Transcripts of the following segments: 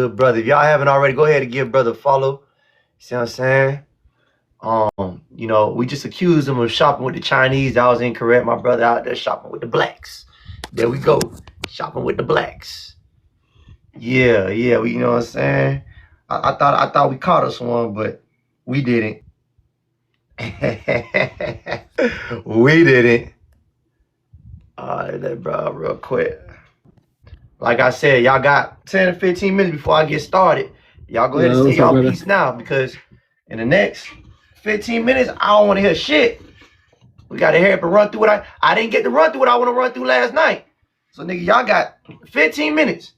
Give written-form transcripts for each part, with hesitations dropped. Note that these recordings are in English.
Good brother. If y'all haven't already, go ahead and give brother a follow. See what I'm saying? We just accused him of shopping with the Chinese. That was incorrect. My brother out there shopping with the blacks. There we go. Shopping with the blacks. Yeah, you know what I'm saying? I thought we caught us one, but we didn't. We didn't. Let bro real quick. Like I said, y'all got 10 to 15 minutes before I get started. Y'all go ahead and say y'all piece now, because in the next 15 minutes, I don't want to hear shit. We got to hear up and run through what I didn't get to run through what I want to run through last night. So, nigga, y'all got 15 minutes.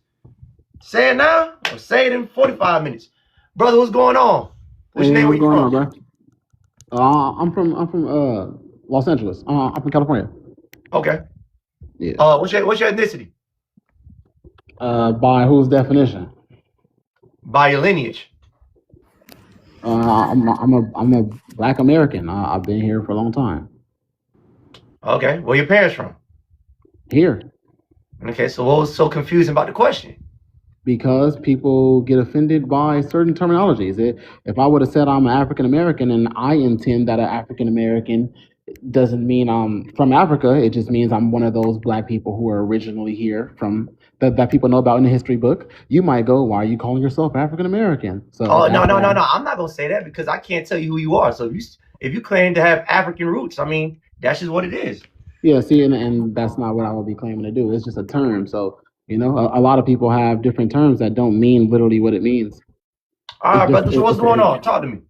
Say it now or say it in 45 minutes. Brother, what's going on? What's your name? Where you from? Bro? I'm from Los Angeles. I'm from California. Okay. Yeah. What's your ethnicity? By whose definition? By your lineage. I'm a Black American. I've been here for a long time. Okay. Where your parents from? Here. Okay. So what was so confusing about the question? Because people get offended by certain terminologies. If I would have said I'm an African American and I intend that an African American doesn't mean I'm from Africa, it just means I'm one of those Black people who are originally here from that people know about in the history book. You might go, why are you calling yourself African American? So no. I'm not gonna say that because I can't tell you who you are. So if you claim to have African roots, I mean, that's just what it is. Yeah, see, and that's not what I would be claiming to do. It's just a term. So, a lot of people have different terms that don't mean literally what it means. All right, brother. So what's going on? Talk to me.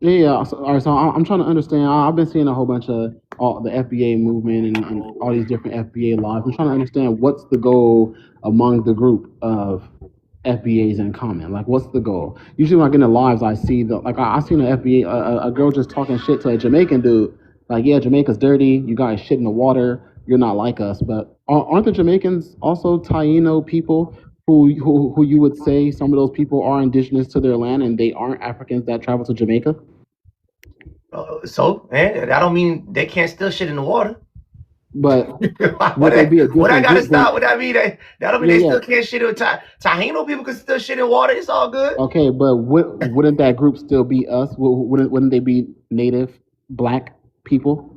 Yeah. So, all right. So I'm trying to understand. I've been seeing a whole bunch of all the FBA movement and all these different FBA laws. I'm trying to understand what's the goal among the group of FBAs in common. Like, what's the goal? Usually when I get in the lives, I see I seen an FBA, a girl just talking shit to a Jamaican dude. Like, yeah, Jamaica's dirty. You guys shit in the water. You're not like us. But aren't the Jamaicans also Taino people who you would say some of those people are indigenous to their land and they aren't Africans that travel to Jamaica? Man, that don't mean they can't still shit in the water. But would I gotta stop? Would that mean that don't mean they still can't shit in Taino people can still shit in water? It's all good. Okay, but wouldn't that group still be us? Wouldn't they be native Black people?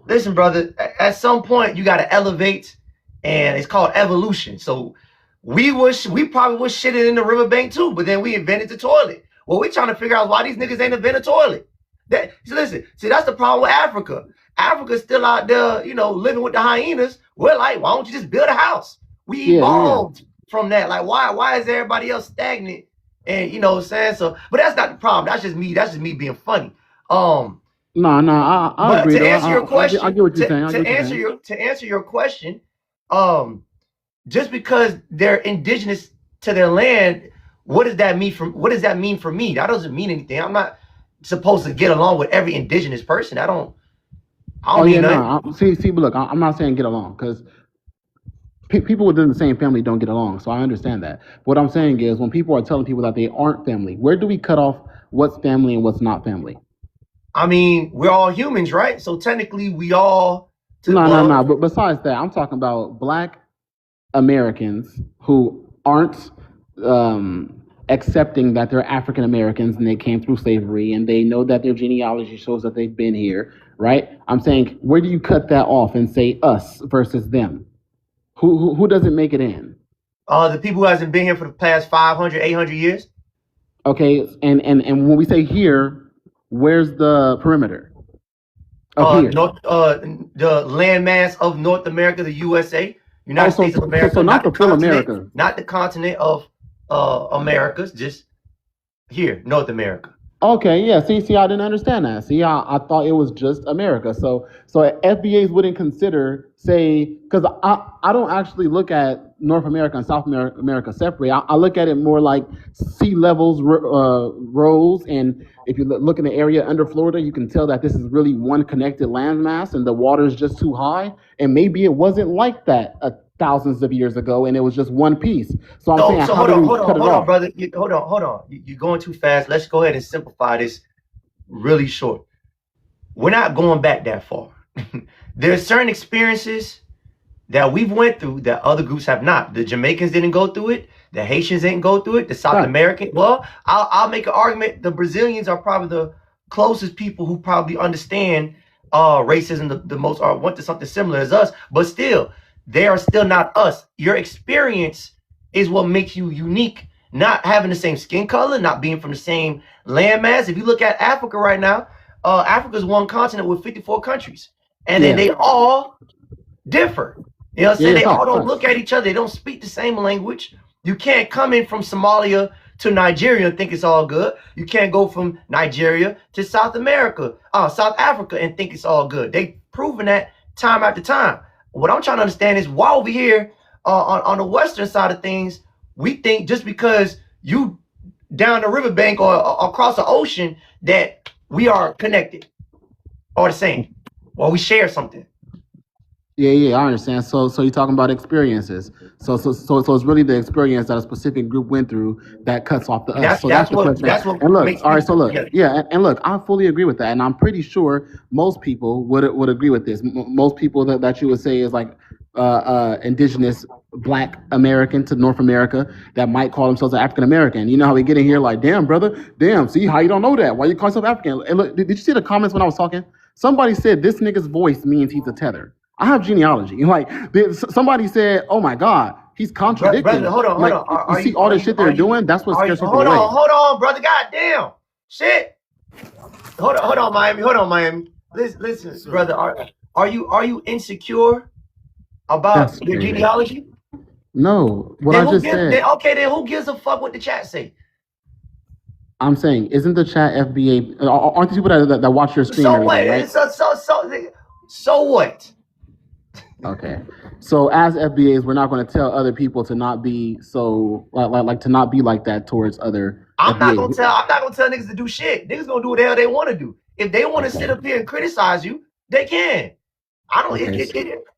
Listen, brother. At some point, you got to elevate, and it's called evolution. So we probably was shitting in the riverbank too, but then we invented the toilet. Well, we're trying to figure out why these niggas ain't invent a toilet. Listen, that's the problem with Africa. Africa's still out there, living with the hyenas. We're like, why don't you just build a house? We evolved from that. Like, why is everybody else stagnant? And you know what I'm saying? So, but that's not the problem. That's just me being funny. No, I agree. To answer your question, I get what you're saying. To answer your question, just because they're indigenous to their land, what does that mean for me? That doesn't mean anything. I'm not supposed to get along with every indigenous person. I don't mean nothing. See, but look, I'm not saying get along because people within the same family don't get along. So I understand that. What I'm saying is when people are telling people that they aren't family, where do we cut off what's family and what's not family? I mean, we're all humans, right? So technically, we all. No. But besides that, I'm talking about Black Americans who aren't accepting that they're African Americans and they came through slavery and they know that their genealogy shows that they've been here, right? I'm saying, where do you cut that off and say us versus them? Who doesn't make it in? The people who hasn't been here for the past 500, 800 years. Okay, and when we say here, where's the perimeter? Here. The landmass of North America, the USA, United States of America. So not the full America. Not the continent of Americas, just here, North America. Okay, yeah. See, I didn't understand that. See, I thought it was just America. So FBAs wouldn't consider, say, because I don't actually look at North America and South America separately. I look at it more like sea levels rose, and if you look in the area under Florida, you can tell that this is really one connected landmass, and the water is just too high. And maybe it wasn't like that thousands of years ago, and it was just one piece. So I'm saying, hold on, brother. Hold on. You're going too fast. Let's go ahead and simplify this really short. We're not going back that far. There's certain experiences that we've went through that other groups have not. The Jamaicans didn't go through it. The Haitians ain't go through it. The South Right. American, well, I'll make an argument. The Brazilians are probably the closest people who probably understand racism the most, or went to something similar as us. But still, they are still not us. Your experience is what makes you unique. Not having the same skin color, not being from the same landmass. If you look at Africa right now, Africa is one continent with 54 countries, and then they all differ. You know what I'm saying? They all don't look at each other. They don't speak the same language. You can't come in from Somalia to Nigeria and think it's all good. You can't go from Nigeria to South Africa and think it's all good. They've proven that time after time. What I'm trying to understand is why over here on the Western side of things, we think just because you down the riverbank or across the ocean that we are connected or the same, or we share something. Yeah, I understand. So you're talking about experiences. So it's really the experience that a specific group went through that cuts off the us. That's the question. That's what and look, makes all right. So look, yeah. and look, I fully agree with that, and I'm pretty sure most people would agree with this. Most people that you would say is like indigenous Black American to North America that might call themselves an African American. You know how we get in here like, damn, brother, damn. See how you don't know that? Why you call yourself African? And look, did you see the comments when I was talking? Somebody said this nigga's voice means he's a tether. I have genealogy. Like somebody said, "Oh my God, he's contradicting." Brother, hold on. You see all the shit they're doing? That's what scares people away. Hold on, brother. Goddamn, shit. Hold on, Miami. Listen, brother. Are you insecure about your genealogy? No. What I just said. Then who gives a fuck what the chat say? I'm saying, isn't the chat FBA? Aren't these people that watch your stream? So what? Right? So what? Okay, so as FBAs, we're not going to tell other people to not be so like to not be like that towards other. I'm not gonna tell niggas to do shit. Niggas gonna do what the hell they want to do. If they want to sit up here and criticize you, they can. I don't.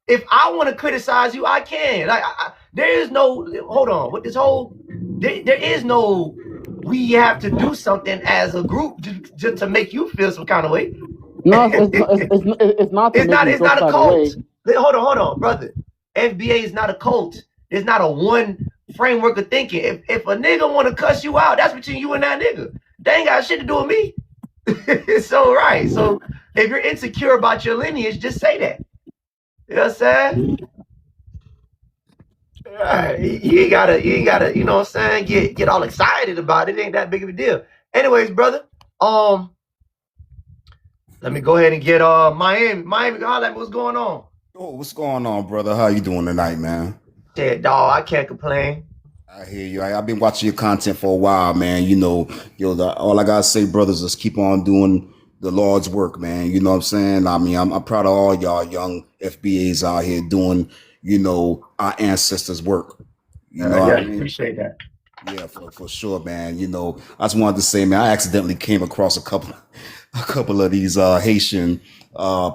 If I want to criticize you, I can. Like there is no. Hold on. With this whole, there is no. We have to do something as a group just to make you feel some kind of way. No, it's not. It's not a cult. Hold on, brother. FBA is not a cult. It's not a one framework of thinking. If a nigga want to cuss you out, that's between you and that nigga. They ain't got shit to do with me. So right. So if you're insecure about your lineage, just say that. You know what I'm saying? Right. You ain't gotta, you know what I'm saying, get all excited about it. It ain't that big of a deal. Anyways, brother, let me go ahead and get Miami, holla at me, what's going on? Oh, what's going on, brother? How you doing tonight, man? Shit, dog, I can't complain. I hear you. I've been watching your content for a while, man. You know, all I gotta say, brothers, is keep on doing the Lord's work, man. You know what I'm saying? I mean, I'm proud of all y'all young FBAs out here doing, you know, our ancestors' work. You know what I mean? Appreciate that. Yeah, for sure, man. You know, I just wanted to say, man, I accidentally came across a couple of these Haitian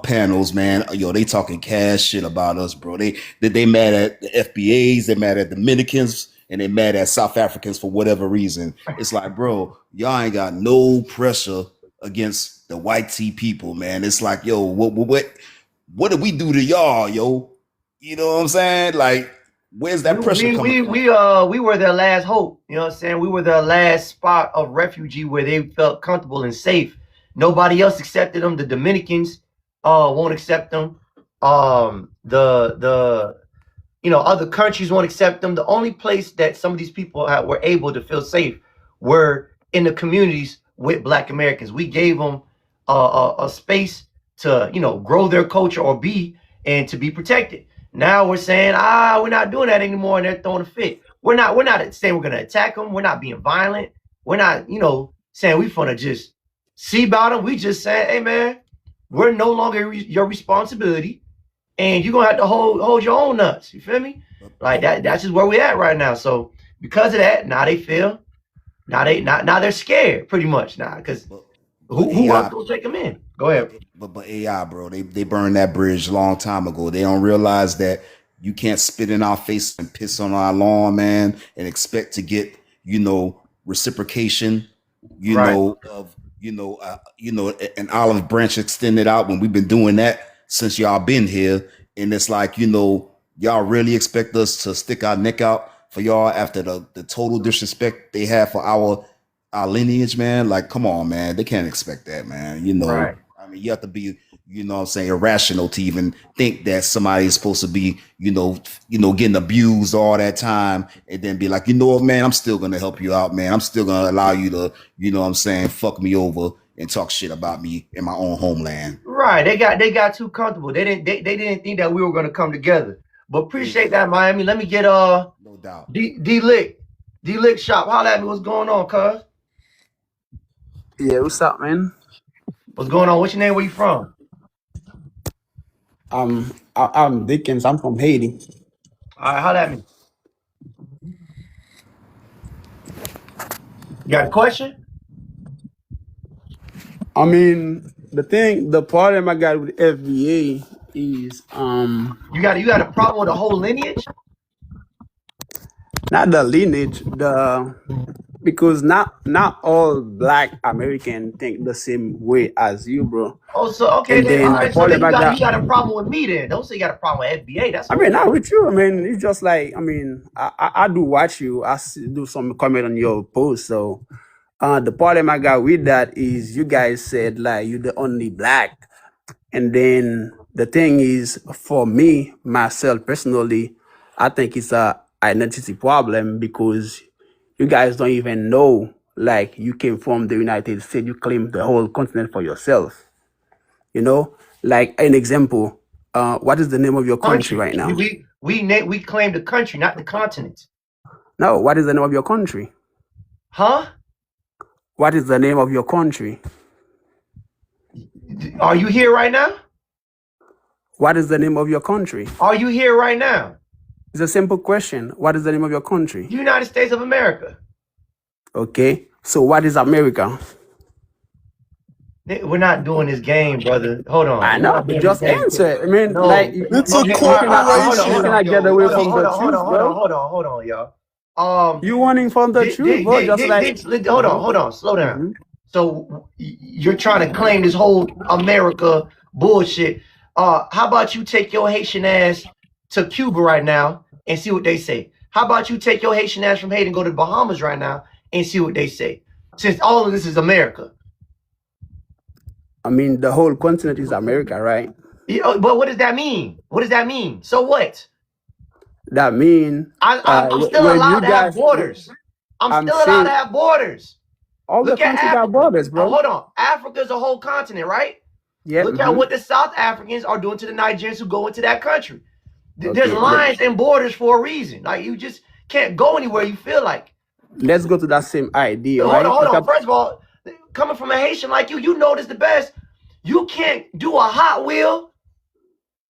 panels, man. Yo, they talking cash shit about us, bro. They mad at the FBAs, they mad at Dominicans, and they mad at South Africans for whatever reason. It's like, bro, y'all ain't got no pressure against the white tea people, man. It's like, yo, what did we do to y'all, yo? You know what I'm saying? Like, where's that pressure coming from? We were their last hope. You know what I'm saying? We were their last spot of refugee where they felt comfortable and safe. Nobody else accepted them. The Dominicans won't accept them. Other countries won't accept them. The only place that some of these people were able to feel safe were in the communities with Black Americans. We gave them a space to, grow their culture and to be protected. Now we're saying, we're not doing that anymore, and they're throwing a fit. We're not saying we're going to attack them. We're not being violent. We're not, saying we're going to just see about them. We just saying, hey, man, we're no longer your responsibility, and you're going to have to hold your own nuts. You feel me? Like that's just where we're at right now. So because of that, now they feel, now they're scared pretty much now, because who else going to take them in? Go ahead. But AI, bro, they burned that bridge a long time ago. They don't realize that you can't spit in our face and piss on our lawn, man, and expect to get, reciprocation, an olive branch extended out when we've been doing that since y'all been here. And it's like, y'all really expect us to stick our neck out for y'all after the total disrespect they have for our lineage, man. Like, come on, man. They can't expect that, man. Right. I mean, you have to be, what I'm saying, irrational to even think that somebody is supposed to be, getting abused all that time and then be like, you know what, man, I'm still gonna help you out, man. I'm still gonna allow you to, what I'm saying, fuck me over and talk shit about me in my own homeland. Right. They got too comfortable. They didn't think that we were gonna come together. But appreciate that, Miami. Let me get No doubt. D-Lick shop. Holla at me. What's going on, cuz? Yeah, what's up, man? What's going on? What's your name? Where you from? I'm Dickens. I'm from Haiti. All right, holla at me. You got a question? I mean, the problem I got with FBA is You got a problem with the whole lineage? not the lineage, because not all Black American think the same way as you, bro. Oh, so okay, And then then all the right. So then problem I you got a problem with me then. Don't say you got a problem with FBA. That's I mean, okay. not with you. I mean, it's just like, I mean, I do watch you. Do some comment on your post. So, the problem I got with that is you guys said like you're the only Black, and then the thing is, for me myself personally, I think it's a identity problem because you guys don't even know like you came from the United States. You claim the whole continent for yourself. You know, like an example. What is the name of your country Country. right now? We claim the country, not the continent. No, what is the name of your country? Huh? What is the name of your country? Are you here right now? What is the name of your country? Are you here right now? It's a simple question. What is the name of your country? United States of America. Okay. So what is America? We're not doing this game, brother. Hold on. I We're know, not but doing just this game. answer it. I mean, No. like It's a you corporation. cannot get away from the truth, bro. Hold on, y'all. You wanting from the truth, bro? Just like hold on, slow down. So you're trying to claim this whole America bullshit. How about you take your Haitian ass to Cuba right now and see what they say? How about you take your Haitian ass from Haiti and go to the Bahamas right now and see what they say? Since all of this is America. I mean, the whole continent is America, right? Yeah, but what does that mean? What does that mean? So what? That mean I'm still when allowed you to have guys, borders. I'm I'm still allowed saying to have borders. all the Look at countries got Africa. borders, bro. Hold on. Africa's a whole continent, right? Yeah. Look at what the South Africans are doing to the Nigerians who go into that country. There's Okay, lines and borders for a reason. Like you just can't go anywhere you feel like. Let's go to that same idea, Hold right? on. First of all, coming from a Haitian like you know this the best. You can't do a Hot Wheel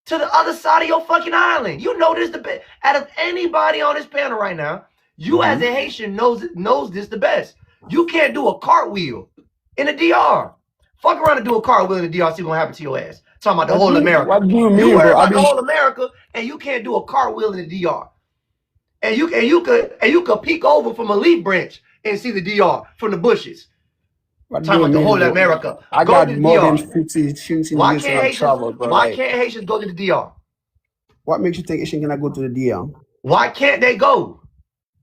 to the other side of your fucking island. You know this the best. Out of anybody on this panel right now, you as a Haitian knows this the best. You can't do a cartwheel in the DR. Fuck around and do a cartwheel in the DR, see what's gonna happen to your ass. Talking about the whole America. What do you mean, You worry bro? about the whole America, and you can't do a cartwheel in the DR. And you could peek over from a leaf branch and see the DR from the bushes. What do Talking you about the mean, whole bro? America. I Go got to the more DR. than 15 Why years can't of travel, bro. Why Like, can't Haitians go to the DR? what makes you think Asian cannot go to the DR? Why can't they go?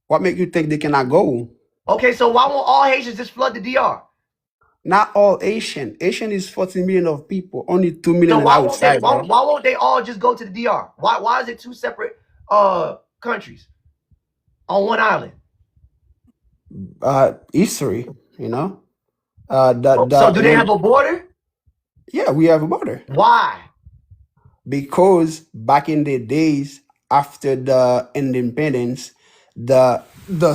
What makes you think they cannot go? Okay, so why won't all Haitians just flood the DR? Not all Asian. Asian is 40 million of people. Only 2 million So is why won't they outside, bro. why won't they all just go to the DR? Why is it two separate countries on one island? History, you know. So do they have a border? Yeah, we have a border. Why? Because back in the days after the independence, the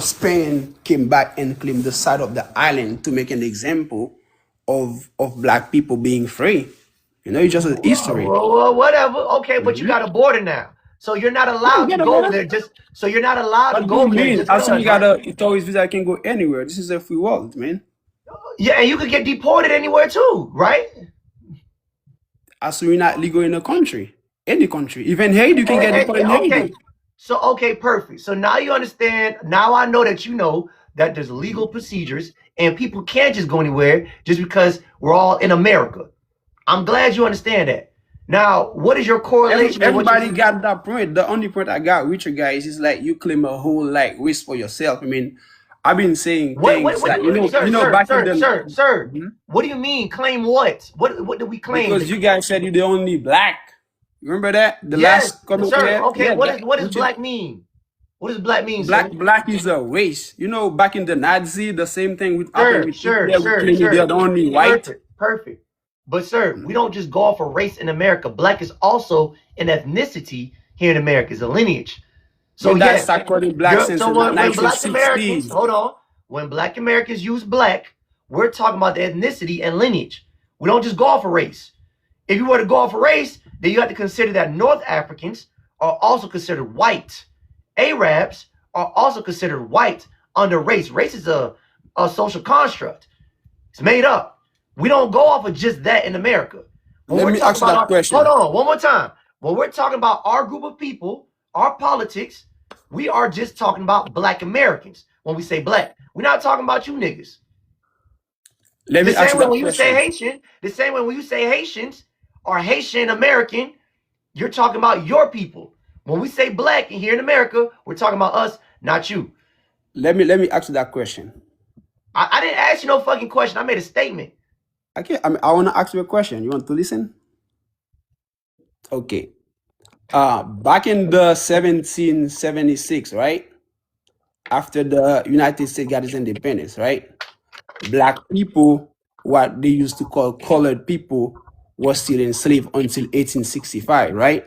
Spain came back and claimed the side of the island to make an example of black people being free. You know, it's just a history. Well, whatever. Okay, but you got a border now. So you're not allowed to go over there so you're not allowed to go over there. As you got a tourist visa, I can go anywhere. This is a free world, man. Yeah, and you could get deported anywhere too, right? As you're not legal in a country, any country, even Haiti, you can get deported in Haiti. Okay. So, okay, perfect. So now you understand. Now I know that you know that there's legal procedures and people can't just go anywhere just because we're all in America. I'm glad you understand that. Now, what is your correlation in what Everybody you got that point. The only point I got with you guys is like you claim a whole like race for yourself. I mean, I've been saying things what like sir, back in the sir, Mhm. what do you mean claim what? What do we claim? Because you guys said you're the only black. Remember that the Yes, last comment we sir. had? Okay, Yeah, that what does which is black mean? What does black mean, sir? black is a race. Back in the Nazi, the same thing would happen with Hitler. We claim they're the only white. Perfect. But sir, we don't just go off of race in America. Black is also an ethnicity here in America. It's a lineage. So You guys yes, start calling black since so the when black Americans, 1960s. hold on, when black Americans use black, we're talking about the ethnicity and lineage. We don't just go off of race. If you were to go off of race, then you have to consider that North Africans are also considered white. Arabs are also considered white under race. Race is a social construct. It's made up. We don't go off of just that in America. Let me ask you that question. Hold on, one more time. When we're talking about our group of people, our politics, we are just talking about black Americans. When we say black, we're not talking about you niggas. Let me The ask same you way that when you say question. Haitian, the same way when you say Haitians or Haitian American, you're talking about your people. When we say black here in America, we're talking about us, not you. Let me ask you that question. I didn't ask you no fucking question. I made a statement. Okay, I want to ask you a question. You want to listen? Okay. Back in the 1776, right? After the United States got its independence, right? Black people, what they used to call colored people, was still enslaved until 1865, right?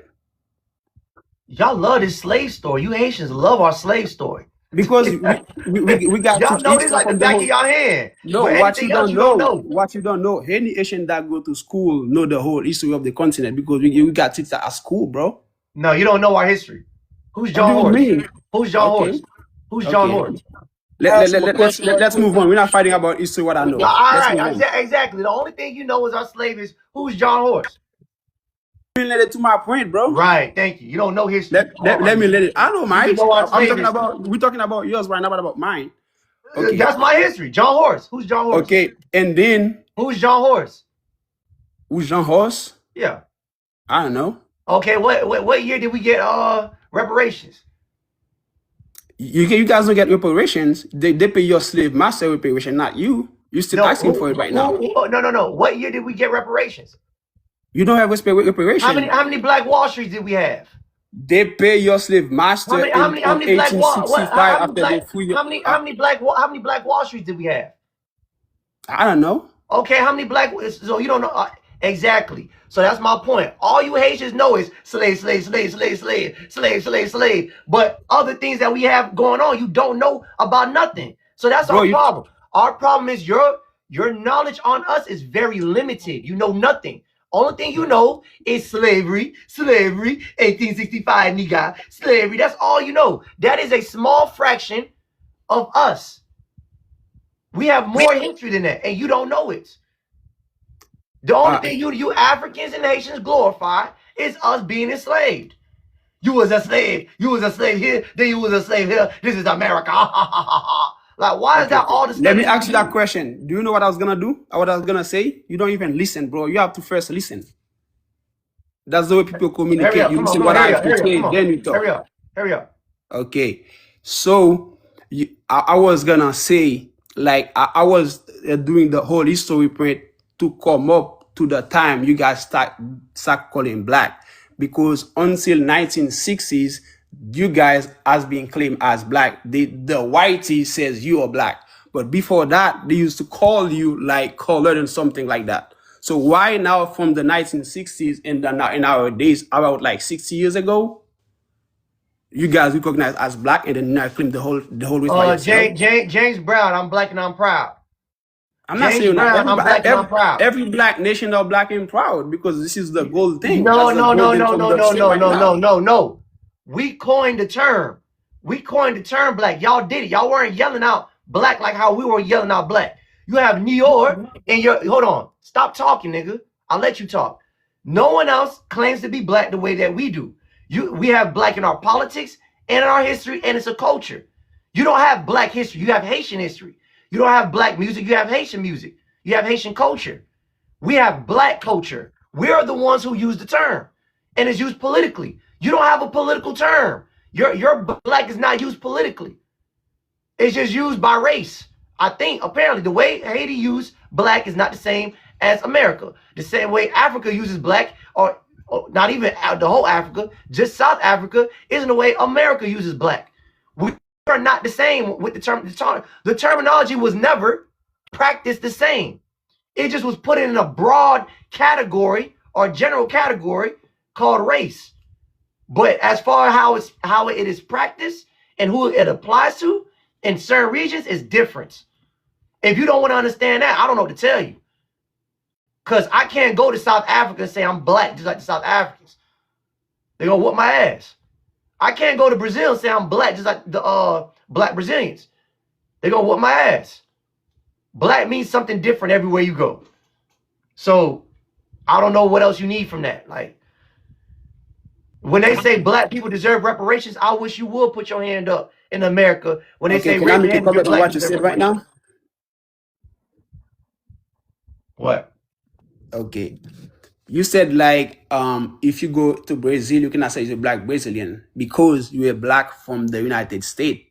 Y'all love this slave story. You Haitians love our slave story. Because we got Y'all to know teach this stuff like the from the back of whole. your hand. No, But what you anything else don't you don't know, know. any Asian that go to school know the whole history of the continent because we got teach that at school, bro. No, you don't know our history. Who's What John do you Horse? mean? Who's John Okay, Horse? Who's John okay. Horse? Let's move on. We're not fighting about history. What I know. All Let's right, move on. exactly. The only thing you know is our slave is who's John Horse. Related to my point, bro. Right, thank you. You don't know history. Let me let it. I know You mine. know our I'm slave talking history. about. We're talking about yours right now, but about mine. Okay. That's my history. John Horse. Who's John Horse? Okay, and then Who's John Horse? who's Jean Horse? Yeah. I don't know. Okay, what year did we get reparations? You guys don't get reparations. They pay your slave master reparation, not you. You're still asking for it right now. No. What year did we get reparations? You don't have reparation. How many Black Wall Streets did we have? They pay your slave master in 1865 after they free you. How many Black Wall Streets did we have? I don't know. Okay, how many black? So you don't know exactly. So that's my point. All you Haitians know is slave. But other things that we have going on, you don't know about nothing. So that's our problem. Our problem is your knowledge on us is very limited. You know nothing. Only thing you know is slavery, 1865, nigga, slavery. That's all you know. That is a small fraction of us. We have more history than that, and you don't know it. The only thing you Africans and Haitians glorify is us being enslaved. You was a slave. You was a slave here. Then you was a slave here. This is America. Like, why is that all the? Let me ask you that question. Do you know what I was gonna do? What I was gonna say? You don't even listen, bro. You have to first listen. That's the way people communicate. You listen what I have to say, then you talk. Hurry up. Okay. So I was gonna say, like, I was doing the whole history print to come up to the time you guys start calling black, because until 1960s you guys has been claimed as black. The whitey says you are black, but before that they used to call you like colored and something like that. So why now from the 1960s and in our days, about like 60 years ago, you guys recognize as black and then now claim the whole race by yourself? James Brown, I'm black and I'm proud. I'm not saying that every black nation are black and proud, because this is the gold thing. No. We coined the term. Black. Y'all did it. Y'all weren't yelling out black like how we were yelling out black. You have New York and hold on. Stop talking, nigga. I'll let you talk. No one else claims to be black the way that we do. We have black in our politics and in our history, and it's a culture. You don't have black history. You have Haitian history. You don't have black music. You have Haitian music. You have Haitian culture. We have black culture. We are the ones who use the term, and it's used politically. You don't have a political term. Your black is not used politically. It's just used by race. I think apparently the way Haiti used black is not the same as America. The same way Africa uses black, or not even the whole Africa, just South Africa, isn't the way America uses black. We are not the same with the term. The terminology was never practiced the same. It just was put in a broad category or general category called race. But as far as how it is practiced and who it applies to in certain regions is different. If you don't want to understand that, I don't know what to tell you. Because I can't go to South Africa and say I'm black just like the South Africans. They're going to whoop my ass. I can't go to Brazil and say I'm black just like the black Brazilians. They're going to whoop my ass. Black means something different everywhere you go. So I don't know what else you need from that. Like, when they say black people deserve reparations, I wish you would put your hand up in America when they say can I make a comment on what you said right now? What? Okay. You said like if you go to Brazil, you cannot say you're a black Brazilian because you are black from the United States.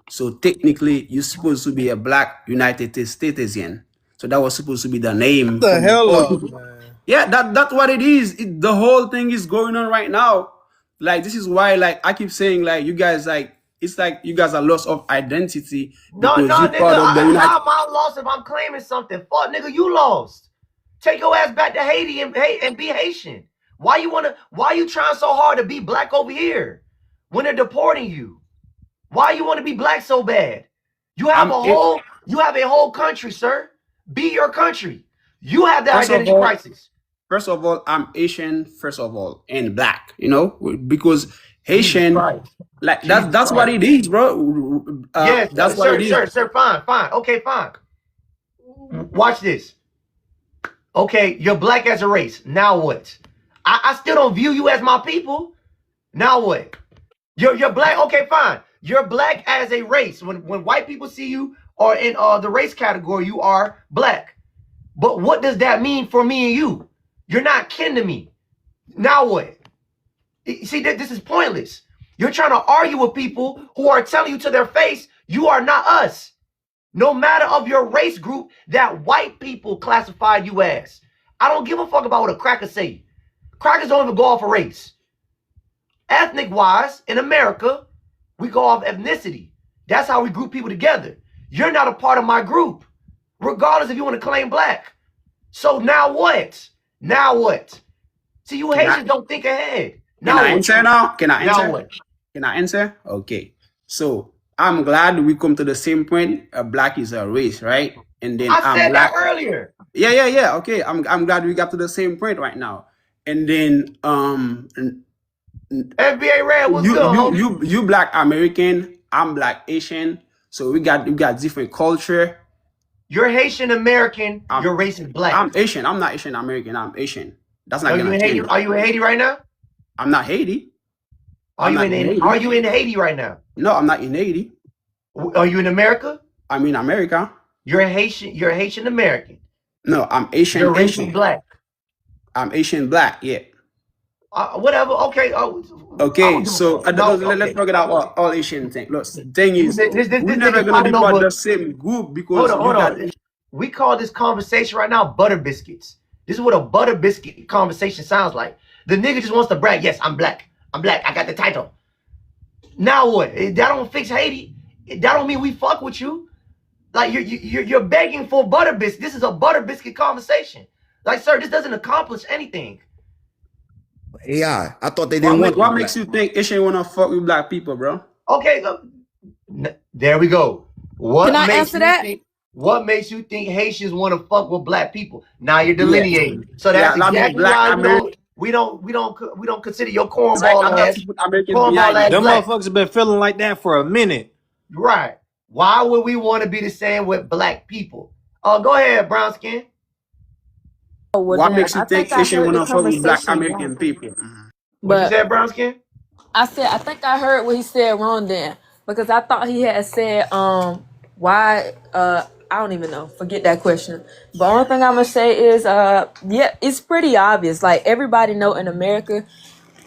So technically, you're supposed to be a black United Statesian. So that was supposed to be the name. What the hell all up, people. man? Yeah, that's what it is. The whole thing is going on right now. Like, this is why, like, I keep saying, like, you guys, like, it's like you guys are lost of identity. No, because no, you nigga, part of the United. how am I lost if I'm claiming something? Fuck, nigga, you lost. Take your ass back to Haiti and be Haitian. Why you trying so hard to be black over here when they're deporting you? Why you want to be black so bad? You have a whole country, sir. Be your country. You have the identity crisis. First of all, I'm Asian, first of all, and black, you know, because Haitian, like that's what it is, bro. Yes, that's what it is. Sir, fine. Okay, fine. Watch this. Okay, you're black as a race. Now what? I still don't view you as my people. Now what? You're black. Okay, fine. You're black as a race. When white people see you or in the race category, you are black. But what does that mean for me and you? You're not kin to me. Now what? See, this is pointless. You're trying to argue with people who are telling you to their face, you are not us. No matter of your race group that white people classified you as. I don't give a fuck about what a cracker say. Crackers don't even go off a race. Ethnic-wise, in America, we go off ethnicity. That's how we group people together. You're not a part of my group, regardless if you want to claim black. So now what? Now what? See, you Haitians don't think ahead. Can I answer now? Can I answer? Now what? Can I answer? Okay. So I'm glad we come to the same point. Black is a race, right? And then I said black. that earlier. Yeah. Okay. I'm glad we got to the same point right now. And then FBA Red, what's good? You black American, I'm black Asian. So we got different culture. You're Haitian American. Your race is black. I'm Asian. I'm not Asian American. I'm Asian. That's not gonna change. Are you in Haiti right now? I'm not Haiti. Are you in Haiti right now? No, I'm not in Haiti. Are you in America? I'm in America. You're Haitian. You're Haitian American. No, I'm Asian. You're Asian black. I'm Asian black. Yeah. Whatever. Okay. Okay. So let's forget about all Asian thing. Look, the thing is, we're never gonna be part of the same group because hold on. We call this conversation right now butter biscuits. This is what a butter biscuit conversation sounds like. The nigga just wants to brag. Yes, I'm black. I got the title. Now what? That don't fix Haiti. That don't mean we fuck with you. Like you're begging for butter biscuit. This is a butter biscuit conversation. Like, sir, this doesn't accomplish anything. AI. I thought they didn't want. What makes you think Asian wanna fuck with black people, bro? Okay, there we go. Can I answer that? What makes you think Haitians want to fuck with black people? Now you're delineating. Yeah. So that's exactly why we don't consider your cornball ass. Them motherfuckers have been feeling like that for a minute. Right. Why would we want to be the same with black people? Go ahead, brown skin. What makes you think Asian want to fuck with black American people? What you said, brown skin? I think I heard what he said wrong then, because I thought he had said why I don't even know. Forget that question. But only thing I'm gonna say is, yeah, it's pretty obvious. Like everybody know in America,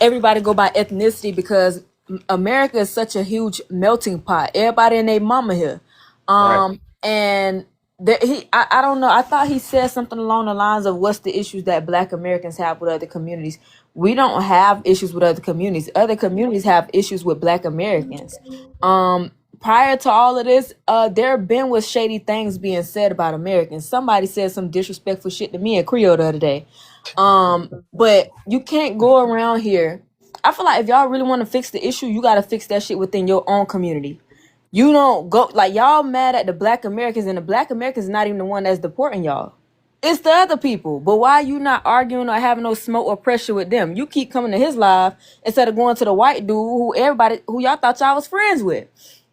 everybody go by ethnicity because America is such a huge melting pot. Everybody and their mama here. And I don't know. I thought he said something along the lines of what's the issues that Black Americans have with other communities. We don't have issues with other communities. Other communities have issues with Black Americans. Prior to all of this, there been was shady things being said about Americans. Somebody said some disrespectful shit to me in Creole the other day. But you can't go around here. I feel like if y'all really want to fix the issue, you got to fix that shit within your own community. You don't go like y'all mad at the Black Americans, and the Black Americans not even the one that's deporting y'all. It's the other people. But why you not arguing or having no smoke or pressure with them? You keep coming to his live instead of going to the white dude who y'all thought y'all was friends with.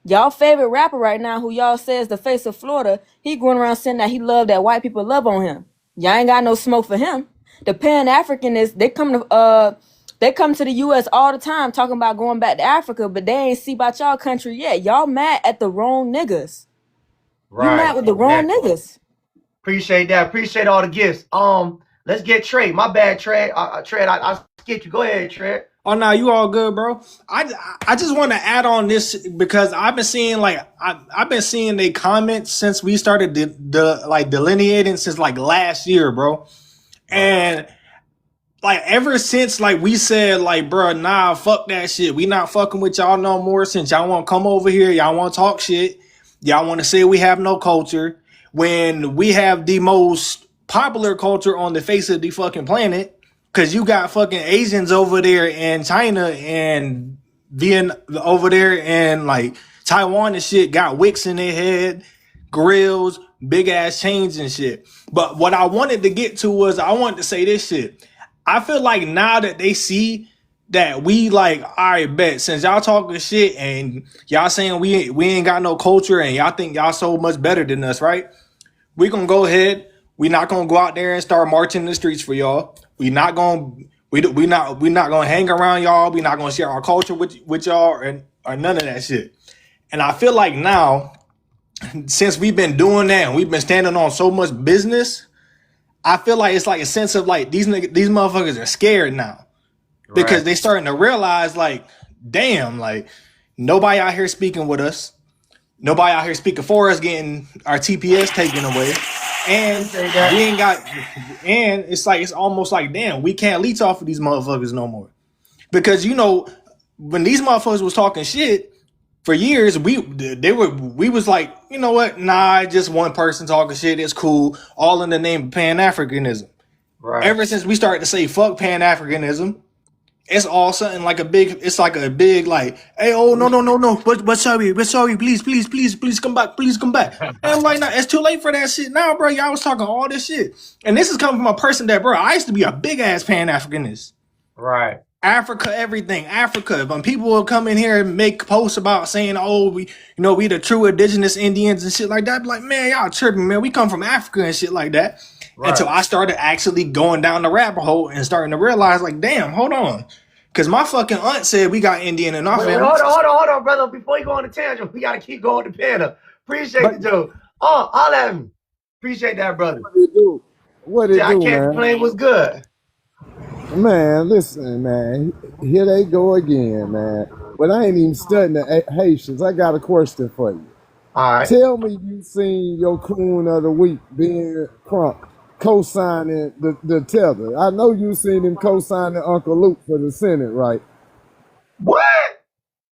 Y'all favorite rapper right now, who y'all says the face of Florida, he going around saying that he love that white people love on him. Y'all ain't got no smoke for him. The Pan-Africanists, they come to the U.S. all the time talking about going back to Africa, but they ain't see about y'all country yet. Y'all mad at the wrong niggas. Right. You mad with the wrong niggas. Appreciate that. Appreciate all the gifts. Let's get Trey. My bad, Trey. Trey, I skipped you. Go ahead, Trey. Oh no, you all good, bro. I just want to add on this because I've been seeing I've been seeing the comments since we started delineating since like last year, bro. And like ever since like we said like, bro, nah, fuck that shit. We not fucking with y'all no more since y'all want to come over here. Y'all want to talk shit. Y'all want to say we have no culture when we have the most popular culture on the face of the fucking planet. Cause you got fucking Asians over there in China and Vietnam over there and like Taiwan and shit got wicks in their head, grills, big ass chains and shit. But what I wanted to get to was I wanted to say this shit. I feel like now that they see that we like, all right, bet since y'all talking shit and y'all saying we ain't got no culture and y'all think y'all so much better than us, right? We gonna go ahead. We not gonna go out there and start marching in the streets for y'all. We not gonna hang around y'all. We not gonna share our culture with y'all or none of that shit. And I feel like now, since we've been doing that and we've been standing on so much business, I feel like it's like a sense of like these motherfuckers are scared now because they starting to realize like, damn, like nobody out here speaking with us, nobody out here speaking for us, getting our TPS taken away. And we ain't got, and it's like it's almost like damn, we can't leech off of these motherfuckers no more, because you know when these motherfuckers was talking shit for years, we was like, you know what, nah, just one person talking shit, it's cool, all in the name of Pan-Africanism. Right. Ever since we started to say fuck Pan-Africanism, it's all something like a big, it's like a big like, hey, oh no, but sorry, please come back. And I'm like, nah, it's too late for that shit now, bro. Y'all was talking all this shit. And this is coming from a person that, bro, I used to be a big ass Pan-Africanist. Right. Africa, everything, Africa. When people will come in here and make posts about saying, oh, we the true indigenous Indians and shit like that, be like, man, y'all tripping, man. We come from Africa and shit like that. Right. Until I started actually going down the rabbit hole and starting to realize, like, damn, hold on. Because my fucking aunt said we got Indian in our family. Hold on, brother. Before you go on the tangent, we got to keep going to Panda. Appreciate it, Joe. Oh, all of him. Appreciate that, brother. What it do? What it do, man? I can't complain. What's good? Man, listen, man. Here they go again, man. But I ain't even studying the Haitians. I got a question for you. All right. Tell me you seen your coon of the week being Crump co-signing the tether. I know you seen him co-signing Uncle Luke for the Senate, right? What?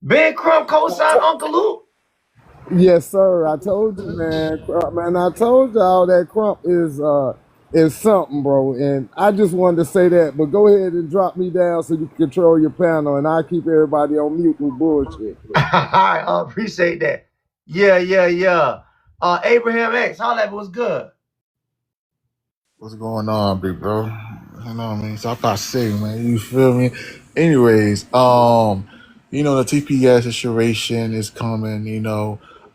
Ben Crump co-signed Uncle Luke? Yes, sir. I told you, man. Man, I told y'all that Crump is something, bro. And I just wanted to say that. But go ahead and drop me down so you can control your panel, and I'll keep everybody on mute with bullshit. All right, appreciate that. Yeah. Abraham X, holla at me, what's good? What's going on, big bro? You know what I mean? So I'm about to say, man, you feel me? Anyways, the TPS situation is coming,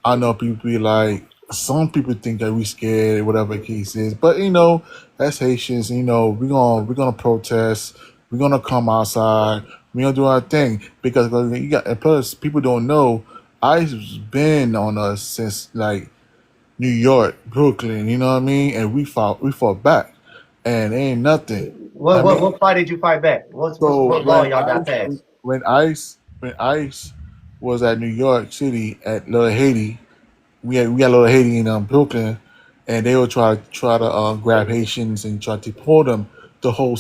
I know people be like, some people think that we scared, whatever the case is, but as Haitians, we're gonna protest, we're gonna come outside, we're gonna do our thing, because and plus people don't know, ICE has been on us since like New York, Brooklyn. You know what I mean? And we fought back, and ain't nothing. I mean, What fight did you fight back? so What law y'all got passed? when Ice was at New York City at Little Haiti, we had Little Haiti in Brooklyn, and they would try to grab Haitians and try to deport them. The whole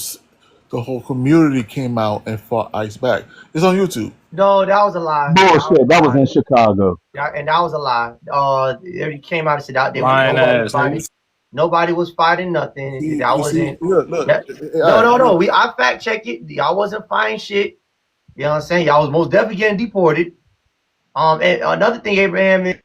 the whole community came out and fought Ice back. It's on YouTube. No, that was a lie. That was Bullshit. a That was lie. in Chicago. And that was a lie. He came out and said that Lying nobody was ass. fighting. Nobody was fighting nothing. That You see, wasn't. look. That, no. I fact checked it. Y'all wasn't fighting shit. You know what I'm saying? Y'all was most definitely getting deported. And another thing, Abraham, is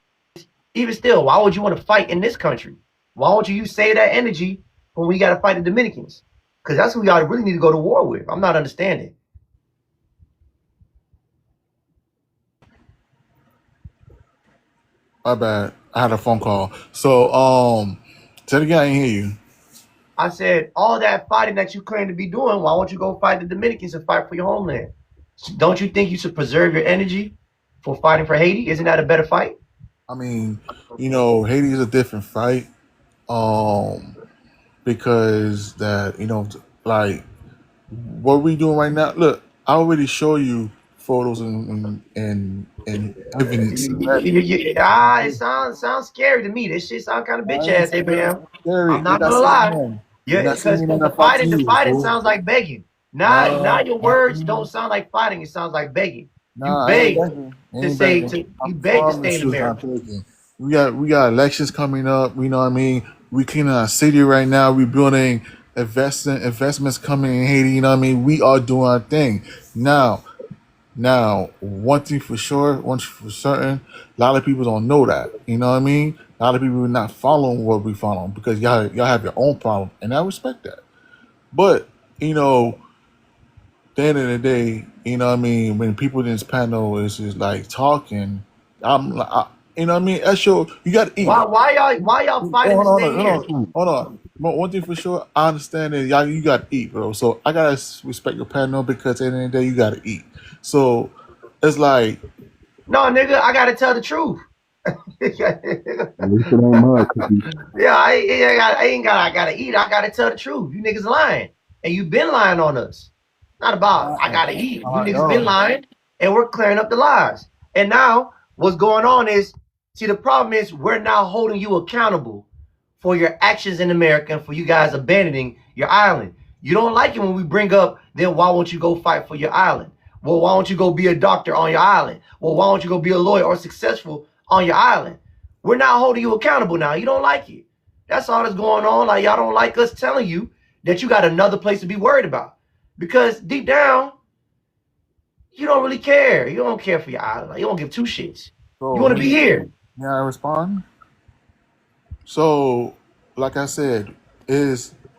even still, why would you want to fight in this country? Why don't you save that energy when we got to fight the Dominicans? Because that's who y'all really need to go to war with. I'm not understanding. My bad. I had a phone call. So, say it again. I didn't hear you. I said, all that fighting that you claim to be doing, why won't you go fight the Dominicans and fight for your homeland? Don't you think you should preserve your energy for fighting for Haiti? Isn't that a better fight? I mean, Haiti is a different fight. Because that like what we doing right now. Look, I already show you photos and evidence already. It sounds scary to me. This shit sounds kind of bitch ass, Abraham. Scary. I'm not gonna lie. You're Yeah, not because seeing the enough fight to fighting you, sounds like begging. Nah, Now your words don't sound like fighting. It sounds like begging. nah, You I ain't beg begging. I to ain't say begging. you I beg to stay promise in you, I'm America. begging. We got elections coming up. You know what I mean? We cleaning our city right now. We building investments coming in Haiti. You know what I mean? We are doing our thing now. One thing for sure, one thing for certain, a lot of people don't know that. You know what I mean? A lot of people are not following what we following because y'all have your own problem, and I respect that. But the end of the day, you know what I mean, when people in this panel is just like talking, I'm like, you know what I mean? That's you got to eat. Why y'all fighting to stay here? Hold on. But one thing for sure, I understand that y'all you got to eat, bro. So I gotta respect your panel because at the end of the day, you got to eat. So it's like, No, nigga, I gotta tell the truth. At least it ain't mud cookies. Yeah, I gotta eat. I gotta tell the truth. You niggas lying, and you been lying on us. Not about I gotta eat. You niggas been lying, and we're clearing up the lies. And now what's going on is, see, the problem is we're now holding you accountable for your actions in America and for you guys abandoning your island. You don't like it when we bring up, then why won't you go fight for your island? Well, why don't you go be a doctor on your island? Well, why don't you go be a lawyer or successful on your island? We're not holding you accountable now. You don't like it. That's all that's going on. Like, y'all don't like us telling you that you got another place to be worried about. Because deep down, you don't really care. You don't care for your island. Like, you don't give two shits. so You want to be here. may I respond? So, like I said,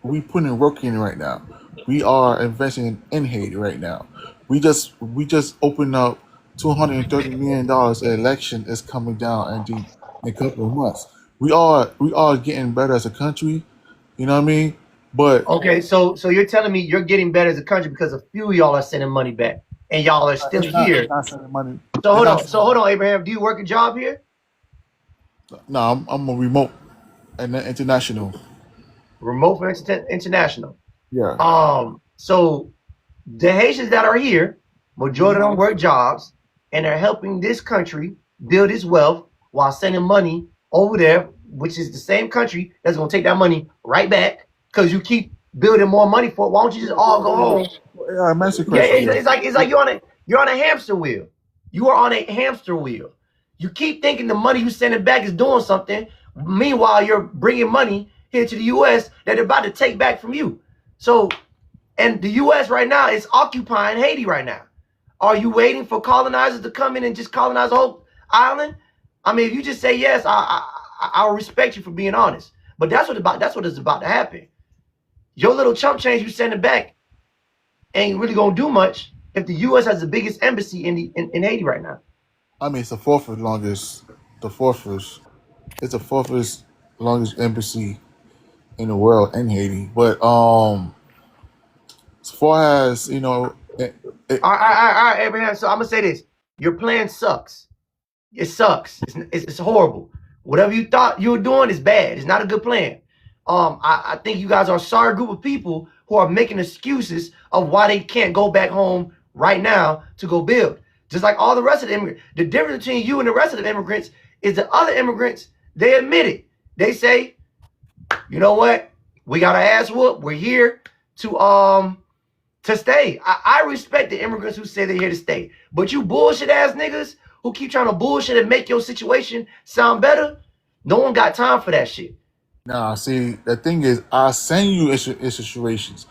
we putting work in right now. We are investing in Haiti right now. We just opened up $230 million. Election is coming down in a couple of months. We are getting better as a country. You know what I mean? But Okay, so you're telling me you're getting better as a country because a few of y'all are sending money back and y'all are still here. It's not sending money. So hold on, Abraham. Do you work a job here? No, I'm a remote and international. Remote for international. Yeah. So the Haitians that are here, majority of them work jobs, and they're helping this country build its wealth while sending money over there, which is the same country that's gonna take that money right back because you keep building more money for it. Why don't you just all go home? Yeah, that's a Yeah, question. it's like you're on a hamster wheel. You are on a hamster wheel. You keep thinking the money you sending back is doing something. Meanwhile, you're bringing money here to the U.S. that they're about to take back from you. So, and the U.S. right now is occupying Haiti right now. Are you waiting for colonizers to come in and just colonize the whole island? I mean, if you just say yes, I'll respect you for being honest. But that's what is about to happen. Your little chump change you sending back ain't really gonna do much if the U.S. has the biggest embassy in Haiti right now. I mean, it's the fourth longest. It's the fourth longest embassy in the world in Haiti. But as far as All right, Abraham. So I'm gonna say this: your plan sucks. It sucks. It's horrible. Whatever you thought you were doing is bad. It's not a good plan. I think you guys are a sorry group of people who are making excuses of why they can't go back home right now to go build. Just like all the rest of the immigrants. The difference between you and the rest of the immigrants is the other immigrants, they admit it. They say, you know what? We got our ass whooped. We're here to stay. I respect the immigrants who say they're here to stay. But you bullshit ass niggas who keep trying to bullshit and make your situation sound better, no one got time for that shit. Nah, see, the thing is, I send you in situations.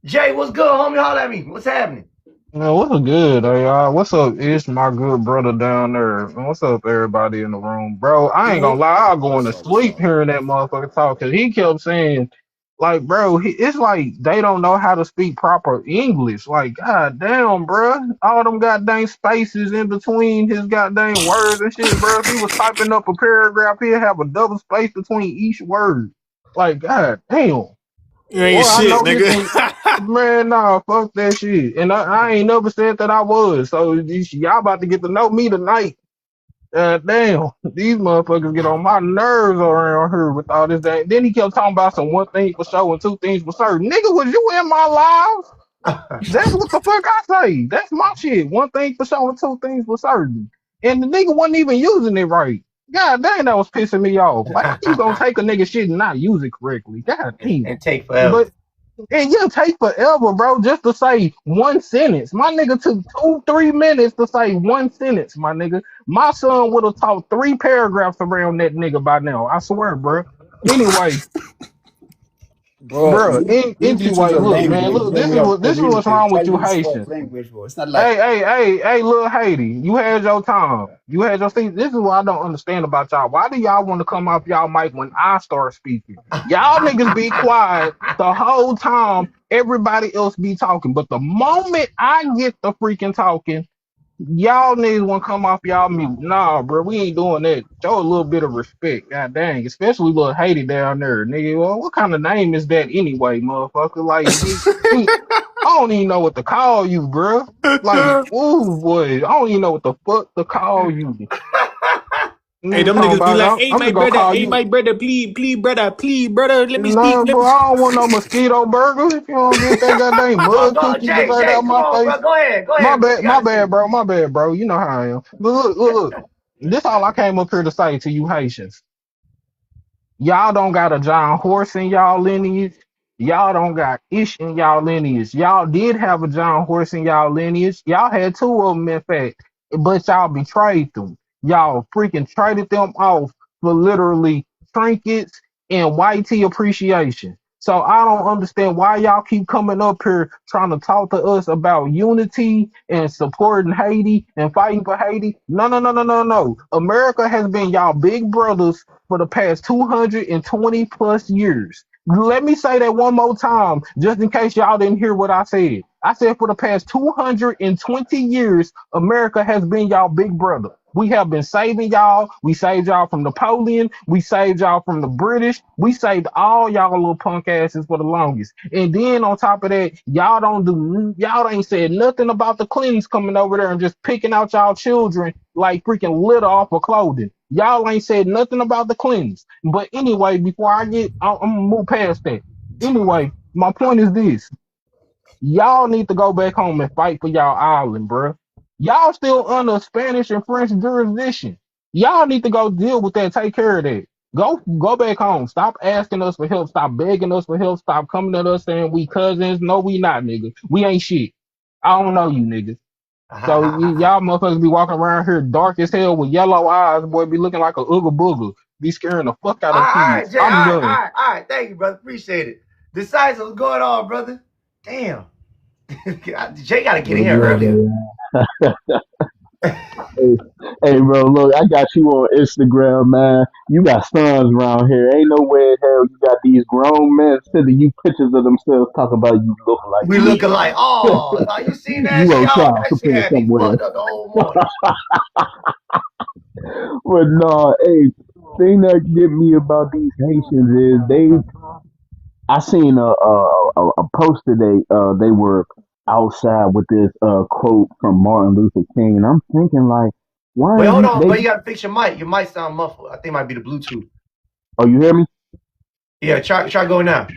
Jay, what's good, homie? Holler at me. What's happening? Man, what's good, y'all? What's up, Ish, my good brother down there? Man, what's up, everybody in the room? Bro, I ain't gonna lie, I'm going to sleep hearing that motherfucker talk, because he kept saying, like, bro, it's like they don't know how to speak proper English. Like, god damn, bro. All them goddamn spaces in between his goddamn words and shit, bro. If he was typing up a paragraph, he'd have a double space between each word. Like, god damn. You ain't Well, I shit, know this one. nigga. Man, nah, fuck that shit. And I ain't never said that I was. So y'all about to get to know me tonight. Damn, these motherfuckers get on my nerves around here with all this. That. Then he kept talking about some one thing for sure and two things for certain. Nigga, was you in my life? That's what the fuck I say. That's my shit. One thing for sure and two things for certain. And the nigga wasn't even using it right. God damn, that was pissing me off. Like, how you gonna take a nigga shit and not use it correctly? God damn. And take forever. But and you take forever, bro, just to say one sentence. My nigga took 2-3 minutes to say one sentence, my nigga. My son would have taught 3 paragraphs around that nigga by now. I swear, bro. Anyway, Bro, bro. you need to choose Anyway, your look, man. language Look, when we are this is what's communicating. wrong Try with to you, use Haitians. soft language, bro. It's not like Hey, little Haiti, you had your time. You had your seat. This is what I don't understand about y'all. Why do y'all want to come off y'all mic when I start speaking? Y'all niggas be quiet the whole time. Everybody else be talking. But the moment I get the freaking talking, y'all niggas want to come off y'all mute. Nah, bro, we ain't doing that. Show a little bit of respect. God dang. Especially little Haiti down there, nigga. Well, what kind of name is that anyway, motherfucker? Like, I don't even know what to call you, bro. Like, ooh, boy, I don't even know what the fuck to call you. Hey, Nigga them talking niggas be about, like, hey, I'm my just gonna brother, call hey, you. my brother, please, brother, let me speak. Nah, Let bro, me. I don't want no mosquito burger. If you don't get that goddamn Oh, mud go, cookie Jay, dessert Jay, out come my on, bro. face. Go ahead. Go ahead. What you got to say? My bad, bro. You know how I am. But look. This all I came up here to say to you Haitians. Y'all don't got a John Horse in y'all lineage. Y'all don't got Ish in y'all lineage. Y'all did have a John Horse in y'all lineage. Y'all had 2 of them, in fact, but y'all betrayed them. Y'all freaking traded them off for literally trinkets and white tea appreciation. So I don't understand why y'all keep coming up here trying to talk to us about unity and supporting Haiti and fighting for Haiti. No. America has been y'all big brothers for the past 220 plus years. Let me say that one more time, just in case y'all didn't hear what I said. I said for the past 220 years, America has been y'all big brother. We have been saving y'all. We saved y'all from Napoleon. We saved y'all from the British. We saved all y'all little punk asses for the longest. And then on top of that, y'all ain't said nothing about the Clintons coming over there and just picking out y'all children like freaking litter off of clothing. Y'all ain't said nothing about the Clintons. But anyway, before I'm gonna move past that. Anyway, my point is this. Y'all need to go back home and fight for y'all island, bruh. Y'all still under Spanish and French jurisdiction. Y'all need to go deal with that. Take care of that. Go back home. Stop asking us for help. Stop begging us for help. Stop coming at us saying we cousins. No, we not, nigga. We ain't shit. I don't know you, niggas. So y'all motherfuckers be walking around here dark as hell with yellow eyes, boy, be looking like a ooga booga. Be scaring the fuck out All of right, kids. Jay. All I'm right, all done. right, all right. Thank you, brother. Appreciate it. Decisive, what's going on, brother? Damn. Jay got to get in here earlier. Hey, hey, bro, look, I got you on Instagram, man. You got sons around here. Ain't no way in hell you got these grown men sending you pictures of themselves talking about you look like We me. looking like, oh, you seen that You shit? on Oh, child that shit support had me somewhere. fucked up the whole morning. But no, hey, thing that get me about these Haitians is I seen a post today. They were outside with this quote from Martin Luther King, and I'm thinking like, Why Wait, are hold you? on, They. but you gotta fix your mic. Your mic sound muffled. I think it might be the Bluetooth. Oh, you hear me? Yeah, try going now.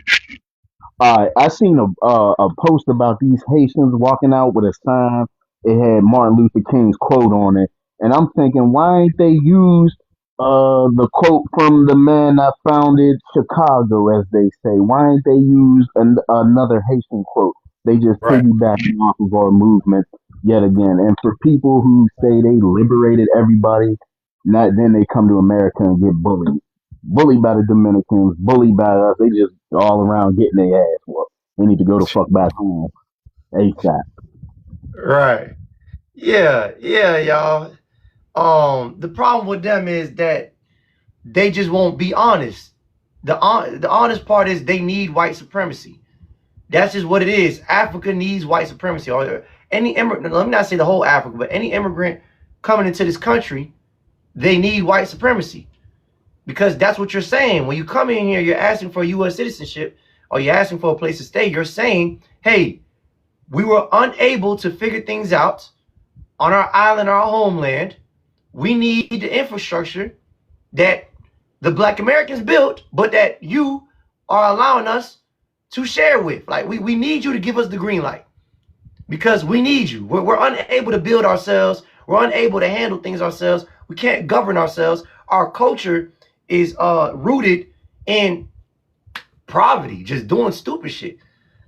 I seen a post about these Haitians walking out with a sign. It had Martin Luther King's quote on it, and I'm thinking, why ain't they use the quote from the man that founded Chicago, as they say? Why ain't they use another Haitian quote? They just Right. piggybacking off of our movement yet again. And for people who say they liberated everybody, not then they come to America and get bullied by the Dominicans, bullied by us. They just all around getting their ass whooped. They need to go the fuck back home ASAP. Right. Yeah, y'all. The problem with them is that they just won't be honest. The honest part is they need white supremacy. That's just what it is. Africa needs white supremacy. Or any immigrant, let me not say the whole Africa, but any immigrant coming into this country, they need white supremacy. Because that's what you're saying. When you come in here, you're asking for U.S. citizenship or you're asking for a place to stay. You're saying, hey, we were unable to figure things out on our island, our homeland. We need the infrastructure that the Black Americans built, but that you are allowing us to share with. Like, we need you to give us the green light because we need you. We're unable to build ourselves. We're unable to handle things ourselves. We can't govern ourselves. Our culture is rooted in poverty, just doing stupid shit.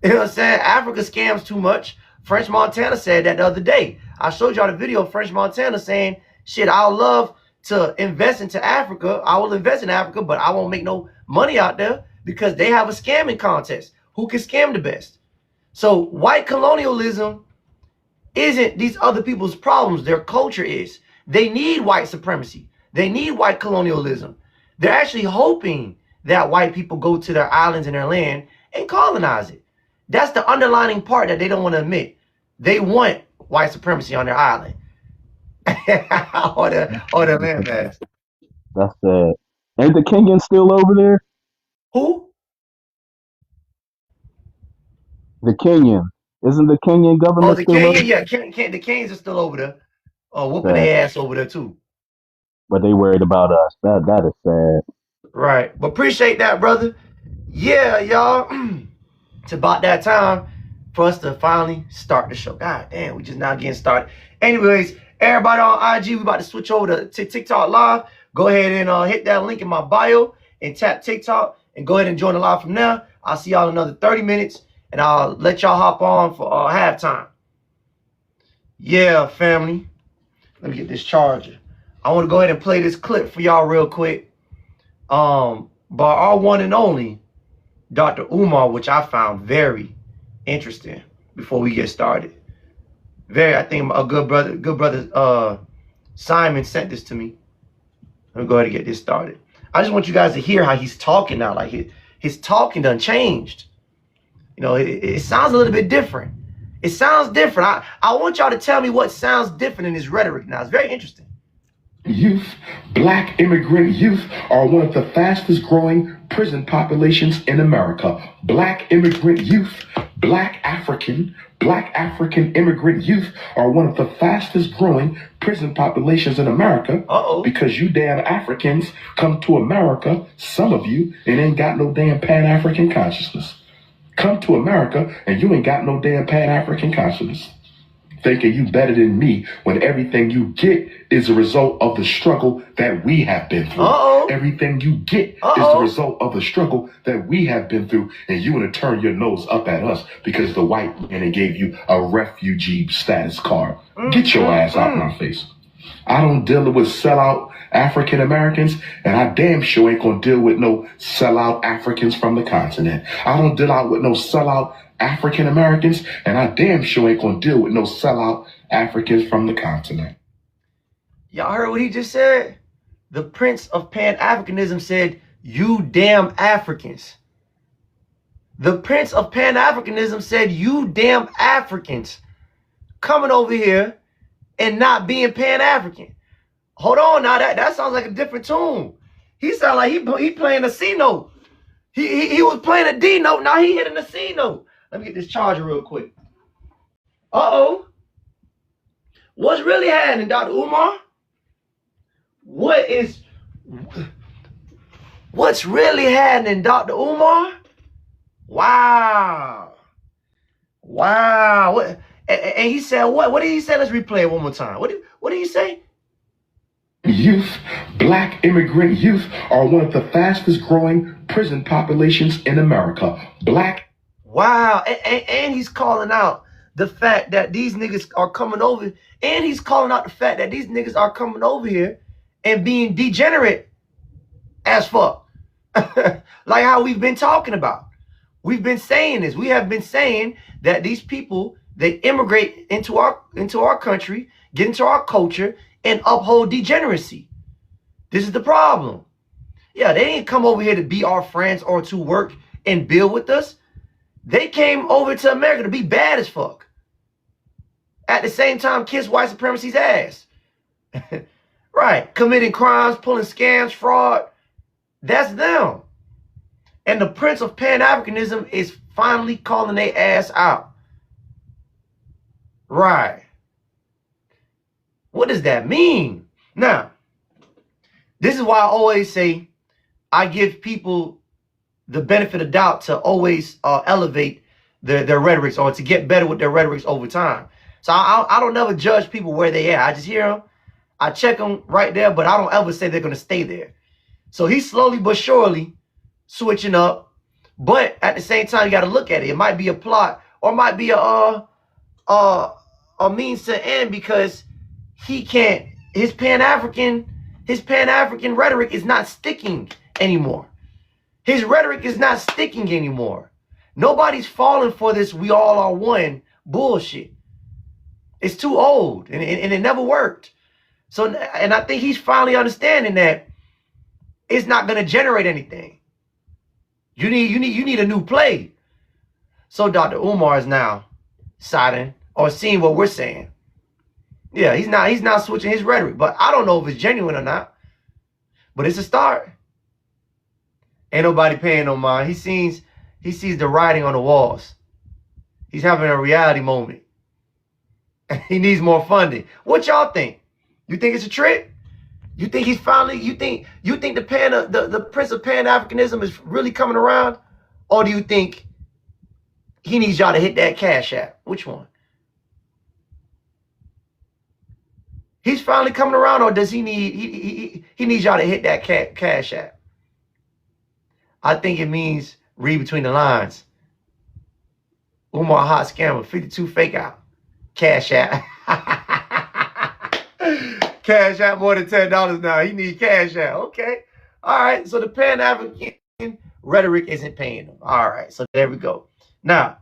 You know what I'm saying? Africa scams too much. French Montana said that the other day. I showed y'all the video of French Montana saying, shit, I'll love to invest into Africa. I will invest in Africa, but I won't make no money out there because they have a scamming contest. Who can scam the best? So white colonialism isn't these other people's problems. Their culture is. They need white supremacy. They need white colonialism. They're actually hoping that white people go to their islands and their land and colonize it. That's the underlining part that they don't want to admit. They want white supremacy on their island. or the landmass. That's sad. Ain't the Kenyans still over there? Who? The Kenyan. Isn't the Kenyan Oh, government the still over Kenya, yeah. The Kenyans are still over there. Whooping there? their ass over there too. But they worried about us. That is sad. Right. But appreciate that, brother. Yeah, y'all. It's about that time for us to finally start the show. God damn, we just now getting started. Anyways, everybody on IG, we about to switch over to TikTok Live. Go ahead and hit that link in my bio and tap TikTok and go ahead and join the live from there. I'll see y'all in another 30 minutes and I'll let y'all hop on for halftime. Yeah, family. Let me get this charger. I want to go ahead and play this clip for y'all real quick. By our one and only Dr. Umar, which I found very interesting before we get started. I think a good brother, Simon sent this to me. Let me go ahead and get this started. I just want you guys to hear how he's talking now. Like his talking done changed. You know, it sounds a little bit different. It sounds different. I want y'all to tell me what sounds different in his rhetoric now. It's very interesting. Youth, Black immigrant youth are one of the fastest growing prison populations in America. Black immigrant youth, Black African immigrant youth are one of the fastest growing prison populations in America. Because you damn Africans come to America, some of you, and ain't got no damn Pan-African consciousness. Come to America and you ain't got no damn Pan-African consciousness. Thinking you better than me when everything you get is a result of the struggle that we have been through. Everything you get is the result of the struggle that we have been through, and you want to turn your nose up at us because the white man gave you a refugee status card. Get your ass out my face. I don't deal with sellout African Americans, and I damn sure ain't gonna deal with no sellout Africans from the continent. I don't deal out with no sellout African Americans, and I damn sure ain't gonna deal with no sellout Africans from the continent. Y'all heard what he just said? The Prince of Pan-Africanism said, you damn Africans. The Prince of Pan-Africanism said, you damn Africans coming over here and not being Pan-African. Hold on now, that sounds like a different tune. He sound like he playing a C note. He was playing a D note, now he hitting a C note. Let me get this charger real quick. What's really happening, Dr. Umar? what's really happening, Dr. Umar? Wow. What? And he said what? What did he say? Let's replay it one more time. What did he say? Youth, black immigrant youth, are one of the fastest growing prison populations in America. Wow. And he's calling out the fact that these niggas are coming over. And he's calling out the fact that these niggas are coming over here and being degenerate as fuck. Like how we've been talking about. We've been saying this. We have been saying that these people, they immigrate into our country, get into our culture, and uphold degeneracy. This is the problem. Yeah, they didn't come over here to be our friends or to work and build with us. They came over to America to be bad as fuck. At the same time, kiss white supremacy's ass. Right, committing crimes, pulling scams, fraud. That's them. And the Prince of Pan-Africanism is finally calling their ass out. Right. What does that mean? Now, this is why I always say I give people the benefit of doubt to always elevate their rhetorics or to get better with their rhetorics over time. So I don't never judge people where they are. I just hear them. I check them right there, but I don't ever say they're going to stay there. So he's slowly but surely switching up. But at the same time, you got to look at it. It might be a plot or it might be a means to end because he can't, his Pan-African rhetoric is not sticking anymore. His rhetoric is not sticking anymore. Nobody's falling for this we all are one bullshit. It's too old and it never worked. So, and I think he's finally understanding that it's not going to generate anything. You need a new play. So Dr. Umar is now siding or seeing what we're saying. Yeah, he's not switching his rhetoric, but I don't know if it's genuine or not. But it's a start. Ain't nobody paying no mind. He sees the writing on the walls. He's having a reality moment. He needs more funding. What y'all think? You think it's a trick? You think he's finally? You think the Prince of Pan-Africanism is really coming around, or do you think he needs y'all to hit that cash app? Which one? He's finally coming around, or does he need he needs y'all to hit that cash app? I think it means read between the lines. Umar hot scammer, 52 fake out. Cash app. Cash out more than $10 now. He need cash out. Okay. All right. So the Pan-African rhetoric isn't paying them. All right. So there we go. Now,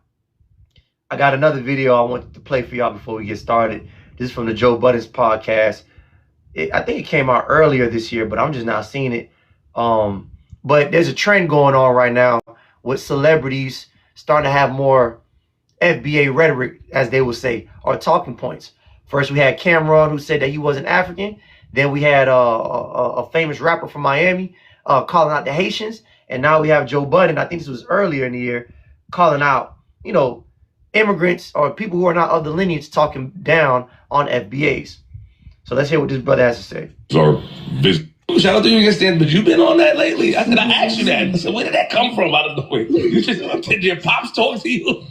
I got another video I wanted to play for y'all before we get started. This is from the Joe Budden's podcast. I think it came out earlier this year, but I'm just not seeing it. But there's a trend going on right now with celebrities starting to have more FBA rhetoric, as they would say, or talking points. First, we had Cameron, who said that he wasn't African. Then we had a famous rapper from Miami calling out the Haitians. And now we have Joe Budden, I think this was earlier in the year, calling out, you know, immigrants or people who are not of the lineage talking down on FBAs. So let's hear what this brother has to say. Shout out to you against that, but you've been on that lately. I said, I asked you that. I said, where did that come from out of the way? You just, did your pops talk to you?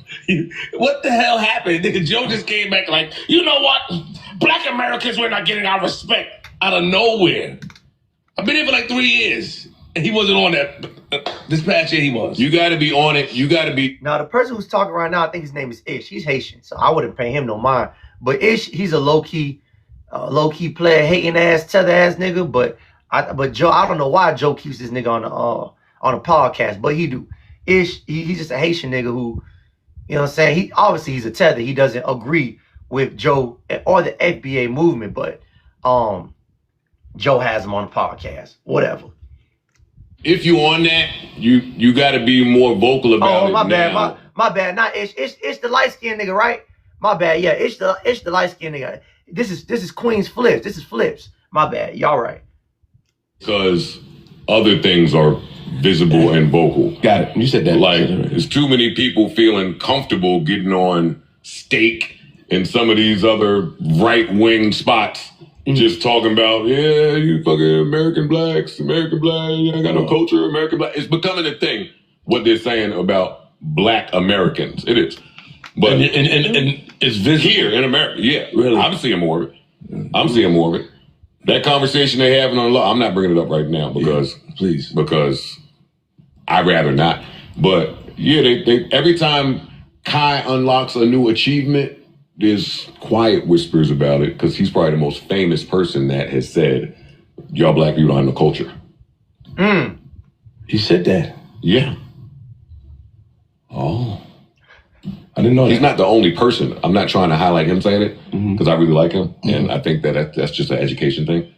What the hell happened? Nigga, Joe just came back like, you know what? Black Americans were not getting our respect out of nowhere. I've been here for like 3 years, and he wasn't on that. This past year he was. You got to be on it. You got to be. Now, the person who's talking right now, I think his name is Ish. He's Haitian, so I wouldn't pay him no mind. But Ish, he's a low-key player, hating ass, tether ass nigga, but Joe, I don't know why Joe keeps this nigga on a podcast, but he do. Ish, he's just a Haitian nigga who, you know what I'm saying? He's a tether. He doesn't agree with Joe or the FBA movement, but Joe has him on the podcast. Whatever. If you on that, you got to be more vocal about it. Oh, my bad. Now. My bad. Not Ish. Ish the light skinned nigga, right? My bad. Yeah, Ish the light skinned nigga. This is Queen's Flips. This is Flips. My bad. Y'all right. Because other things are visible and vocal. Got it. You said that. Like, there's too many people feeling comfortable getting on stake in some of these other right-wing spots just talking about, yeah, you fucking American blacks, you ain't got no culture, American black. It's becoming a thing, what they're saying about black Americans. It is. But and it's visible here in America. Yeah, really. I'm seeing more of it. That conversation they having on law, I'm not bringing it up right now because I'd rather not. But yeah, they every time Kai unlocks a new achievement, there's quiet whispers about it because he's probably the most famous person that has said, y'all black people don't have no culture. He said that? Yeah. Oh. I didn't know He's not the only person. I'm not trying to highlight him saying it because I really like him. And I think that's just an education thing.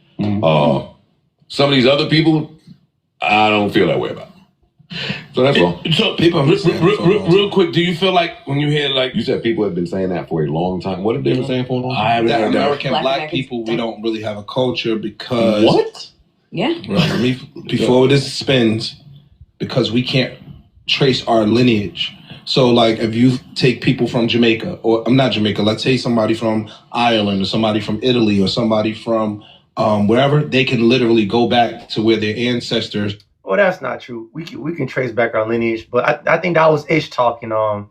Some of these other people, I don't feel that way about. So that's all. So, people, real quick, do you feel like when you hear like... You said people have been saying that for a long time. What have they been saying for a long time? That American black people, we don't really have a culture because... What? Yeah. Before this spins, because we can't trace our lineage. So, like, if you take people from Jamaica, or I'm not Jamaica, let's say somebody from Ireland or somebody from Italy or somebody from wherever, they can literally go back to where their ancestors. Well, that's not true. We can trace back our lineage, but I think that was Ish talking. You know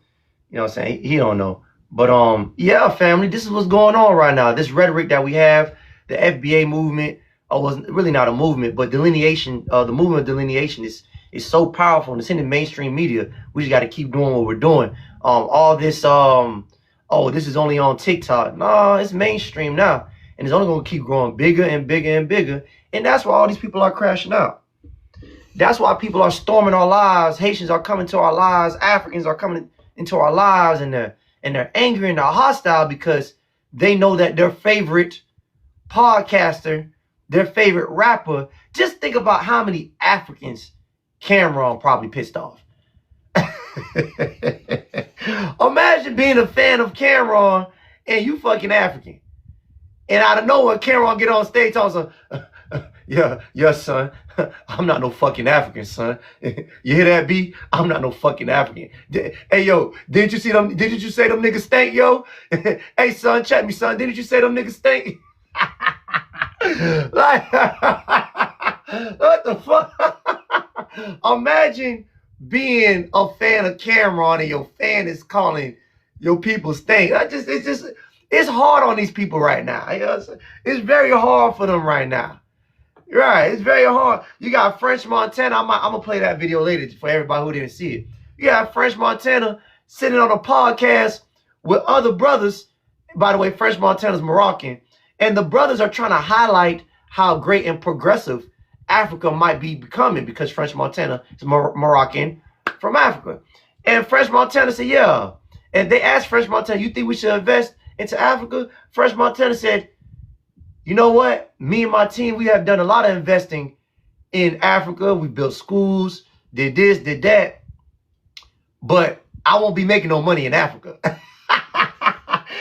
what I'm saying? He don't know. But yeah, family, this is what's going on right now. This rhetoric that we have, the FBA movement, was really not a movement, but delineation, the movement of delineation is so powerful and it's in the mainstream media. We just got to keep doing what we're doing. All this, this is only on TikTok. No, it's mainstream now. And it's only going to keep growing bigger and bigger and bigger. And that's why all these people are crashing out. That's why people are storming our lives. Haitians are coming to our lives. Africans are coming into our lives, and they're angry and they're hostile because they know that their favorite podcaster, their favorite rapper, just think about how many Africans Cameron probably pissed off. Imagine being a fan of Cameron and you fucking African. And out of nowhere, Cameron get on stage talking, yeah, son. I'm not no fucking African, son. You hear that, B? I'm not no fucking African. Hey, yo, didn't you say them niggas stink, yo? Hey, son, check me, son. Didn't you say them niggas stink? Like, what the fuck? Imagine being a fan of Cameron and your fan is calling your people stink. It's hard on these people right now. It's very hard for them right now. Right, it's very hard. You got French Montana. I'm gonna play that video later for everybody who didn't see it. You got French Montana sitting on a podcast with other brothers. By the way, French Montana's Moroccan, and the brothers are trying to highlight how great and progressive Africa might be becoming because French Montana is Moroccan from Africa. And French Montana said, yeah. And they asked French Montana, you think we should invest into Africa? French Montana said, you know what? Me and my team, we have done a lot of investing in Africa. We built schools, did this, did that. But I won't be making no money in Africa.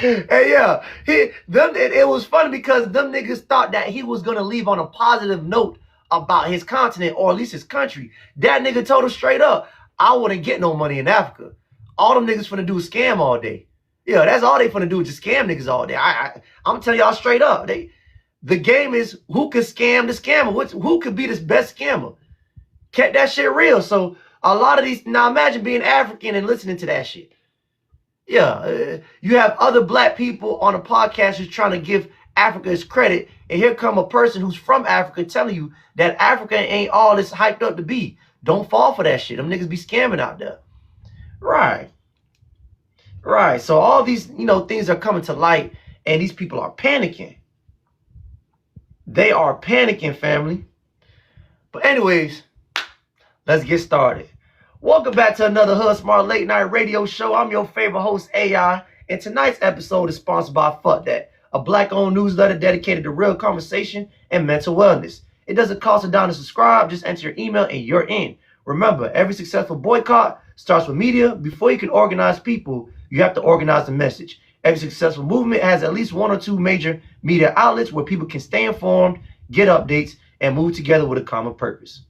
And yeah, it was funny because them niggas thought that he was going to leave on a positive note about his continent or at least his country. That nigga told him straight up, I wouldn't get no money in Africa. All them niggas finna do is scam all day. Yeah, that's all they finna do is just scam niggas all day. I'm telling y'all straight up. The game is who could scam the scammer. Who could be the best scammer? Kept that shit real. So a lot of these, now imagine being African and listening to that shit. Yeah, you have other black people on a podcast who's trying to give Africa its credit. And here come a person who's from Africa telling you that Africa ain't all this hyped up to be. Don't fall for that shit. Them niggas be scamming out there. Right. Right. So all these, things are coming to light and these people are panicking. They are panicking, family. But anyways, let's get started. Welcome back to another Hoodsmart late night radio show. I'm your favorite host, AI. And tonight's episode is sponsored by Fuck That, a black-owned newsletter dedicated to real conversation and mental wellness. It doesn't cost a dime to subscribe. Just enter your email and you're in. Remember, every successful boycott starts with media. Before you can organize people, you have to organize the message. Every successful movement has at least one or two major media outlets where people can stay informed, get updates, and move together with a common purpose.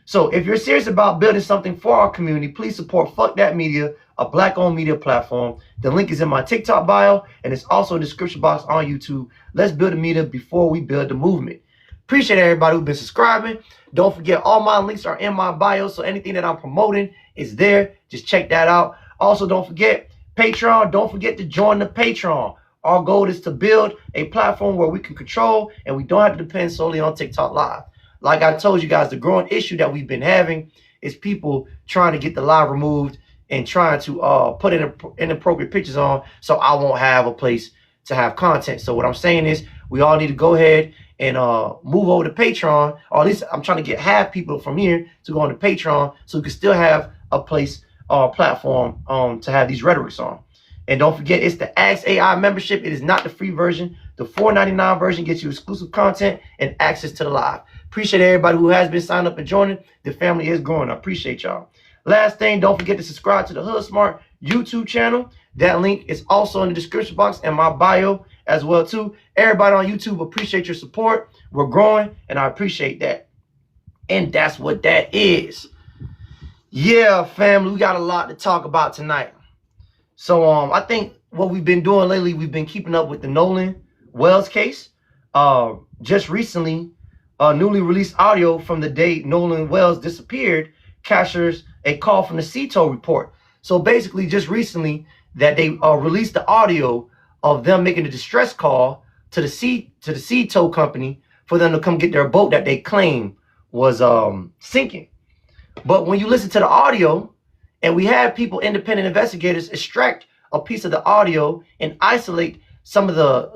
So if you're serious about building something for our community, please support Fuck That Media, a Black-owned media platform. The link is in my TikTok bio, and it's also in the description box on YouTube. Let's build a media before we build the movement. Appreciate everybody who's been subscribing. Don't forget, all my links are in my bio, so anything that I'm promoting is there. Just check that out. Also, don't forget Patreon. Don't forget to join the Patreon. Our goal is to build a platform where we can control and we don't have to depend solely on TikTok Live. Like I told you guys, the growing issue that we've been having is people trying to get the live removed and trying to put inappropriate pictures on, so I won't have a place to have content. So what I'm saying is we all need to go ahead and move over to Patreon, or at least I'm trying to get half people from here to go on to Patreon so we can still have a place or platform to have these rhetorics on. And don't forget, it's the Ask AI membership. It is not the free version. The $4.99 version gets you exclusive content and access to the live. Appreciate everybody who has been signed up and joining. The family is growing. I appreciate y'all. Last thing, don't forget to subscribe to the Hoodsmart YouTube channel. That link is also in the description box and my bio as well too. Everybody on YouTube, appreciate your support. We're growing, and I appreciate that. And that's what that is. Yeah, family, we got a lot to talk about tonight. So I think what we've been doing lately, we've been keeping up with the Nolan Wells case. Just recently, newly released audio from the day Nolan Wells disappeared captures a call from the CTO report. So basically, just recently, that they released the audio of them making a distress call to the CTO company for them to come get their boat that they claim was sinking. But when you listen to the audio, and we have people, independent investigators, extract a piece of the audio and isolate some of the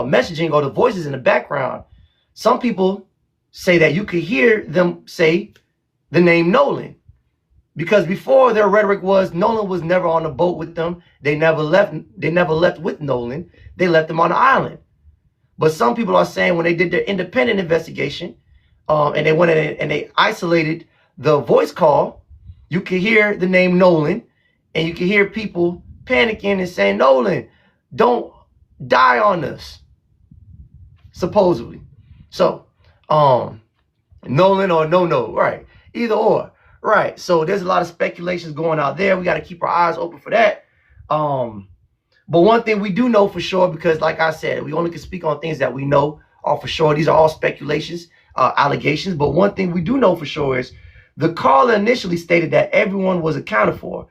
messaging or the voices in the background, some people say that you could hear them say the name Nolan. Because before, their rhetoric was Nolan was never on the boat with them. They never left with Nolan. They left him on the island. But some people are saying when they did their independent investigation, and they went in and they isolated the voice call, you can hear the name Nolan, and you can hear people panicking and saying, Nolan, don't die on us, supposedly. So, Nolan or no, right? Either or, right? So there's a lot of speculations going out there. We got to keep our eyes open for that. But one thing we do know for sure, because like I said, we only can speak on things that we know are for sure. These are all speculations, allegations. But one thing we do know for sure is the caller initially stated that everyone was accounted for,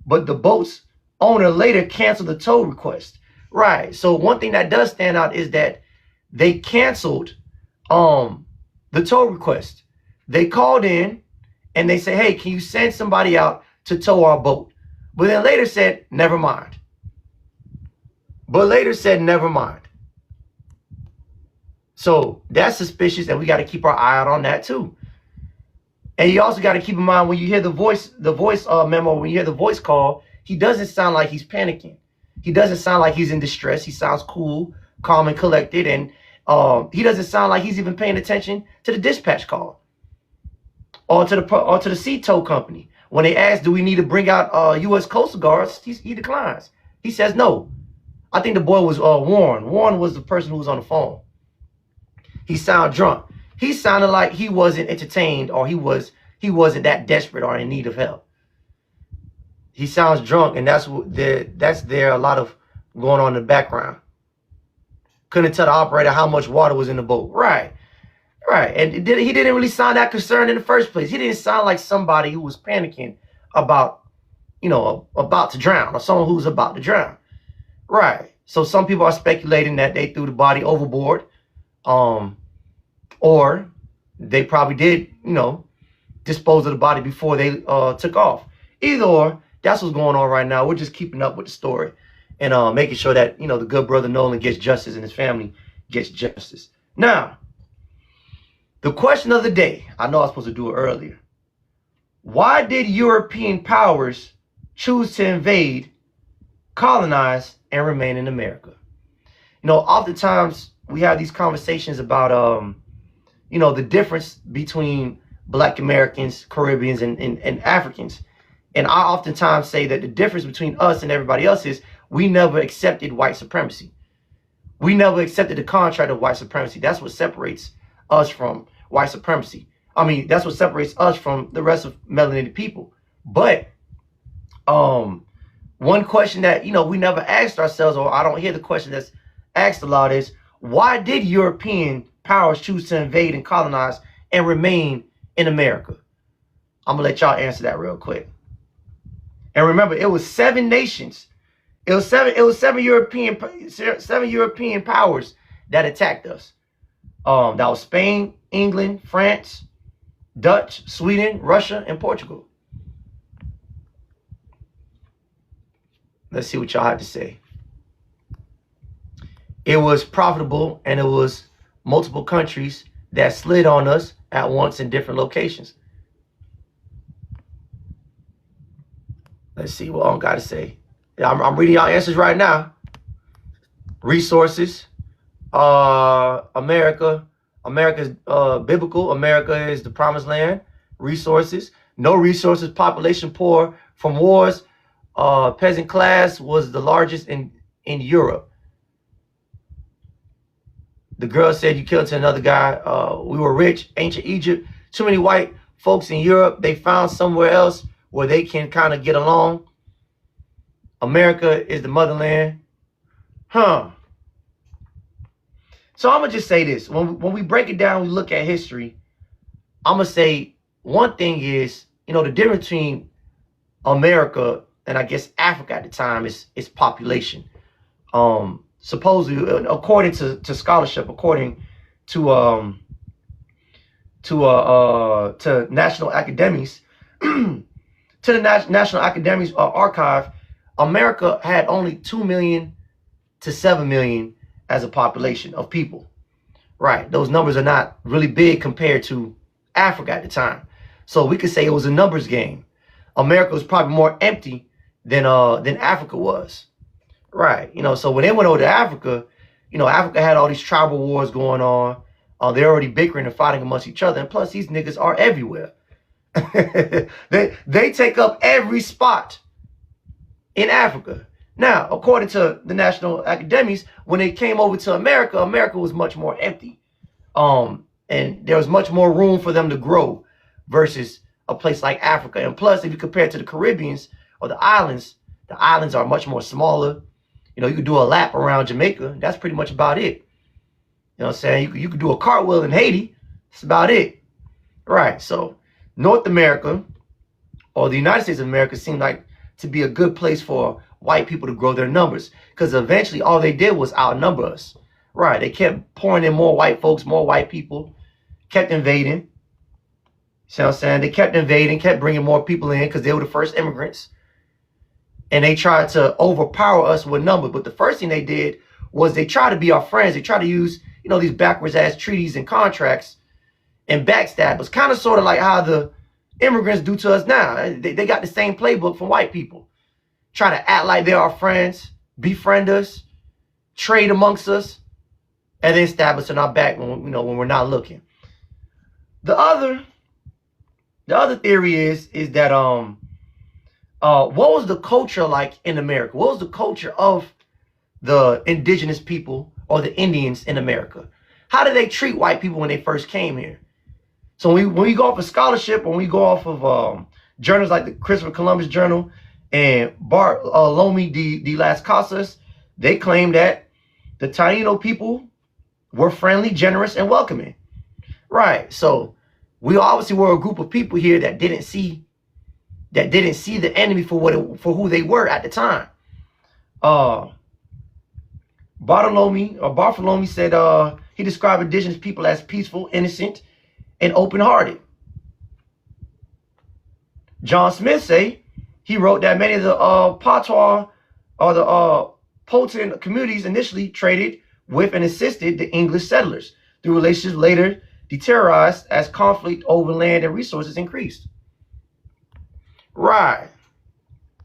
but the boat's owner later canceled the tow request. Right. So one thing that does stand out is that they canceled the tow request. They called in and they said, hey, can you send somebody out to tow our boat? But then later said, never mind. So that's suspicious, and we got to keep our eye out on that too. And you also got to keep in mind, when you hear the voice memo, when you hear the voice call, he doesn't sound like he's panicking. He doesn't sound like he's in distress. He sounds cool, calm, and collected. And he doesn't sound like he's even paying attention to the dispatch call or to the CTO company. When they ask, do we need to bring out U.S. Coastal Guards, he declines. He says no. I think the boy was Warren. Warren was the person who was on the phone. He sounded drunk. He sounded like he wasn't entertained, or he wasn't that desperate or in need of help. He sounds drunk, and that's there a lot of going on in the background. Couldn't tell the operator how much water was in the boat. Right. And he didn't really sound that concerned in the first place. He didn't sound like somebody who was panicking about to drown, or someone who's about to drown. Right. So some people are speculating that they threw the body overboard. Or they probably did, dispose of the body before they took off. Either or, that's what's going on right now. We're just keeping up with the story and making sure that, the good brother Nolan gets justice and his family gets justice. Now, the question of the day, I know I was supposed to do it earlier. Why did European powers choose to invade, colonize, and remain in America? Oftentimes we have these conversations about, the difference between Black Americans, Caribbeans, and Africans. And I oftentimes say that the difference between us and everybody else is we never accepted white supremacy. We never accepted the contract of white supremacy. That's what separates us from white supremacy. I mean, that's what separates us from the rest of melanated people. But one question that, we never asked ourselves, or I don't hear the question that's asked a lot, is why did European powers choose to invade and colonize and remain in America? I'm gonna let y'all answer that real quick. And remember, it was 7 nations. It was seven European powers that attacked us. That was Spain, England, France, Dutch, Sweden, Russia, and Portugal. Let's see what y'all have to say. It was profitable, and it was multiple countries that slid on us at once in different locations. Let's see what I got to say. I'm reading y'all answers right now. Resources. America's biblical. America is the promised land. Resources. No resources. Population poor from wars. Peasant class was the largest in Europe. The girl said you killed to another guy. We were rich. Ancient Egypt. Too many white folks in Europe. They found somewhere else where they can kind of get along. America is the motherland. So I'm going to just say this. When we break it down, we look at history, I'm going to say one thing is, the difference between America and I guess Africa at the time is population. Supposedly, according to scholarship, according to national academies, to the National Academies Archive, America had only 2 million to 7 million as a population of people. Right. Those numbers are not really big compared to Africa at the time. So we could say it was a numbers game. America was probably more empty than Africa was. Right. So when they went over to Africa, Africa had all these tribal wars going on. They're already bickering and fighting amongst each other. And plus, these niggas are everywhere. they take up every spot in Africa. Now, according to the National Academies, when they came over to America, America was much more empty. And there was much more room for them to grow versus a place like Africa. And plus, if you compare it to the Caribbeans or the islands are much more smaller. You could do a lap around Jamaica. That's pretty much about it. You know what I'm saying? You could do a cartwheel in Haiti. That's about it. Right. So North America or the United States of America seemed like to be a good place for white people to grow their numbers, because eventually all they did was outnumber us. Right. They kept pouring in more white folks, more white people, kept invading. See what I'm saying? They kept invading, kept bringing more people in because they were the first immigrants. And they tried to overpower us with numbers. But the first thing they did was they tried to be our friends. They tried to use, these backwards ass treaties and contracts and backstab us. Kind of sort of like how the immigrants do to us now. They got the same playbook from white people. Try to act like they're our friends, befriend us, trade amongst us, and then stab us in our back when we're not looking. The other theory is that what was the culture like in America? What was the culture of the indigenous people or the Indians in America? How did they treat white people when they first came here? So when we go off of scholarship, when we go off of journals like the Christopher Columbus Journal and Bartolome de las Casas, they claim that the Taino people were friendly, generous, and welcoming. Right. So we obviously were a group of people here that didn't see the enemy for who they were at the time. Bartolome said he described indigenous people as peaceful, innocent, and open-hearted. John Smith he wrote that many of the Patois or the Poton communities initially traded with and assisted the English settlers through relationships later deteriorized as conflict over land and resources increased. Right.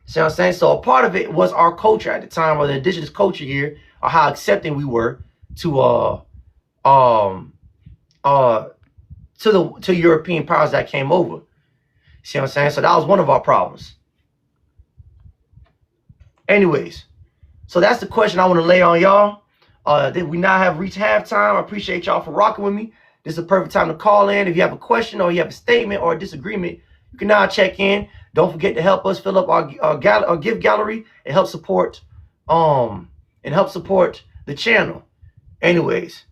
See what I'm saying? So a part of it was our culture at the time, or the indigenous culture here, or how accepting we were to European powers that came over. See what I'm saying? So that was one of our problems. Anyways, so that's the question I want to lay on y'all. Did we not have reached halftime? I appreciate y'all for rocking with me. this is a perfect time to call in. If you have a question or you have a statement or a disagreement, you can now check in. Don't forget to help us fill up our gift gallery and help support the channel. Anyways,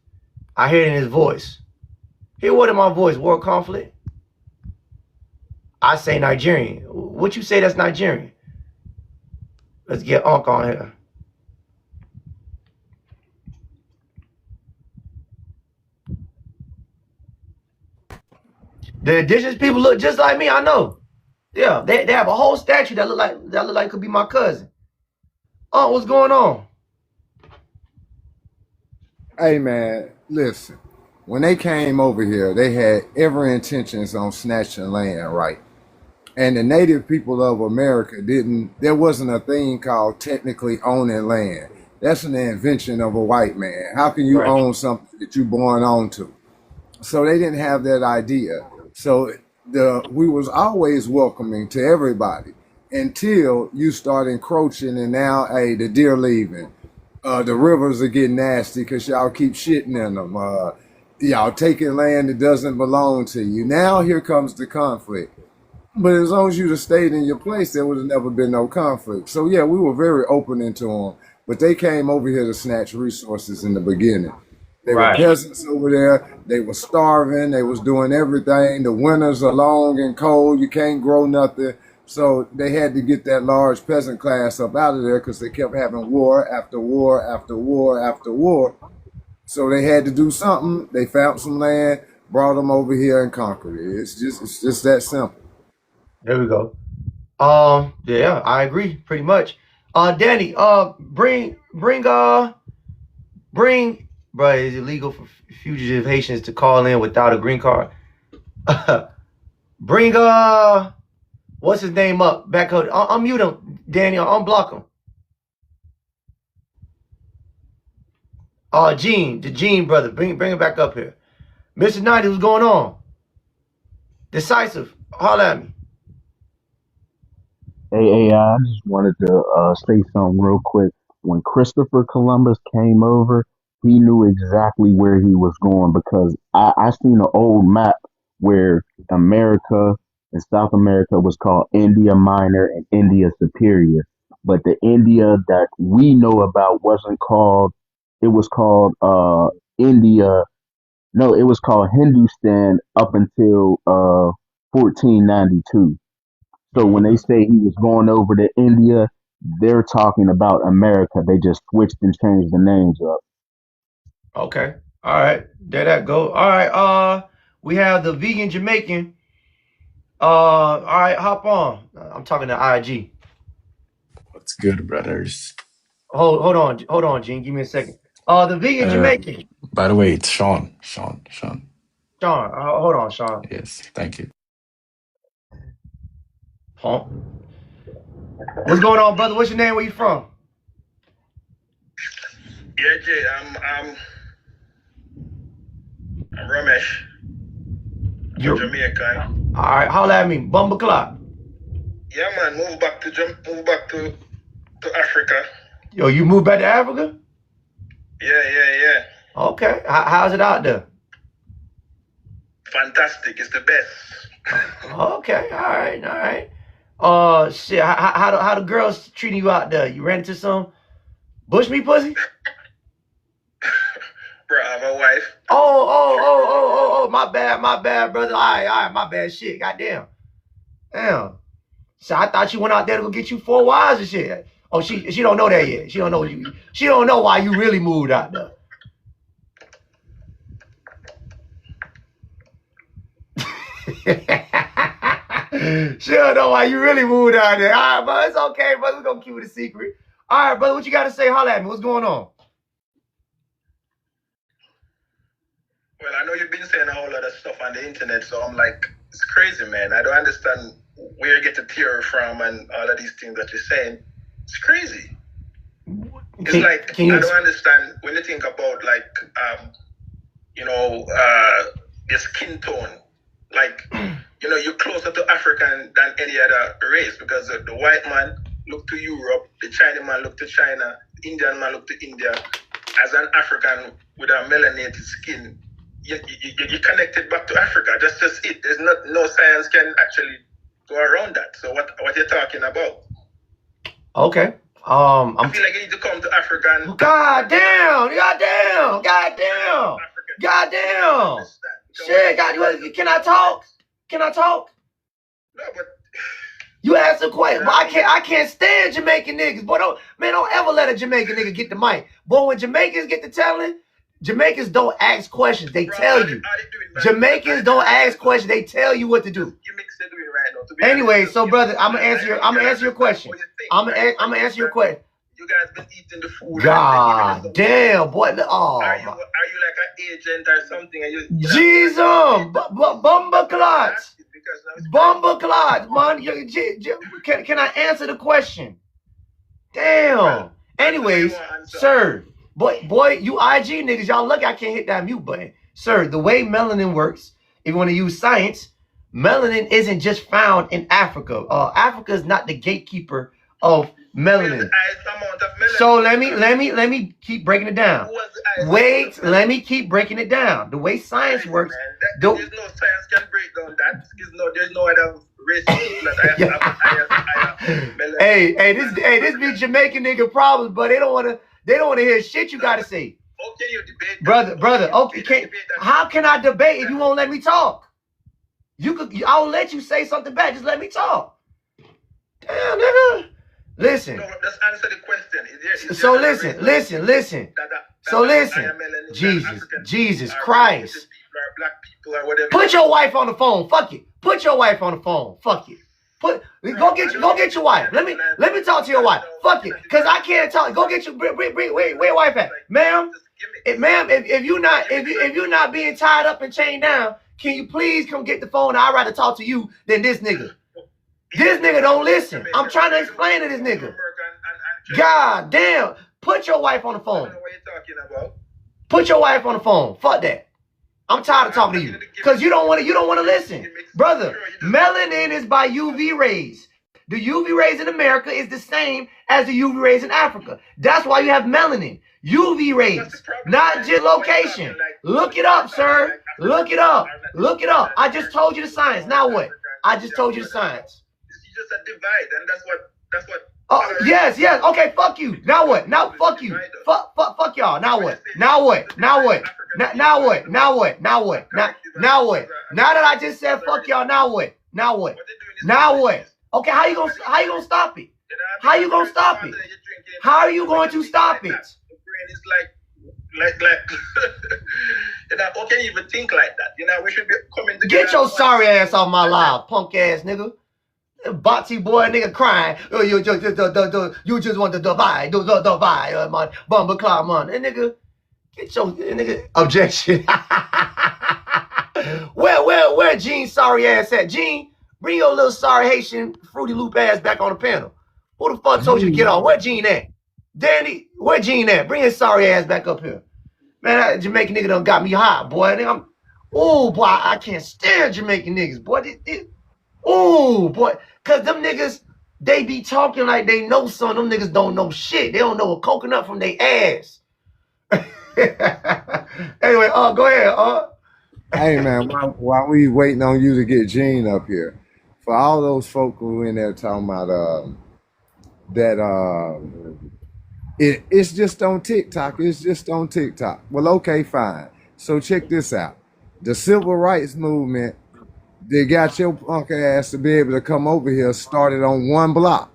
I hear it in his voice. Hear what in my voice? World conflict? I say Nigerian. What you say that's Nigerian? Let's get Unc on here. The indigenous people look just like me, I know. Yeah, they have a whole statue that look like could be my cousin. Oh, what's going on? Hey man, listen. When they came over here, they had every intentions on snatching land, right? And the native people of America there wasn't a thing called technically owning land. That's an invention of a white man. How can you own something that you're born onto? So they didn't have that idea. So we was always welcoming to everybody until you start encroaching, and now, hey, the deer leaving. The rivers are getting nasty because y'all keep shitting in them. Y'all taking land that doesn't belong to you. Now here comes the conflict. But as long as you'd have stayed in your place, there would have never been no conflict. So yeah, we were very open into them. But they came over here to snatch resources in the beginning. They were peasants over there. They were starving. They was doing everything. The winters are long and cold. You can't grow nothing. So they had to get that large peasant class up out of there because they kept having war after war after war after war. So they had to do something. They found some land, brought them over here and conquered it. It's just that simple. There we go. Yeah, I agree pretty much. Danny, bring, bro, is it illegal for fugitive Haitians to call in without a green card? Bring, what's his name up? Back up. Unmute him, Danny, unblock him. Gene, the Gene brother, bring him back up here. Mr. 90, what's going on? Decisive, holla at me. Hey, I just wanted to say something real quick. When Christopher Columbus came over, he knew exactly where he was going because I seen an old map where America and South America was called India Minor and India Superior. But the India that we know about wasn't called, it was called India. No, it was called Hindustan up until 1492. So when they say he was going over to India, they're talking about America. They just switched and changed the names up. Okay. All right. There that go. All right. We have the vegan Jamaican. All right, hop on. I'm talking to IG. What's good, brothers? Hold on, Gene. Give me a second. The vegan Jamaican. By the way, it's Sean. Sean. Hold on, Sean. Yes, thank you. Huh? What's going on, brother? What's your name? Where you from? Yeah, Jay. I'm Ramesh. You're Jamaican. All right, holla at me, Bumble Clock. Yeah, man. Move back to Africa. Yo, you moved back to Africa? Yeah. Okay. How's it out there? Fantastic. It's the best. Okay. All right. Shit. How the girls treating you out there? You ran into some bushmeat pussy? Bro, I have a wife. Oh, my bad, brother. All right, my bad. Shit, goddamn. Damn. So I thought you went out there to go get you 4 wives and shit. Oh, she don't know that yet. She don't know why you really moved out there. She don't know why you really moved out there. All right, but it's okay, brother. We're gonna keep it a secret. All right, brother, what you got to say? Holla at me. What's going on? Well, I know you've been saying a whole lot of stuff on the internet, so I'm like, it's crazy, man. I don't understand where you get the theory from and all of these things that you're saying. It's crazy. It's like, I don't understand when you think about your skin tone. Like, you're closer to African than any other race because the white man look to Europe, the Chinese man look to China, the Indian man look to India. As an African with a melanated skin, you connected back to Africa. That's just it. There's no science can actually go around that. So what you're talking about? Okay. I feel like you need to come to Africa and goddamn. Shit, can I talk? No, but you asked a question. I can't stand Jamaican niggas. Boy, don't ever let a Jamaican nigga get the mic. Boy, when Jamaicans get to telling, Jamaicans don't ask questions. They tell you. Jamaicans don't ask questions. They tell you what to do. Anyway, so brother, I'm gonna answer your question. I'm gonna answer your question. You guys been eating the food. God damn, boy. Oh. Are you like an agent or something? Jesus, Bumba clots, man. Can I answer the question? Damn. Anyways, sir, boy, you IG niggas, y'all lucky I can't hit that mute button. Sir, the way melanin works, if you want to use science, melanin isn't just found in Africa. Africa is not the gatekeeper of melanin. So let me keep breaking it down. Wait, let me keep breaking it down. The way science works. There's no science can break down that. There's no other race that Hey, this be Jamaican nigga problems, but they don't wanna hear shit you gotta say. Okay, you debate. Brother, okay, how can I debate if you won't let me talk? I'll let you say something back. Just let me talk. Damn, nigga. Listen. No, just answer the question. So listen. So listen. Jesus Christ. Black people or whatever. Put your wife on the phone. Fuck it. Put your wife on the phone. Fuck it. Go get your wife. Let me talk to your wife. Fuck it. Cause I can't talk. Go get your where your wife at? Ma'am, if you're not being tied up and chained down, can you please come get the phone? I'd rather talk to you than this nigga. This nigga don't listen. I'm trying to explain to this nigga. God damn. Put your wife on the phone. Put your wife on the phone. Fuck that. I'm tired of talking to you. Because you don't want to listen. Brother, melanin is by UV rays. The UV rays in America is the same as the UV rays in Africa. That's why you have melanin. UV rays, not just location. Look it up, sir. Look it up. I just told you the science. Now what? I just told you the science. It's just a divide, and that's what. Oh, yes. Okay, fuck you. Now what? Now fuck you. Fuck y'all. Now what? Now what? Now what? Now that I just said fuck y'all, now what? Okay, how you gonna stop it? How you gonna stop it? How are you going to stop it? It's like how can you even think like that? We should be coming together. Get your sorry ass off my live, punk ass nigga. Botsy boy nigga crying. You just want to divide, man. Bumba cloud, man. And nigga, get your nigga objection. Where Gene sorry ass at? Gene, bring your little sorry Haitian Fruity Loop ass back on the panel. Who the fuck told you to get on? Where Gene at? Danny, where Gene at? Bring his sorry ass back up here. Man, that Jamaican nigga done got me hot, boy. Boy, I can't stand Jamaican niggas, boy. Boy. Cause them niggas, they be talking like they know something. Them niggas don't know shit. They don't know a coconut from their ass. Anyway, go ahead. Hey man, while we waiting on you to get Gene up here, for all those folk who in there talking about it's just on TikTok. It's just on TikTok. Well, okay, fine. So check this out. The civil rights movement, they got your punk ass to be able to come over here, started on one block.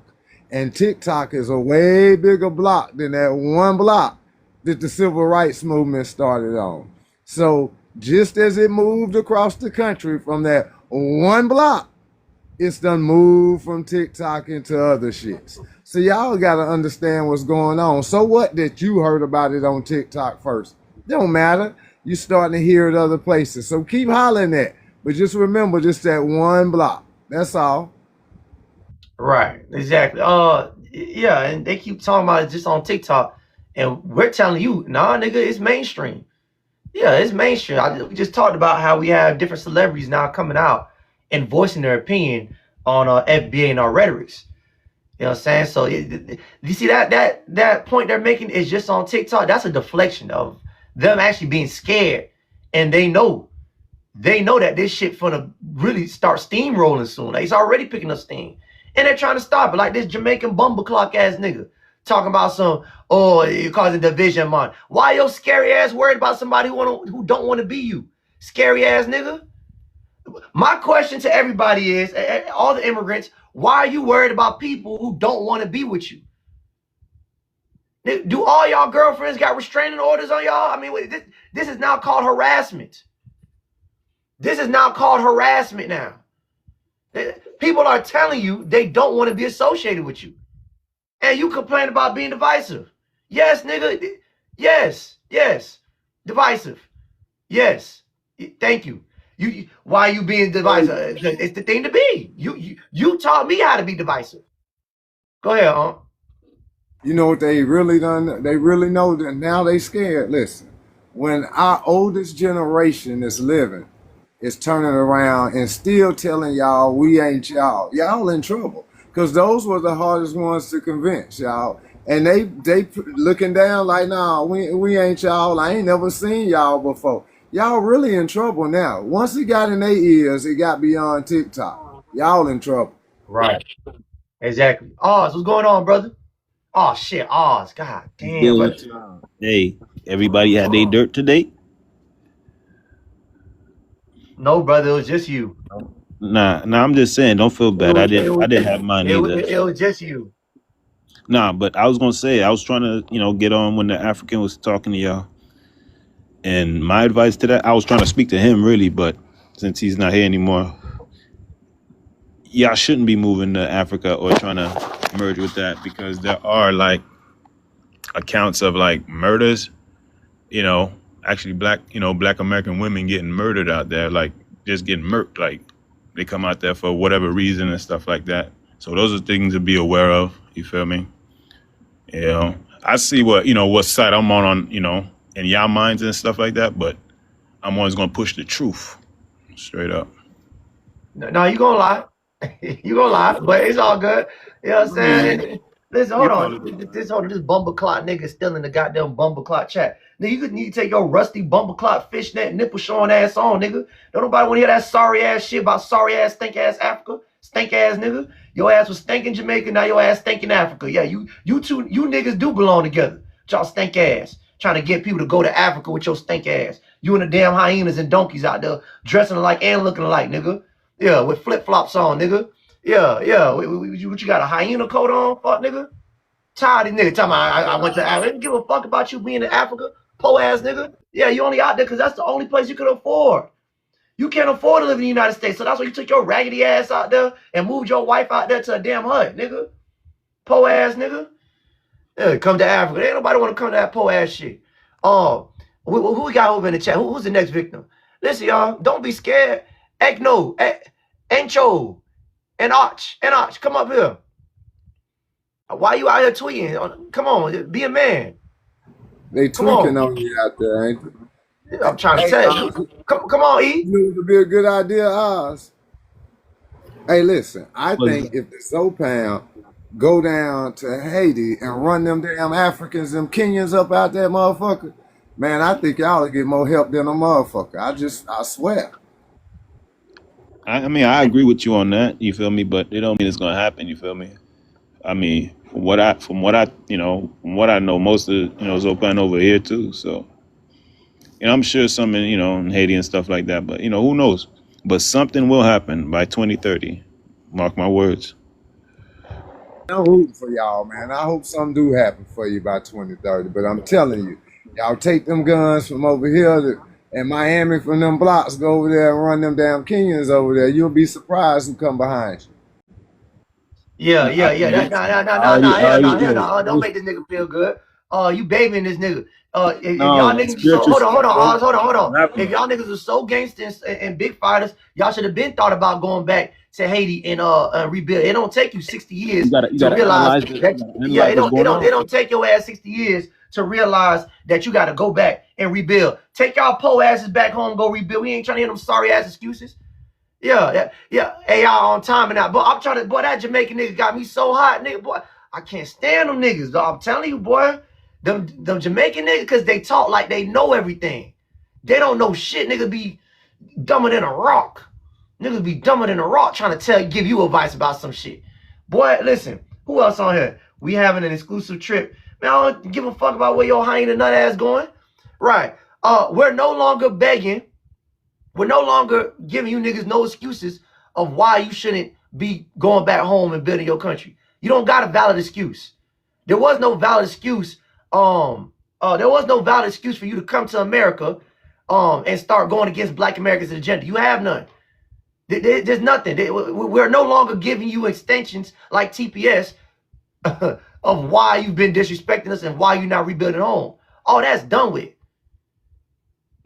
And TikTok is a way bigger block than that one block that the civil rights movement started on. So just as it moved across the country from that one block, it's done moved from TikTok into other shits. So y'all got to understand what's going on. So what that you heard about it on TikTok first? Don't matter. You starting to hear it other places. So keep hollering that. But just remember, just that one block. That's all. Right. Exactly. Yeah, and they keep talking about it just on TikTok. And we're telling you, nah, nigga, it's mainstream. Yeah, it's mainstream. We just talked about how we have different celebrities now coming out and voicing their opinion on FBA and our rhetorics. You know what I'm saying? So you see that point they're making is just on TikTok. That's a deflection of them actually being scared And they know that this shit finna really start steamrolling soon. Like, it's already picking up steam. And they're trying to stop it. Like this Jamaican bumbleclock ass nigga talking about you're causing division, man. Why your scary ass worried about somebody who don't want to be you? Scary ass nigga. My question to everybody is, all the immigrants, why are you worried about people who don't want to be with you? Do all y'all girlfriends got restraining orders on y'all? I mean, this is now called harassment. This is now called harassment now. People are telling you they don't want to be associated with you. And you complain about being divisive. Yes, nigga. Yes. Divisive. Yes. Thank you. Why are you being divisive? It's the thing to be. You taught me how to be divisive. Go ahead, huh? You know what they really done? They really know that now they scared. Listen, when our oldest generation is living, is turning around and still telling y'all we ain't y'all in trouble. Because those were the hardest ones to convince, y'all. And they looking down like, nah, we ain't y'all. I ain't never seen y'all before. Y'all really in trouble now. Once it got in their ears, it got beyond TikTok. Y'all in trouble. Right. Exactly. Oz, what's going on, brother? Oh shit, Oz. God damn. Brother. Hey, everybody had their dirt today? No, brother, it was just you. Nah, I'm just saying, don't feel bad. I didn't have mine either. It was just you. Nah, but I was gonna say, I was trying to, get on when the African was talking to y'all. And my advice to that, I was trying to speak to him really, but since he's not here anymore, y'all shouldn't be moving to Africa or trying to merge with that, because there are like accounts of like murders, actually black American women getting murdered out there, like just getting murked, like they come out there for whatever reason and stuff like that. So those are things to be aware of. You feel me? I see what side I'm on, in y'all minds and stuff like that, but I'm always gonna push the truth straight up. No, you gonna lie. You gonna lie, but it's all good. You know what I'm saying? Listen, hold on. This bumbleclot nigga still in the goddamn bumbleclot chat. Nigga, you need to take your rusty bumbleclot fishnet nipple showing ass on, nigga. Don't nobody want to hear that sorry ass shit about sorry ass stink ass Africa. Stink ass nigga. Your ass was stinking Jamaica, now your ass stinking Africa. Yeah, you niggas do belong together. Y'all stink ass. Trying to get people to go to Africa with your stink ass. You and the damn hyenas and donkeys out there dressing alike and looking alike, nigga. Yeah, with flip-flops on, nigga. Yeah. What you got, a hyena coat on, fuck, nigga? Tired of nigga talking about I went to Africa. I didn't give a fuck about you being in Africa, po-ass nigga. Yeah, you only out there because that's the only place you can afford. You can't afford to live in the United States, so that's why you took your raggedy ass out there and moved your wife out there to a damn hut, nigga. Po-ass nigga. Yeah, come to Africa. Ain't nobody want to come to that po-ass shit. Who we got over in the chat? Who's the next victim? Listen, y'all, don't be scared. Ekno, Encho, and Arch, come up here. Why you out here tweeting? Come on, be a man. They tweaking on you out there, ain't they? I'm trying to tell you. Come on, E. You know it would be a good idea, Oz. Hey, listen, I think if the Zopan go down to Haiti and run them damn Africans, them Kenyans up out that motherfucker, man, I think y'all will get more help than a motherfucker. I swear. I mean, I agree with you on that. You feel me? But it don't mean it's gonna happen. You feel me? I mean, from what I know, most of Zopan over here too. So, I'm sure some in Haiti and stuff like that. But who knows? But something will happen by 2030. Mark my words. I'm rooting for y'all, man. I hope something do happen for you by 2030. But I'm telling you, y'all take them guns from over here and Miami from them blocks, go over there and run them damn Kenyans over there. You'll be surprised who come behind you. Yeah. No. Don't make this nigga feel good. You babying this nigga. If y'all niggas hold on. If y'all niggas are so gangsters and big fighters, y'all should have been thought about going back to Haiti and rebuild. It don't take you 60 years to realize that. It don't take your ass 60 years to realize that you got to go back and rebuild. Take y'all po asses back home, go rebuild. We ain't trying to hear them sorry ass excuses. Yeah. AI on time and out. But I'm trying to, boy, that Jamaican nigga got me so hot, nigga. Boy, I can't stand them niggas. Dog. I'm telling you, boy, them Jamaican niggas, because they talk like they know everything. They don't know shit. Niggas be dumber than a rock. Niggas be dumber than a rock trying to give you advice about some shit. Boy, listen, who else on here? We having an exclusive trip. Man, I don't give a fuck about where your hyena nut ass going. Right. We're no longer begging. We're no longer giving you niggas no excuses of why you shouldn't be going back home and building your country. You don't got a valid excuse. There was no valid excuse. There was no valid excuse for you to come to America and start going against Black Americans' agenda. You have none. There's nothing. We're no longer giving you extensions like TPS of why you've been disrespecting us and why you're not rebuilding home. All that's done with.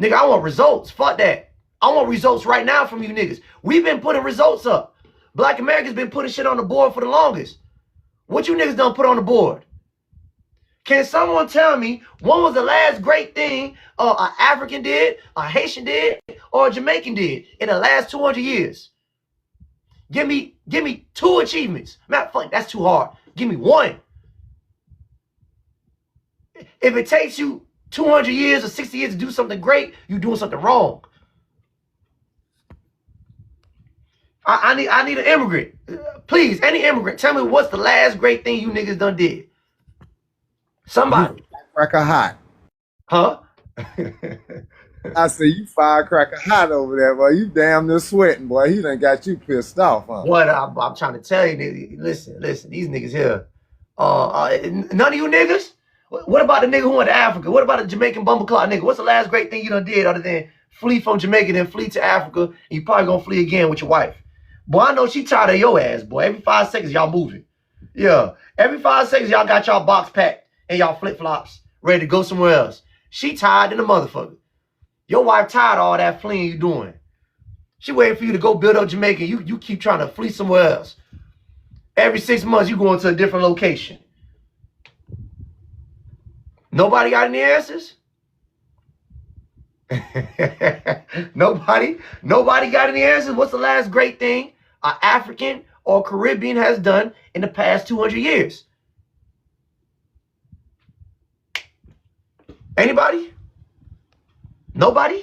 Nigga, I want results. Fuck that. I want results right now from you niggas. We've been putting results up. Black Americans been putting shit on the board for the longest. What you niggas done put on the board? Can someone tell me when was the last great thing an African did, a Haitian did, or a Jamaican did in the last 200 years? Give me 2 achievements. Matter of fact, that's too hard. Give me 1. If it takes you 200 years or 60 years to do something great, you're doing something wrong. I need an immigrant. Please, any immigrant, tell me what's the last great thing you niggas done did. Somebody. Firecracker hot. Huh? I say you firecracker hot over there, boy. You damn near sweating, boy. He done got you pissed off, huh? What I'm trying to tell you, nigga, listen, these niggas here. None of you niggas? What about the nigga who went to Africa? What about the Jamaican bumbleclot nigga? What's the last great thing you done did other than flee from Jamaica and flee to Africa? And you probably gonna flee again with your wife. Boy, I know she tired of your ass, boy. Every 5 seconds, y'all moving. Yeah. Every 5 seconds, y'all got y'all box packed and y'all flip-flops ready to go somewhere else. She tired than a motherfucker. Your wife tired of all that fleeing you doing. She waiting for you to go build up Jamaica. You keep trying to flee somewhere else. Every 6 months, you going to a different location. Nobody got any answers? Nobody got any answers? What's the last great thing an African or Caribbean has done in the past 200 years? Anybody? Nobody?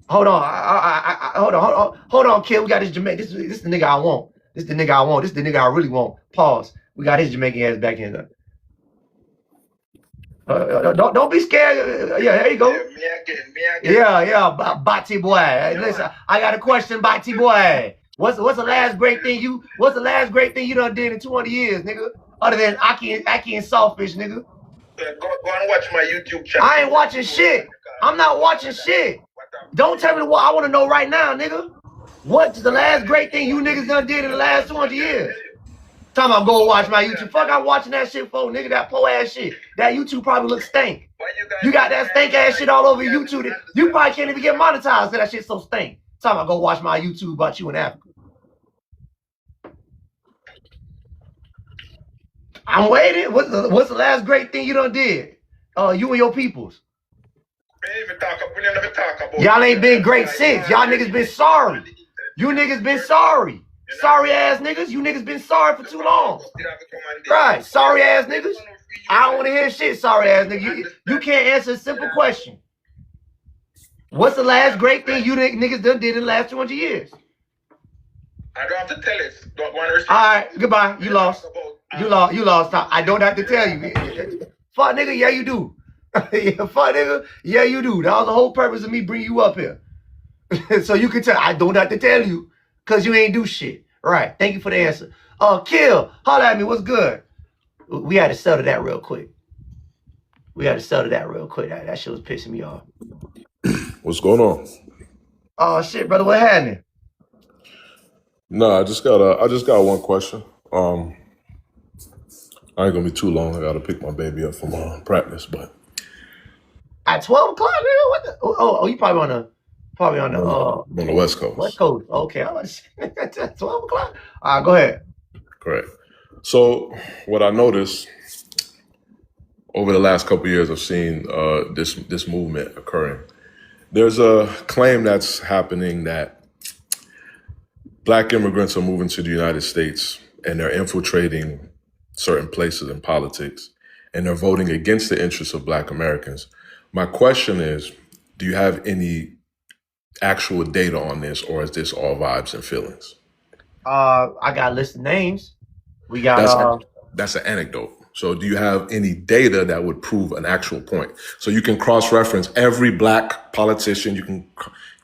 Hold on. Hold on, kid. We got this Jamaican. This is the nigga I want. This is the nigga I want. This is the nigga I really want. Pause. We got his Jamaican ass back in there. Don't be scared. Yeah, there you go. Yeah, Bati boy. Listen, I got a question, Bati boy. What's the last great thing you done did in 200 years, nigga? Other than Aki and Saltfish, nigga. Go and watch my YouTube channel. I ain't watching shit. I'm not watching shit. Don't tell me what I want to know right now, nigga. What's the last great thing you niggas done did in the last 200 years? Time I go watch my YouTube. Fuck, I'm watching that shit for, nigga, that po ass shit. That YouTube probably looks stank. You got that stank ass shit all over YouTube. You probably can't even get monetized because that shit so stank. Time I go watch my YouTube about you in Africa. I'm waiting. What's the last great thing you done did? You and your peoples. Y'all ain't been great since. Y'all niggas been sorry. You niggas been sorry. Sorry ass niggas. You niggas been sorry for too long. Right. Sorry ass niggas. I don't want to hear shit, sorry ass nigga. You can't answer a simple question. What's the last great thing you niggas done did in the last 200 years? I don't have to tell it. Don't want to receive. All right, goodbye. You lost. You lost. I don't have to tell you. Fuck nigga, yeah you do. Fuck nigga, yeah you do. That was the whole purpose of me bringing you up here. So you can tell. I don't have to tell you because you ain't do shit. Right. Thank you for the answer. Kill, holla at me. What's good? We had to settle that real quick. That shit was pissing me off. What's going on? Oh shit, brother, what happened? No, I just got one question. I ain't gonna be too long. I gotta pick my baby up from practice, but at 12 o'clock, nigga. What the? Oh, you probably on the West Coast. West Coast. Okay, I was 12 o'clock. All right, go ahead. Correct. So what I noticed over the last couple of years, I've seen this movement occurring. There's a claim that's happening that Black immigrants are moving to the United States and they're infiltrating certain places in politics, and they're voting against the interests of Black Americans. My question is, do you have any actual data on this, or is this all vibes and feelings? I got a list of names. We got That's an anecdote. So do you have any data that would prove an actual point? So you can cross-reference every Black politician, you can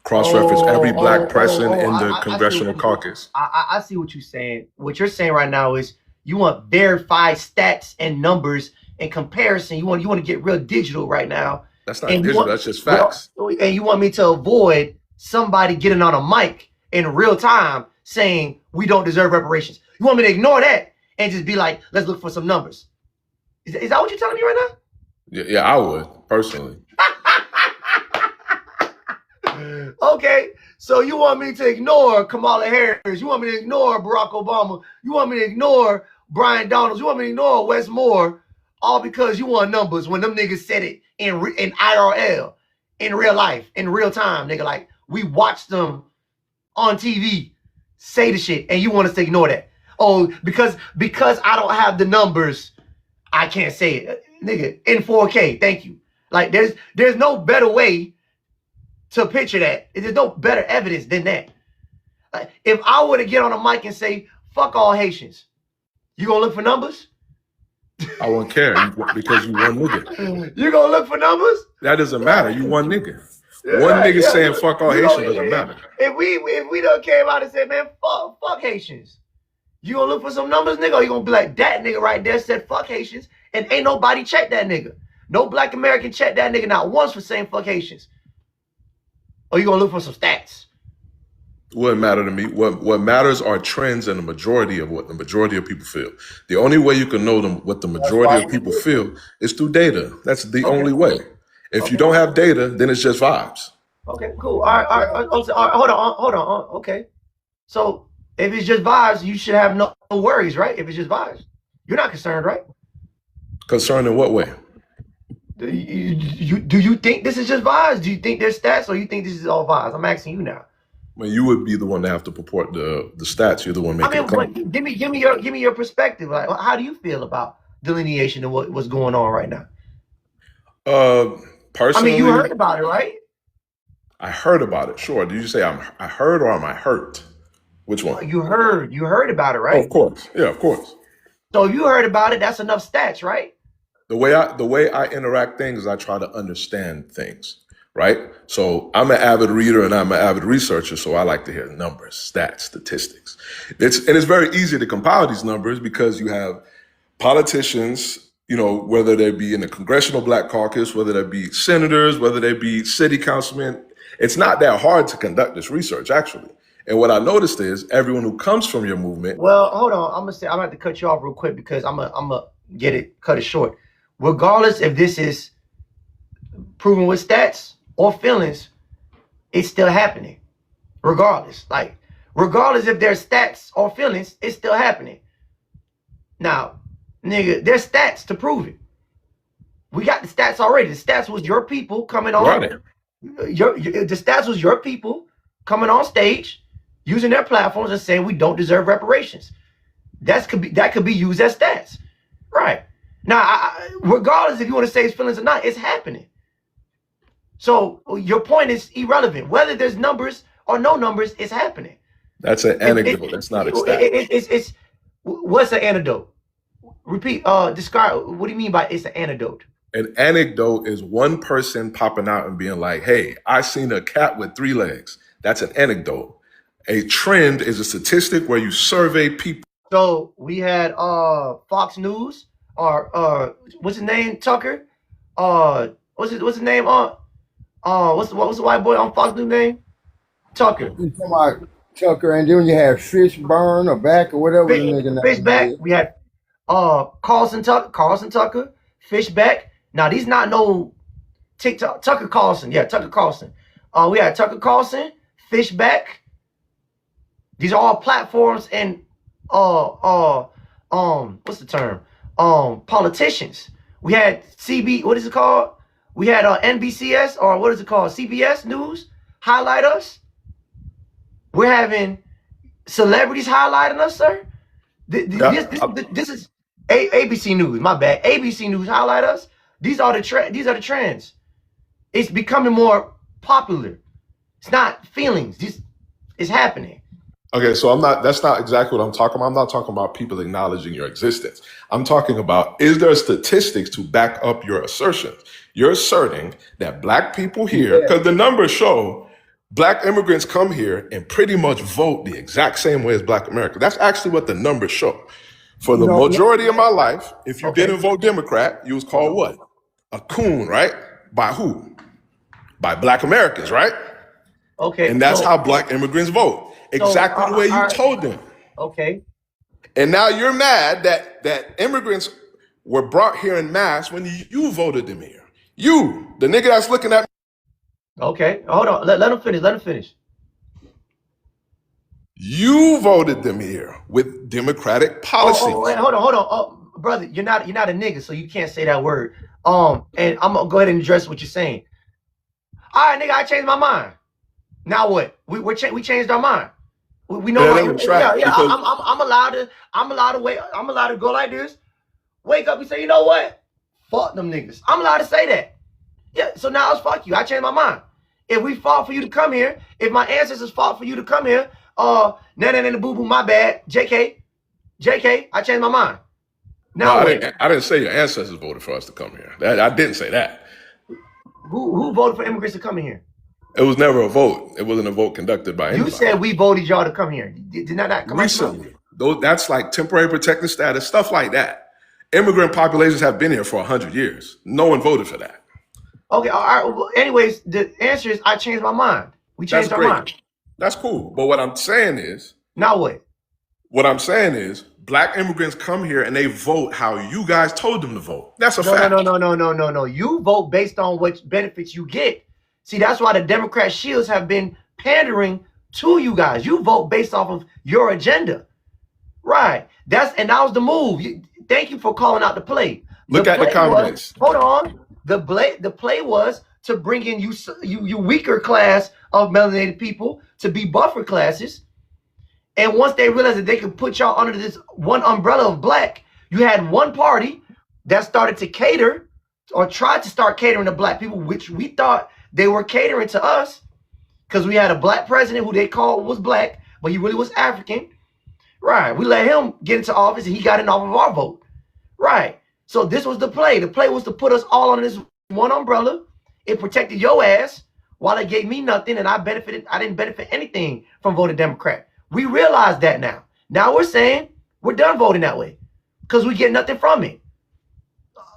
cross-reference every Black person in the congressional caucus. I see what you're saying. What you're saying right now is you want verified stats and numbers in comparison. You want to get real digital right now. That's not digital, that's just facts. And you want me to avoid somebody getting on a mic in real time saying we don't deserve reparations. You want me to ignore that and just be like, let's look for some numbers. Is that what you're telling me right now? Yeah, I would, personally. Okay, so you want me to ignore Kamala Harris. You want me to ignore Barack Obama. You want me to ignore Brian Donalds. You want me to ignore Wes Moore, all because you want numbers when them niggas said it in IRL, in real life, in real time, nigga. Like, we watched them on TV say the shit, and you want us to ignore that. Oh, because I don't have the numbers, I can't say it. Nigga, in 4K, thank you. Like, there's no better way to picture that. There's no better evidence than that. If I were to get on a mic and say, fuck all Haitians, you gonna look for numbers? I won't care because you one nigga. You gonna look for numbers? That doesn't matter. You one nigga. One nigga saying fuck all Haitians doesn't matter. If we done came out and said, man, fuck Haitians, you gonna look for some numbers, nigga? Or you gonna be like, that nigga right there said fuck Haitians, and ain't nobody checked that nigga. No Black American checked that nigga not once for saying fuck Haitians. Or you gonna look for some stats? Wouldn't matter to me. What matters are trends and the majority of what the majority of people feel. The only way you can know what the majority of people feel is through data. That's the only way. If you don't have data, then it's just vibes. Okay, cool. All right, hold on. Okay. So if it's just vibes, you should have no worries, right? If it's just vibes. You're not concerned, right? Concerned in what way? Do you think this is just vibes? Do you think there's stats, or you think this is all vibes? I'm asking you now. Well, you would be the one to have to purport the stats. You're the one making the claim. Give me your perspective. Like, how do you feel about delineation and what's going on right now? Personally, I mean, you heard about it, right? I heard about it. Sure. Did you say I heard or am I hurt? Which one? You heard about it, right? Oh, of course. Yeah, of course. So if you heard about it, that's enough stats, right? The way I interact things is I try to understand things, right? So I'm an avid reader and I'm an avid researcher, so I like to hear numbers, stats, statistics. It's very easy to compile these numbers because you have politicians, whether they be in the Congressional Black Caucus, whether they be senators, whether they be city councilmen. It's not that hard to conduct this research, actually. And what I noticed is everyone who comes from your movement. Well, hold on. I'm gonna have to cut you off real quick because I'm gonna cut it short. Regardless if this is proven with stats or feelings, it's still happening. Regardless if there's stats or feelings, it's still happening. Now, nigga, there's stats to prove it. We got the stats already. The stats was your people coming on. Right. The stats was your people coming on stage, using their platforms and saying we don't deserve reparations. That could be used as stats, right? Now, regardless if you want to say it's feelings or not, it's happening. So your point is irrelevant. Whether there's numbers or no numbers, it's happening. That's an anecdote. That's not a stat. What's an anecdote? Repeat. Describe. What do you mean by it's an anecdote? An anecdote is one person popping out and being like, "Hey, I seen a cat with 3 legs." That's an anecdote. A trend is a statistic where you survey people. So we had Fox News or what's his name? Tucker. What's his name? What's the white boy on Fox News name? Tucker. You talking about Tucker, and then you have Fishburne or Back or whatever the nigga name. Fishback. We had Carlson Tucker, Fishback. Now these not no TikTok. Tucker Carlson. Yeah, Tucker Carlson. We had Tucker Carlson, Fishback. These are all platforms and what's the term? Politicians. We had what is it called? We had NBCS, or what is it called? CBS News highlight us. We're having celebrities highlighting us, sir. This is ABC News, my bad. ABC News highlight us. These are the trends. It's becoming more popular. It's not feelings. It's happening. Okay, so that's not exactly what I'm talking about. I'm not talking about people acknowledging your existence. I'm talking about, is there statistics to back up your assertions? You're asserting that black people here, because the numbers show black immigrants come here and pretty much vote the exact same way as black Americans. That's actually what the numbers show. For the majority of my life, if you didn't vote Democrat, you was called what? A coon, right? By who? By black Americans, right? Okay. And that's how black immigrants vote. Exactly the way you told them. Okay. And now you're mad that immigrants were brought here in mass when you voted them here. You, the nigga that's looking at me. Okay, hold on. Let him finish. Let him finish. You voted them here with democratic policies. Wait, hold on. Oh, brother, you're not a nigga, so you can't say that word. And I'm gonna go ahead and address what you're saying. All right, nigga, I changed my mind. Now what? We changed our mind. We know. I'm allowed to wait. I'm allowed to go like this. Wake up and say, you know what? Fuck them niggas. I'm allowed to say that. Yeah. So now it's fuck you. I changed my mind. If we fought for you to come here, if my ancestors fought for you to come here, nah, boo boo, my bad. JK, I changed my mind. Now I didn't say your ancestors voted for us to come here. I didn't say that. Who voted for immigrants to come in here? It was never a vote. It wasn't a vote conducted by anybody. You said we voted y'all to come here. Did not come recently? That's like temporary protected status, stuff like that. Immigrant populations have been here for 100 years. No one voted for that. Okay. All right. Well, anyways, the answer is I changed my mind. We changed our mind. That's cool. But what I'm saying is, now what? What I'm saying is, black immigrants come here and they vote how you guys told them to vote. That's a fact. No. You vote based on what benefits you get. See, that's why the Democrat shields have been pandering to you guys. You vote based off of your agenda. Right. That was the move. Thank you for calling out the play. Look at the comments. Hold on. The play was to bring in you weaker class of melanated people to be buffer classes. And once they realized that they could put y'all under this one umbrella of black, you had one party that started to cater or tried to start catering to black people, which we thought they were catering to us because we had a black president who they called was black, but he really was African. Right. We let him get into office and he got in off of our vote. Right. So this was the play. The play was to put us all under this one umbrella. It protected your ass while it gave me nothing and I didn't benefit anything from voting Democrat. We realize that now. Now we're saying we're done voting that way because we get nothing from it.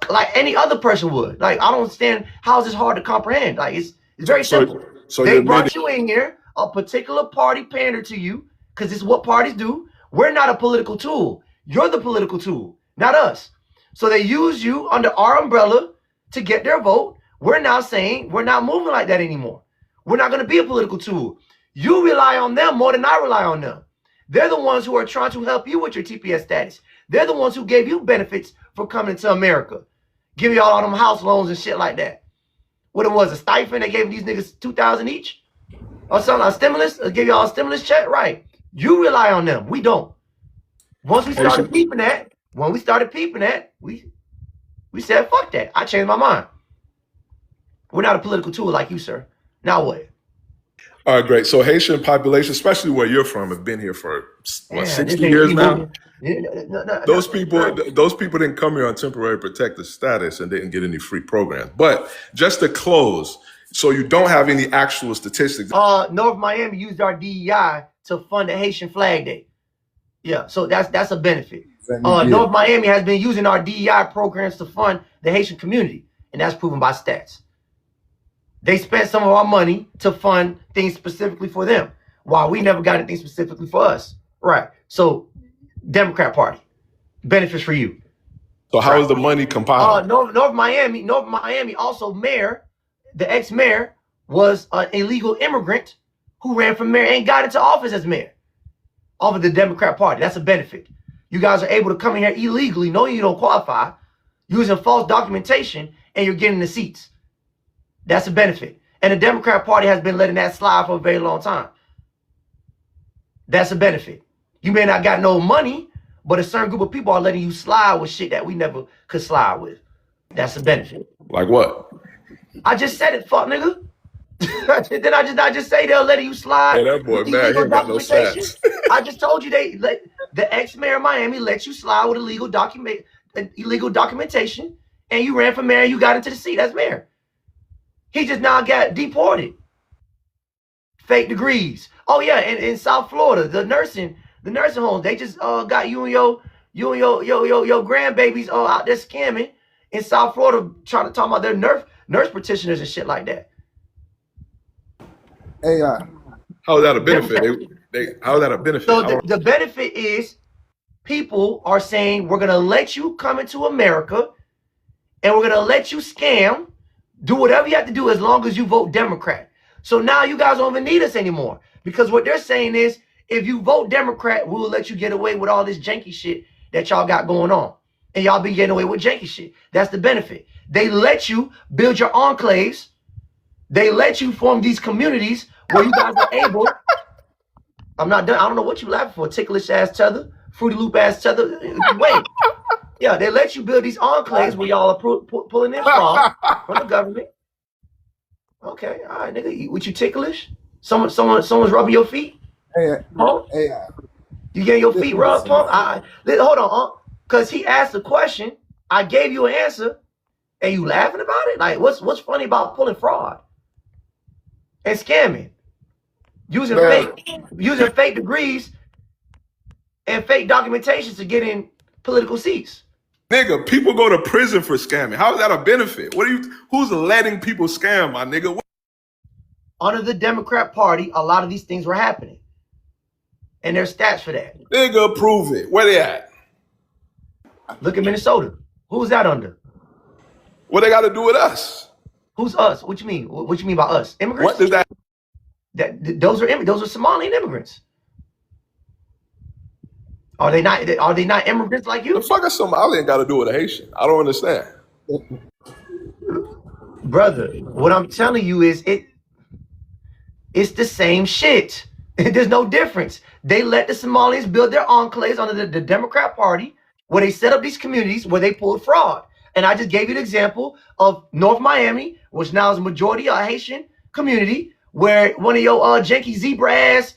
Like any other person would. Like, I don't understand how is this hard to comprehend. Like, it's very simple. So they brought you in here, a particular party pandered to you, because this is what parties do. We're not a political tool. You're the political tool, not us. So they use you under our umbrella to get their vote. We're now saying we're not moving like that anymore. We're not going to be a political tool. You rely on them more than I rely on them. They're the ones who are trying to help you with your TPS status. They're the ones who gave you benefits for coming to America. Give y'all all them house loans and shit like that. What it was, a stipend? They gave these niggas $2,000 each? Or something, a stimulus? Or give y'all a stimulus check? Right. You rely on them. We don't. Once we started peeping that, we said, fuck that. I changed my mind. We're not a political tool like you, sir. Now what? All right, great. So Haitian population, especially where you're from, have been here for what, 60 years now? Those people didn't come here on temporary protected status and didn't get any free programs. But just to close, so you don't have any actual statistics. North Miami used our DEI to fund the Haitian Flag Day. Yeah, so that's a benefit. North Miami has been using our DEI programs to fund the Haitian community, and that's proven by stats. They spent some of our money to fund things specifically for them, while we never got anything specifically for us. Right. So, Democrat Party, benefits for you. So how is the money compiled? North Miami also mayor, the ex-mayor was an illegal immigrant who ran for mayor and got into office as mayor of the Democrat Party. That's a benefit. You guys are able to come in here illegally, knowing you don't qualify, using false documentation, and you're getting the seats. That's a benefit. And the Democrat Party has been letting that slide for a very long time. That's a benefit. You may not got no money, but a certain group of people are letting you slide with shit that we never could slide with. That's a benefit. Like what? I just said it, fuck nigga. Then I just say they're letting you slide Hey, that boy with mad. He illegal ain't got no documentation. stats. I just told you the ex-mayor of Miami let you slide with illegal documentation, and you ran for mayor and you got into the seat as mayor. He just now got deported. Fake degrees. Oh yeah, in South Florida, the nursing homes, they just got you and your grandbabies out there scamming in South Florida, trying to talk about their nurse practitioners and shit like that. AI. How is that a benefit? How is that a benefit? So the benefit is people are saying we're gonna let you come into America and we're gonna let you scam, do whatever you have to do as long as you vote Democrat. So now you guys don't even need us anymore, because what they're saying is if you vote Democrat, we'll let you get away with all this janky shit that y'all got going on. And y'all be getting away with janky shit. That's the benefit. They let you build your enclaves. They let you form these communities where you guys are able. I'm not done. I don't know what you laughing for. Ticklish ass tether, Fruity Loop ass tether. Wait. Yeah, they let you build these enclaves where y'all are pulling in from the government. Okay, all right, nigga. What you ticklish? Someone's rubbing your feet? Hey, Huh? You getting your feet rubbed, punk? Hold on, because he asked a question. I gave you an answer, and you laughing about it? Like, what's funny about pulling fraud and scamming? Using fake degrees and fake documentations to get in political seats. Nigga, people go to prison for scamming. How is that a benefit? Who's letting people scam, my nigga? Under the Democrat Party, a lot of these things were happening. And there's stats for that. Nigga, prove it. Where they at? Look at Minnesota. Who's that under? What they got to do with us? Who's us? What you mean? What you mean by us? Immigrants? What does that? Those are Somalian immigrants. Are they not immigrants like you? The fuck is Somalian got to do with a Haitian? I don't understand. Brother, what I'm telling you is it's the same shit. There's no difference. They let the Somalians build their enclaves under the Democrat Party, where they set up these communities where they pulled fraud. And I just gave you the example of North Miami, which now is a majority a Haitian community, where one of your janky zebra ass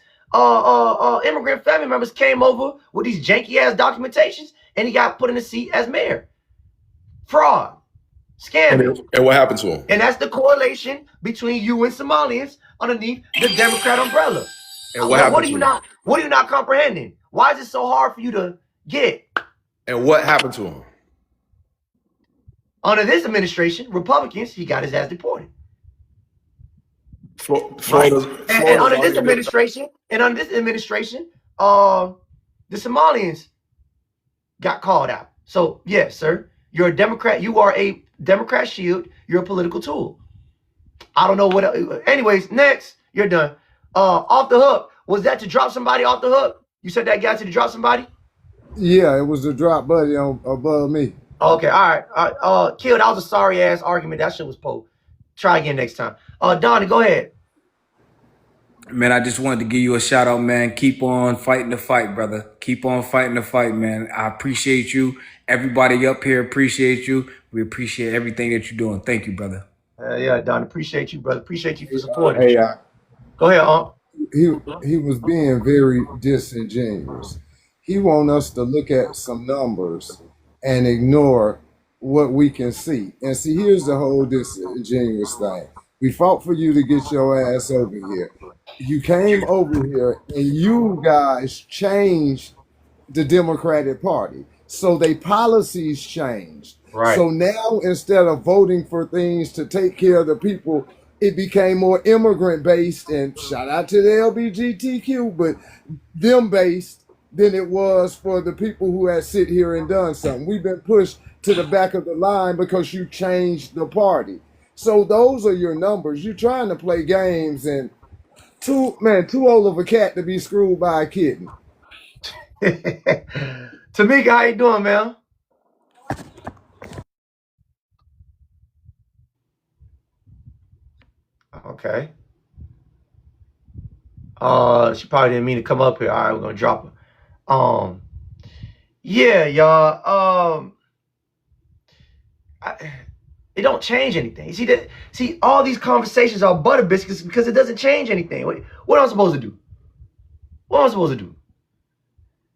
immigrant family members came over with these janky ass documentations, and he got put in the seat as mayor. Fraud, scamming. And what happened to him? And that's the correlation between you and Somalians underneath the Democrat umbrella. And what happened What are you not comprehending? Why is it so hard for you to get? And what happened to him? Under this administration, Republicans, he got his ass deported. And under this administration, the Somalians got called out. So yes, sir, you're a Democrat. You are a Democrat shield. You're a political tool. I don't know what. Anyways, next, you're done. Off the hook. Was that to drop somebody off the hook? You said that guy to drop somebody? Yeah, it was the drop buddy above me. Okay, all right. Kill, that was a sorry ass argument. That shit was po. Try again next time. Donnie, go ahead. Man, I just wanted to give you a shout out, man. Keep on fighting the fight, brother. Keep on fighting the fight, man. I appreciate you. Everybody up here appreciate you. We appreciate everything that you're doing. Thank you, brother. Yeah, Don, appreciate you, brother. Appreciate you for supporting. Go ahead, He was being very disingenuous. He want us to look at some numbers and ignore what we can see. And see, here's the whole disingenuous thing. We fought for you to get your ass over here. You came over here and you guys changed the Democratic Party. So they policies changed. Right. So now instead of voting for things to take care of the people, it became more immigrant based, and shout out to the LGBTQ, but them based than it was for the people who had sit here and done something. We've been pushed to the back of the line because you changed the party. So those are your numbers. You're trying to play games, and too old of a cat to be screwed by a kitten. Tamika, how you doing, man? Okay. She probably didn't mean to come up here. All right, we're gonna drop her. Yeah, y'all. It don't change anything. See, all these conversations are butter biscuits because it doesn't change anything. What am I supposed to do? What am I supposed to do?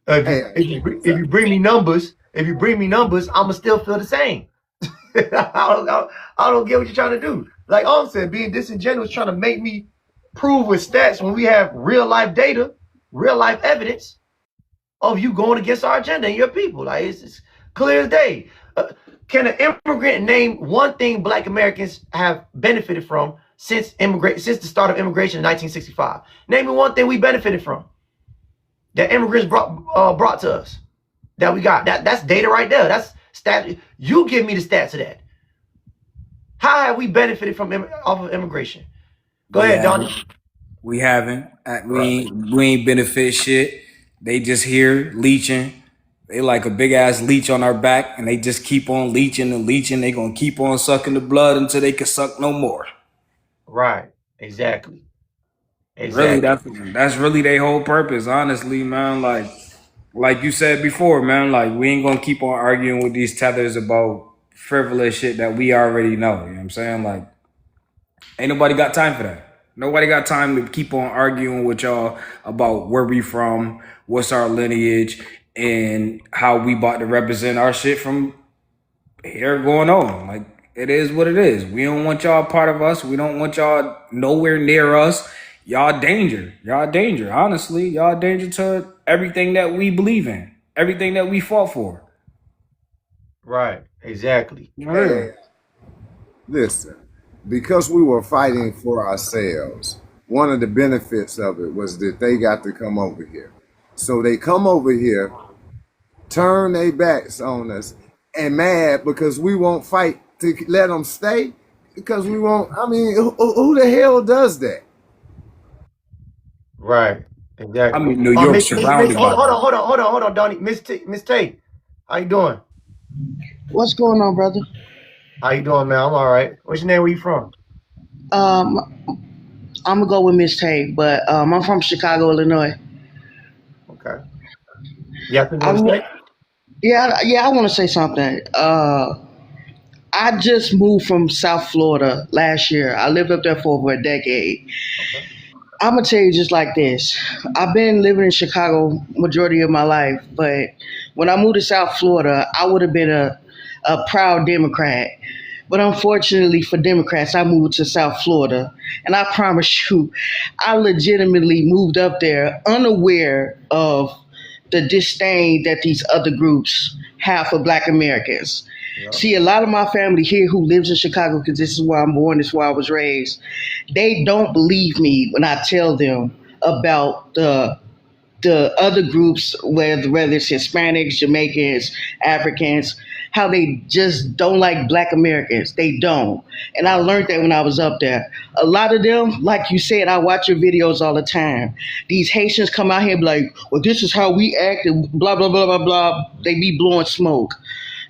If you bring me numbers, I'ma still feel the same. I don't get what you're trying to do. Like I'm saying, being disingenuous, trying to make me prove with stats when we have real life data, real life evidence of you going against our agenda and your people. Like it's clear as day. Can an immigrant name one thing Black Americans have benefited from since the start of immigration in 1965? Name me one thing we benefited from that immigrants brought to us that we got. That's data right there. That's stat. You give me the stats of that. How have we benefited from off of immigration? Go ahead, Donnie. We haven't. We ain't benefit shit. They just here leeching. They like a big ass leech on our back, and they just keep on leeching and leeching. They gonna keep on sucking the blood until they can suck no more. Right. Exactly. Really, that's really their whole purpose, honestly, man. Like you said before, man. Like we ain't gonna keep on arguing with these tethers about frivolous shit that we already know. You know what I'm saying? Like, ain't nobody got time for that. Nobody got time to keep on arguing with y'all about where we from, what's our lineage, and how we about to represent our shit from here going on. Like, it is what it is. We don't want y'all part of us. We don't want y'all nowhere near us. Y'all danger. Y'all danger. Honestly, y'all danger to everything that we believe in, everything that we fought for. Right. Exactly. Hey, listen, because we were fighting for ourselves, one of the benefits of it was that they got to come over here. So they come over here, turn their backs on us, and mad because we won't fight to let them stay. Because we won't. I mean, who the hell does that? Right. Exactly. I mean, New York surrounded by. Hold on, Donnie. Miss Tate, how you doing? What's going on, brother? How you doing, man? I'm all right. What's your name? Where you from? I'm gonna go with Miss Tay, but I'm from Chicago, Illinois. Okay. Yeah, I want to say something. I just moved from South Florida last year. I lived up there for over a decade. Okay. I'm gonna tell you just like this. I've been living in Chicago majority of my life, but when I moved to South Florida, I would have been a proud Democrat. But unfortunately for Democrats, I moved to South Florida. And I promise you, I legitimately moved up there unaware of the disdain that these other groups have for Black Americans. Yeah. See, a lot of my family here who lives in Chicago, because this is where I'm born, this is where I was raised, they don't believe me when I tell them about the other groups, whether it's Hispanics, Jamaicans, Africans, how they just don't like Black Americans. They don't. And I learned that when I was up there. A lot of them, like you said, I watch your videos all the time. These Haitians come out here and be like, well, this is how we act, and blah, blah, blah, blah, blah. They be blowing smoke.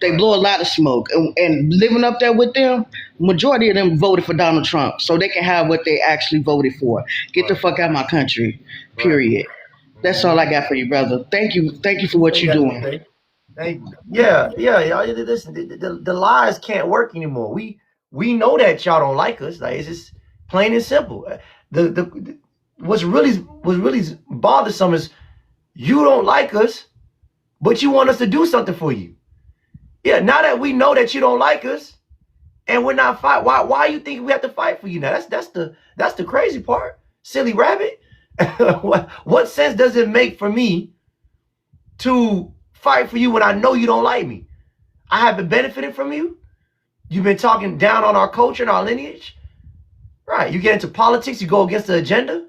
They blow a lot of smoke. And living up there with them, majority of them voted for Donald Trump so they can have what they actually voted for. Get the fuck out of my country, period. That's all I got for you, brother. Thank you for what you're doing. Yeah. Listen, the lies can't work anymore. We know that y'all don't like us. Like it's just plain and simple. What's really bothersome is you don't like us, but you want us to do something for you. Yeah, now that we know that you don't like us, and we're not fight, why you think we have to fight for you now? That's the crazy part, silly rabbit. What sense does it make for me to fight for you when I know you don't like me? I haven't benefited from you. You've been talking down on our culture and our lineage. Right, you get into politics, you go against the agenda,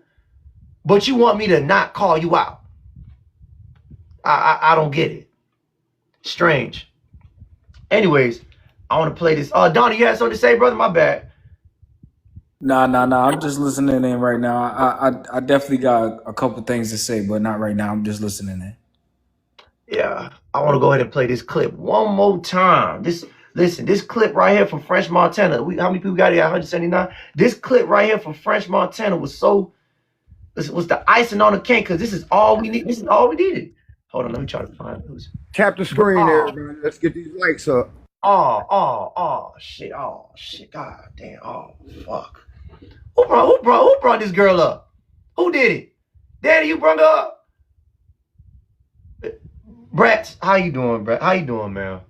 but you want me to not call you out. I don't get it. Strange. Anyways, I want to play this. Donnie, you had something to say, brother? My bad. Nah. I'm just listening in right now. I definitely got a couple things to say, but not right now. I'm just listening in. Yeah, I want to go ahead and play this clip one more time. This clip right here from French Montana. How many people got it? 179. This clip right here from French Montana was the icing on the cake because this is all we need. This is all we needed. Hold on, let me try to find it. Tap the screen there, everybody. Let's get these likes up. Oh, shit. Oh, shit. God damn. Oh, fuck. Who brought this girl up? Who did it? Daddy, you brought her up? Brett, how you doing, Brett? How you doing, man?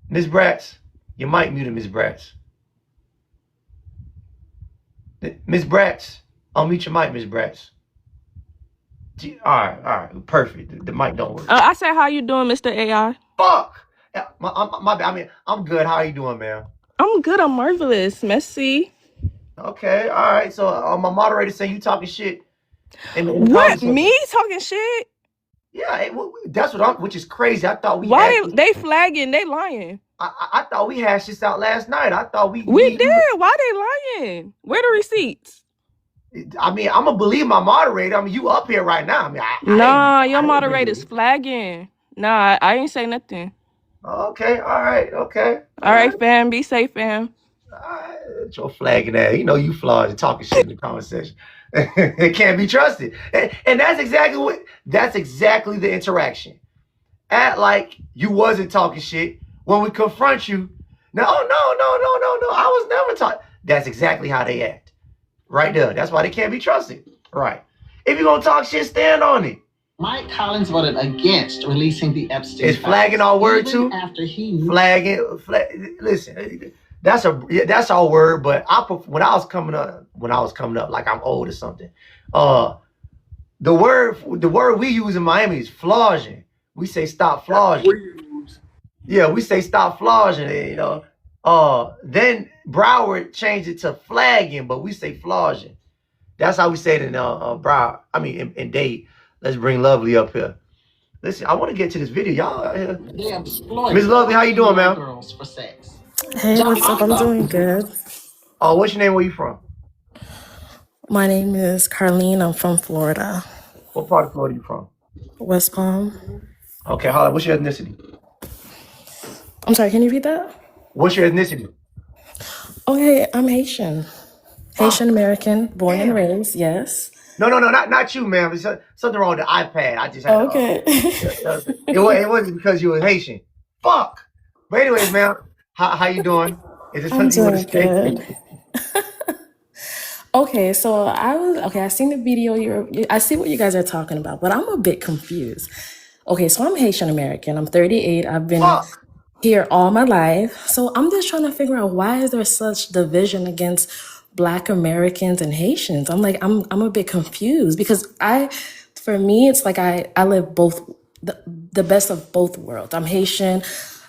Miss Bratz, you might mute her, Miss Bratz. Miss Bratz, unmute your mic, Miss Bratz. All right, perfect. The mic don't work. I said, how you doing, Mr. AI? Fuck! I mean, I'm good. How are you doing, man? I'm good. I'm marvelous. Messi. Okay, all right. So my moderator saying you talking shit. What? Me talking shit? Yeah, that's which is crazy. I thought we. Why they flagging? They lying. I thought we hashed this out last night. I thought we did. Why they lying? Where the receipts? I mean, I'm gonna believe my moderator. I mean, you up here right now. I mean, your moderator's flagging. Nah, I ain't say nothing. Okay, all right, okay. All right, fam. Be safe, fam. Your flagging ass. You know you flawed and talking shit in the conversation. It can't be trusted. And that's exactly the interaction. Act like you wasn't talking shit when we confront you. No. I was never talking. That's exactly how they act. Right there. That's why they can't be trusted. Right. If you're gonna talk shit, stand on it. Mike Collins voted against releasing the Epstein. Is flagging our word too? After he flagging. Listen, that's our word. But when I was coming up, like I'm old or something. The word we use in Miami is flogging. We say stop flogging. Yeah, we say stop flogging. You know. Then Broward changed it to flagging, but we say flogging. That's how we say it in Broward. I mean, in Dade. Let's bring Lovely up here. Listen, I want to get to this video, y'all. Miss Lovely, how you doing, man? Girls for sex. Hey, what's up? I'm doing good. Oh, what's your name? Where you from? My name is Carlene. I'm from Florida. What part of Florida you from? West Palm. Okay, hold on. What's your ethnicity? I'm sorry, can you repeat that? What's your ethnicity? Okay, I'm Haitian. Haitian American, born and raised, yes. No, not you, man. There's something wrong with the iPad. I just had okay. It wasn't because you were Haitian. Fuck. But anyways, man, how you doing? Is this something you want to say? Okay, so I seen the video. I see what you guys are talking about, but I'm a bit confused. Okay, so I'm Haitian American. I'm 38. I've been here all my life. So I'm just trying to figure out, why is there such division against Black Americans and Haitians? I'm a bit confused, because for me, it's like I live both the best of both worlds. I'm Haitian.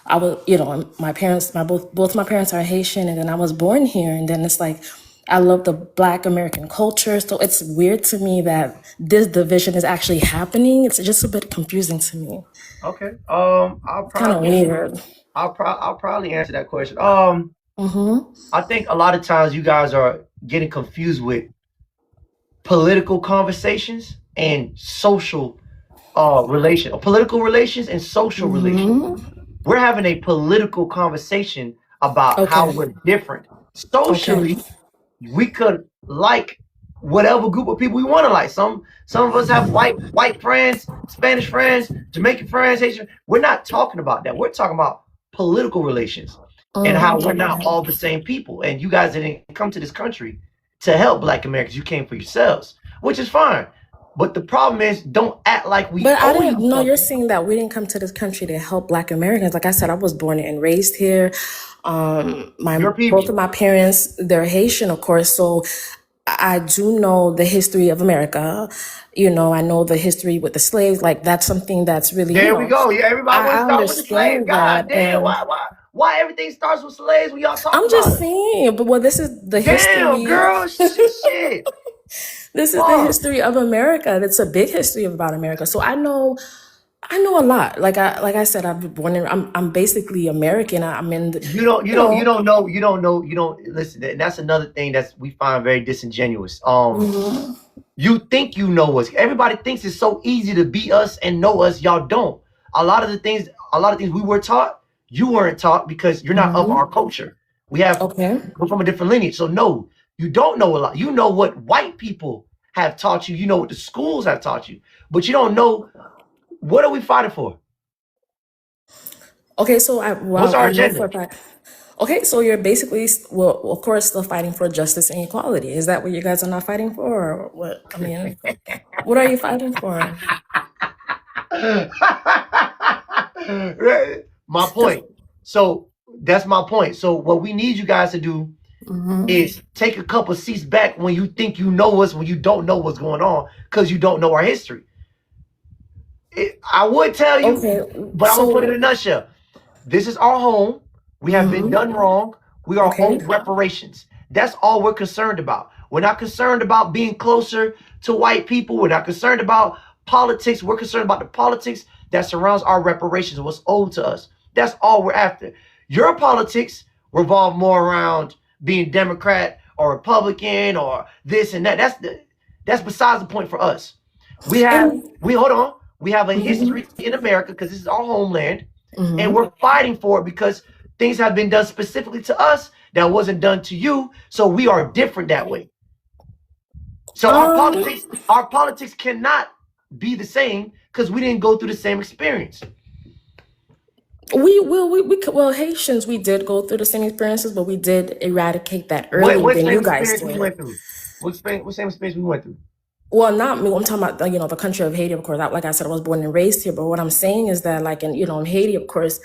My parents, both my parents are Haitian, and then I was born here, and then it's like I love the Black American culture. So it's weird to me that this division is actually happening. It's just a bit confusing to me. Okay. I'll probably answer that question. I think a lot of times you guys are getting confused with political conversations and social political relations and social relations. We're having a political conversation about how we're different. Socially, we could like whatever group of people we want to like. Some of us have white friends, Spanish friends, Jamaican friends, Haitian. We're not talking about that. We're talking about political relations. And how we're not all the same people. And you guys didn't come to this country to help Black Americans. You came for yourselves, which is fine. But the problem is, don't act like we. But I didn't know. You're saying that we didn't come to this country to help Black Americans. Like I said, I was born and raised here. Both of my parents, they're Haitian, of course. So I do know the history of America. You know, I know the history with the slaves. Like that's something that's really. There we go. Yeah, everybody wants to start with the slaves. God damn, why everything starts with slaves when y'all talk about it? I'm just saying, but this is the history. Damn, girl, shit. This is the history of America. It's a big history about America. So I know a lot. Like I said, I've been born in. I'm basically American. I'm in. You don't know. Listen, and that's another thing that we find very disingenuous. You think you know us. Everybody thinks it's so easy to be us and know us. Y'all don't. A lot of the things we were taught, you weren't taught because you're not of our culture. We're from a different lineage. So no, you don't know a lot. You know what white people have taught you. You know what the schools have taught you, but you don't know what are we fighting for. Okay, so What's our I know for agenda? a fact. Okay, so you're basically, well, of course, still fighting for justice and equality. Is that what you guys are not fighting for, or what? I mean, what are you fighting for? My point. So that's my point. So what we need you guys to do is take a couple seats back when you think you know us, when you don't know what's going on, because you don't know our history. I would tell you, Okay, but I'm gonna put it in a so nutshell. This is our home. We have been done wrong. We are okay, owed reparations. That's all we're concerned about. We're not concerned about being closer to white people. We're not concerned about politics. We're concerned about the politics that surrounds our reparations, what's owed to us. That's all we're after. Your politics revolve more around being Democrat or Republican or this and that. That's besides the point for us. We have a history in America because this is our homeland, and we're fighting for it because things have been done specifically to us that wasn't done to you. So we are different that way. So our politics cannot be the same because we didn't go through the same experience. well, Haitians, we did go through the same experiences, but we did eradicate that earlier What than same you guys experience we did. went through? What same experience we went through? Well, not me. I'm talking about the country of Haiti, of course. Like I said, I was born and raised here. But what I'm saying is that, like, in Haiti, of course,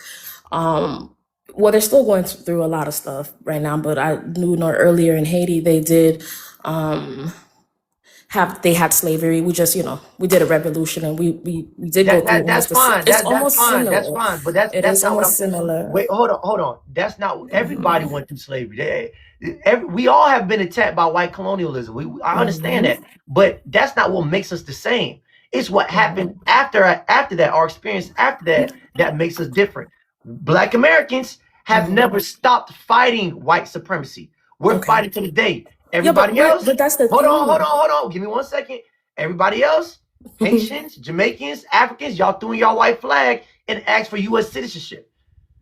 well, they're still going through a lot of stuff right now. But I knew earlier in Haiti, they did they had slavery. We just we did a revolution, and we did go through That's almost fine. it's That's almost fine. That's similar. fine. But It that's is not what almost I'm. similar. Wait, hold on. That's not everybody went through slavery. We all have been attacked by white colonialism. I understand that, but that's not what makes us the same. It's what happened after that, our experience after that makes us different. Black Americans have never stopped fighting white supremacy. We're fighting to the day. Everybody else, but that's the hold thing. on. Give me 1 second. Everybody else, Haitians, Jamaicans, Africans, y'all threw y'all white flag and asked for U.S. citizenship.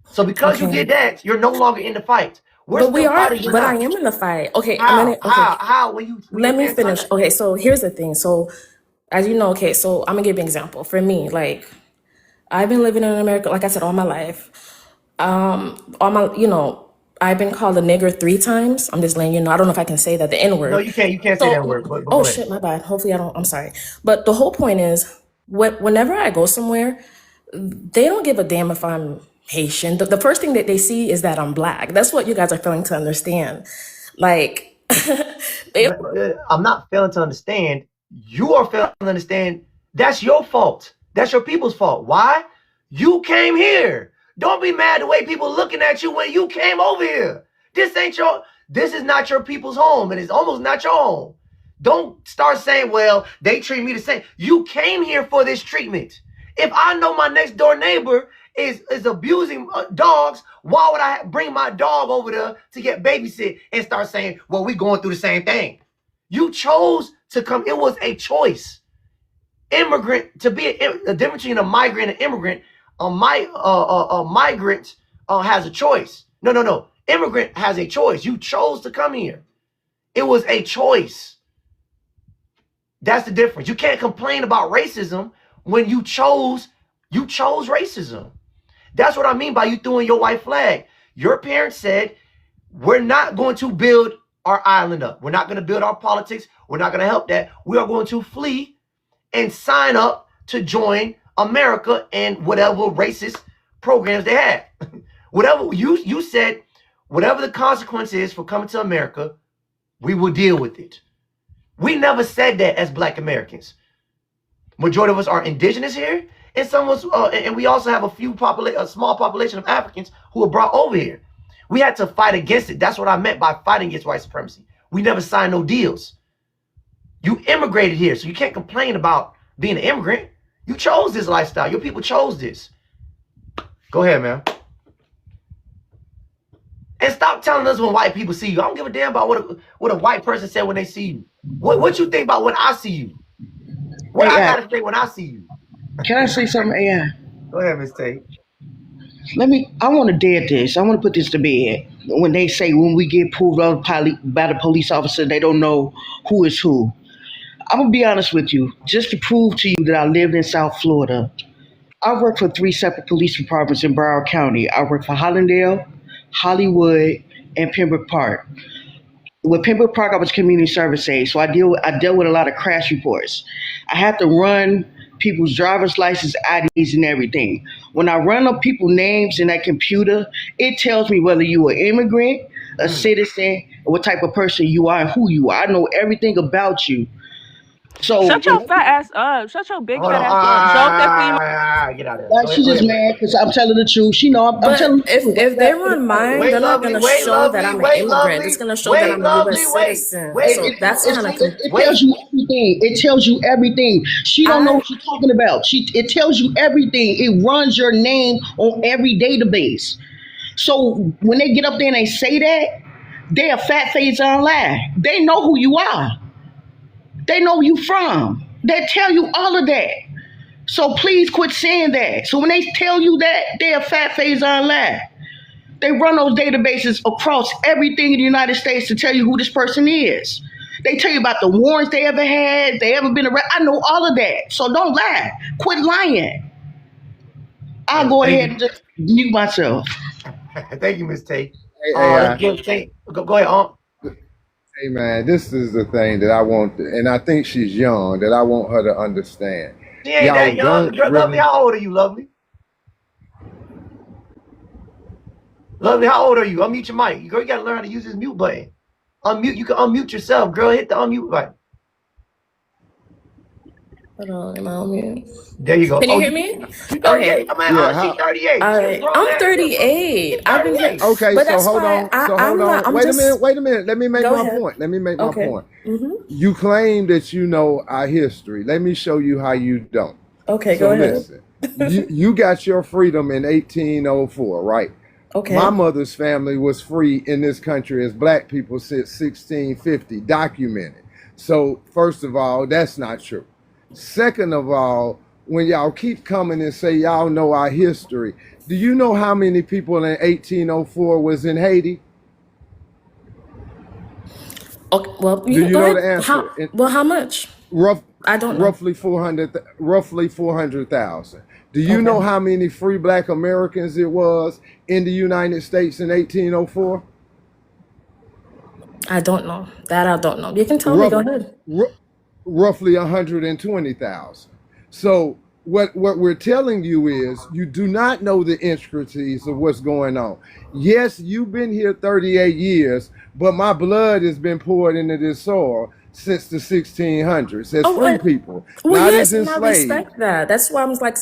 So because you did that, you're no longer in the fight. But I am in the fight. Okay, How? Let me finish. Okay, so here's the thing. So, as you know, so I'm gonna give you an example. For me, like, I've been living in America, like I said, all my life. I've been called a nigger 3 times. I'm just letting you know. I don't know if I can say that, the N word. No, you can't say that word. But oh shit, my bad. Hopefully I don't. I'm sorry. But the whole point is, whenever I go somewhere, they don't give a damn if I'm Haitian. The first thing that they see is that I'm black. That's what you guys are failing to understand. Like, I'm not failing to understand. You are failing to understand. That's your fault. That's your people's fault. Why? You came here. Don't be mad the way people looking at you when you came over here. This is not your people's home, and it's almost not your home. Don't start saying, well, they treat me the same. You came here for this treatment. If I know my next door neighbor is abusing dogs, why would I bring my dog over there to get babysit and start saying, well, we going through the same thing? You chose to come. It was a choice. Immigrant, to be the difference between a migrant and immigrant. A migrant has a choice. No. Immigrant has a choice. You chose to come here. It was a choice. That's the difference. You can't complain about racism when you chose racism. That's what I mean by you throwing your white flag. Your parents said, we're not going to build our island up. We're not going to build our politics. We're not going to help that. We are going to flee and sign up to join America and whatever racist programs they have. Whatever you said, whatever the consequence is for coming to America, we will deal with it. We never said that as Black Americans. Majority of us are indigenous here, and some of us, and we also have a small population of Africans who were brought over here. We had to fight against it. That's what I meant by fighting against white supremacy. We never signed no deals. You immigrated here, so you can't complain about being an immigrant. You chose this lifestyle. Your people chose this. Go ahead, man. And stop telling us when white people see you. I don't give a damn about what a white person said when they see you. What you think about when I see you? What I gotta say when I see you? Can I say something, AI? Go ahead, Miss Tate. I want to dead this. I want to put this to bed. When they say when we get pulled over by the police officer, they don't know who is who. I'm gonna be honest with you, just to prove to you that I lived in South Florida. I worked for 3 separate police departments in Broward County. I worked for Hollandale, Hollywood, and Pembroke Park. With Pembroke Park, I was community service aide, so I dealt with a lot of crash reports. I had to run people's driver's license IDs and everything. When I run up people's names in that computer, it tells me whether you are an immigrant, a citizen, or what type of person you are and who you are. I know everything about you. So Shut your fat ass up. Shut your big fat ass up. Show up there for your Get out of like she just mad because I'm telling the truth. She know I'm telling the truth. If they run mine, Wait, they're not lovely, gonna wait, show that lovely, I'm an wait, immigrant. It's lovely, gonna show that wait, I'm a lovely, U.S. wait, citizen. wait, So that's kind of It tells you everything. It tells you everything. She don't know what she's talking about. It tells you everything. It runs your name on every database. So when they get up there and they say that, they are fat face online. They know who you are. They know where you from. They tell you all of that. So please quit saying that. So when they tell you that, they are fat face online. They run those databases across everything in the United States to tell you who this person is. They tell you about the warrants they ever had, they ever been arrested. I know all of that. So don't lie. Quit lying. I'll go ahead and just mute myself. Thank you, Miss Tate. Hey, Let's give Tate. Go ahead, Hey man, this is the thing that I want, and I think she's young, that I want her to understand. She ain't that young. Lovely, how old are you, Lovely? Lovely, how old are you? Unmute your mic. Girl, you gotta learn how to use this mute button. Unmute. You can unmute yourself, girl. Hit the unmute button. Hold on, am I on mute? There you go. Can you hear me? You 38. Okay. She's 38. All right. I'm 38. I've been here. Okay, but so that's hold why on. Hold on. Wait a minute. Let me make my point. Mm-hmm. You claim that you know our history. Let me show you how you don't. Okay, so go ahead. Listen, you got your freedom in 1804, right? Okay. My mother's family was free in this country as black people since 1650, documented. So first of all, that's not true. Second of all, when y'all keep coming and say y'all know our history, do you know how many people in 1804 was in Haiti? Okay, well, do you know the answer? How much? I don't know. Roughly 400,000. Do you know how many free black Americans it was in the United States in 1804? I don't know. That I don't know. You can tell me. Go ahead. Roughly 120,000. So what we're telling you is you do not know the intricacies of what's going on. Yes, you've been here 38 years, but my blood has been poured into this soil since the 1600s as free people, not as enslaved. I respect that. That's why I'm like,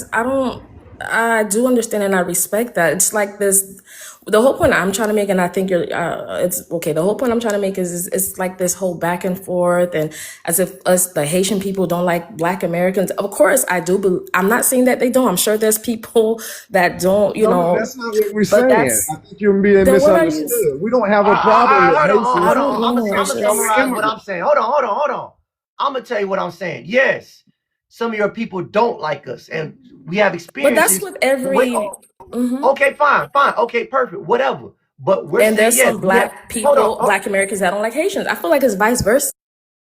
I do understand and I respect that. It's like this. The whole point I'm trying to make, and I think it's okay. The whole point I'm trying to make is it's like this whole back and forth, and as if us, the Haitian people, don't like Black Americans. Of course, I do. I'm not saying that they don't. I'm sure there's people that don't. No, that's not what we're saying. I think you're being misunderstood. We don't have a problem with Haitians. Hold on. I'm gonna summarize what I'm saying. Hold on. I'm gonna tell you what I'm saying. Yes, some of your people don't like us, and we have experiences. But that's with every. Okay, fine. Okay, perfect. Whatever. But we're saying there's some black people, Black Americans that don't like Haitians. I feel like it's vice versa.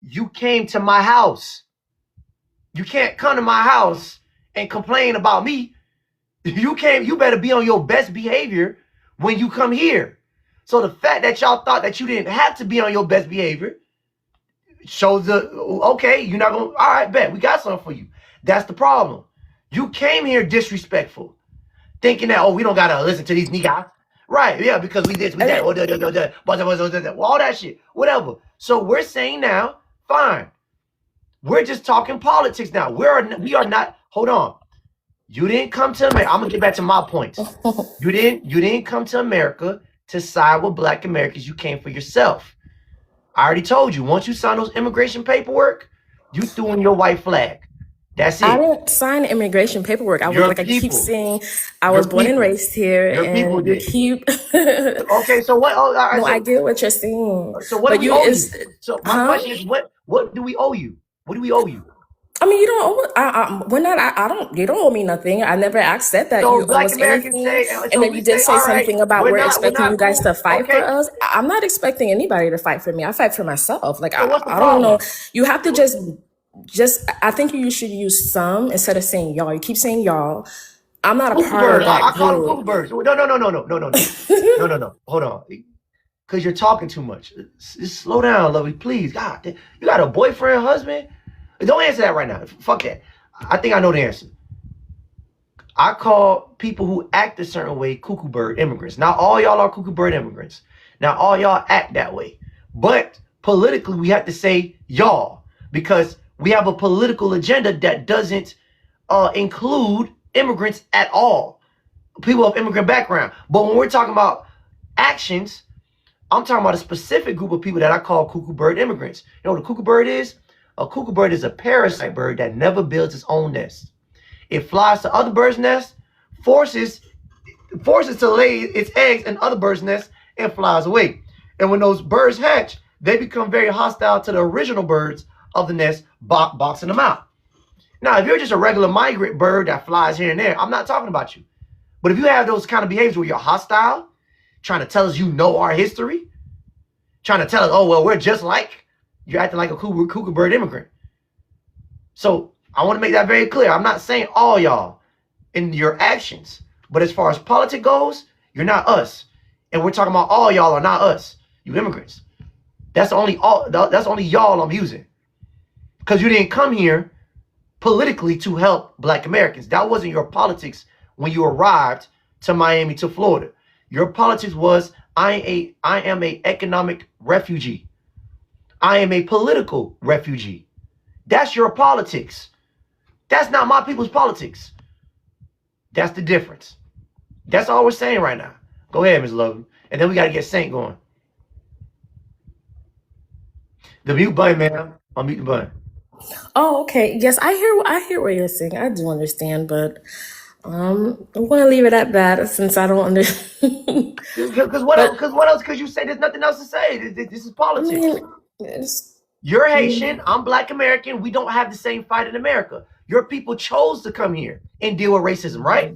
You came to my house. You can't come to my house and complain about me. You better be on your best behavior when you come here. So the fact that y'all thought that you didn't have to be on your best behavior shows okay, you're not gonna, all right, bet, we got something for you. That's the problem. You came here disrespectful, thinking that, we don't gotta listen to these niggas. Right, yeah, because we this, we that, all that shit, whatever. So we're saying now, fine. We're just talking politics now. We are not, hold on. You didn't come to America. I'm gonna get back to my points. You didn't come to America to side with Black Americans. You came for yourself. I already told you, once you sign those immigration paperwork, you threw in your white flag. That's it. I didn't sign immigration paperwork. I was like, I keep saying I was born and raised here, and you keep. Okay, so what? Oh, no, I get what you're saying. So what do we owe you? So my question is, what do we owe you? What do we owe you? I mean, you don't owe. We're not. I don't. You don't owe me nothing. I never said that So you owe Black us Americans anything. say, and then you did say something about we're expecting you guys to fight okay. for us. I'm not expecting anybody to fight for me. I fight for myself. Like so what's the I don't know. problem? You have to just I think you should use some instead of saying y'all. You keep saying y'all. I'm not a Cuckoo part of bird. that I call them group. cuckoo birds. No. Hold on. Because you're talking too much. Just slow down, lovely. Please. God, you got a boyfriend, husband? Don't answer that right now. Fuck that. I think I know the answer. I call people who act a certain way cuckoo bird immigrants. Not all y'all are cuckoo bird immigrants. Not all y'all act that way. But politically, we have to say y'all because we have a political agenda that doesn't include immigrants at all. People of immigrant background. But when we're talking about actions, I'm talking about a specific group of people that I call cuckoo bird immigrants. You know what a cuckoo bird is? A cuckoo bird is a parasite bird that never builds its own nest. It flies to other birds' nests, forces to lay its eggs in other birds' nests, and flies away. And when those birds hatch, they become very hostile to the original birds of the nest, boxing them out. Now, if you're just a regular migrant bird that flies here and there, I'm not talking about you. But if you have those kind of behaviors where you're hostile, trying to tell us you know our history, trying to tell us, oh, well, we're just like, you're acting like a cuckoo bird immigrant. So I want to make that very clear. I'm not saying all y'all in your actions, but as far as politics goes, you're not us. And we're talking about all y'all are not us, you immigrants. That's only y'all I'm using. Because you didn't come here politically to help Black Americans. That wasn't your politics when you arrived to Miami, to Florida. Your politics was, I am a economic refugee. I am a political refugee. That's your politics. That's not my people's politics. That's the difference. That's all we're saying right now. Go ahead, Ms. Lovely. And then we got to get Saint going. The mute button, man. I'll mute the button. Oh, okay. Yes, I hear what you're saying. I do understand, but I'm going to leave it at that since I don't understand. Because what else could you say? There's nothing else to say. This is politics. You're Haitian. I'm Black American. We don't have the same fight in America. Your people chose to come here and deal with racism, right?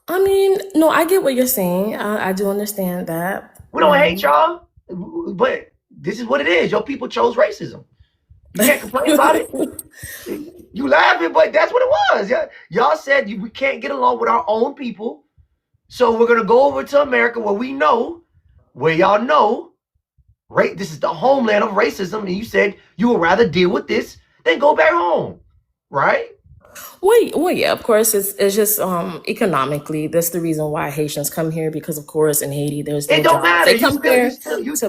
I mean, no, I get what you're saying. I do understand that. We don't hate y'all, but this is what it is. Your people chose racism. You can't complain about it. You laughing, but that's what it was. Y'all said we can't get along with our own people, so we're gonna go over to America where y'all know, right? This is the homeland of racism, and you said you would rather deal with this than go back home, right? Well, yeah, of course, it's just economically. That's the reason why Haitians come here because, of course, in Haiti, there's no It don't jobs. matter. They come here You to still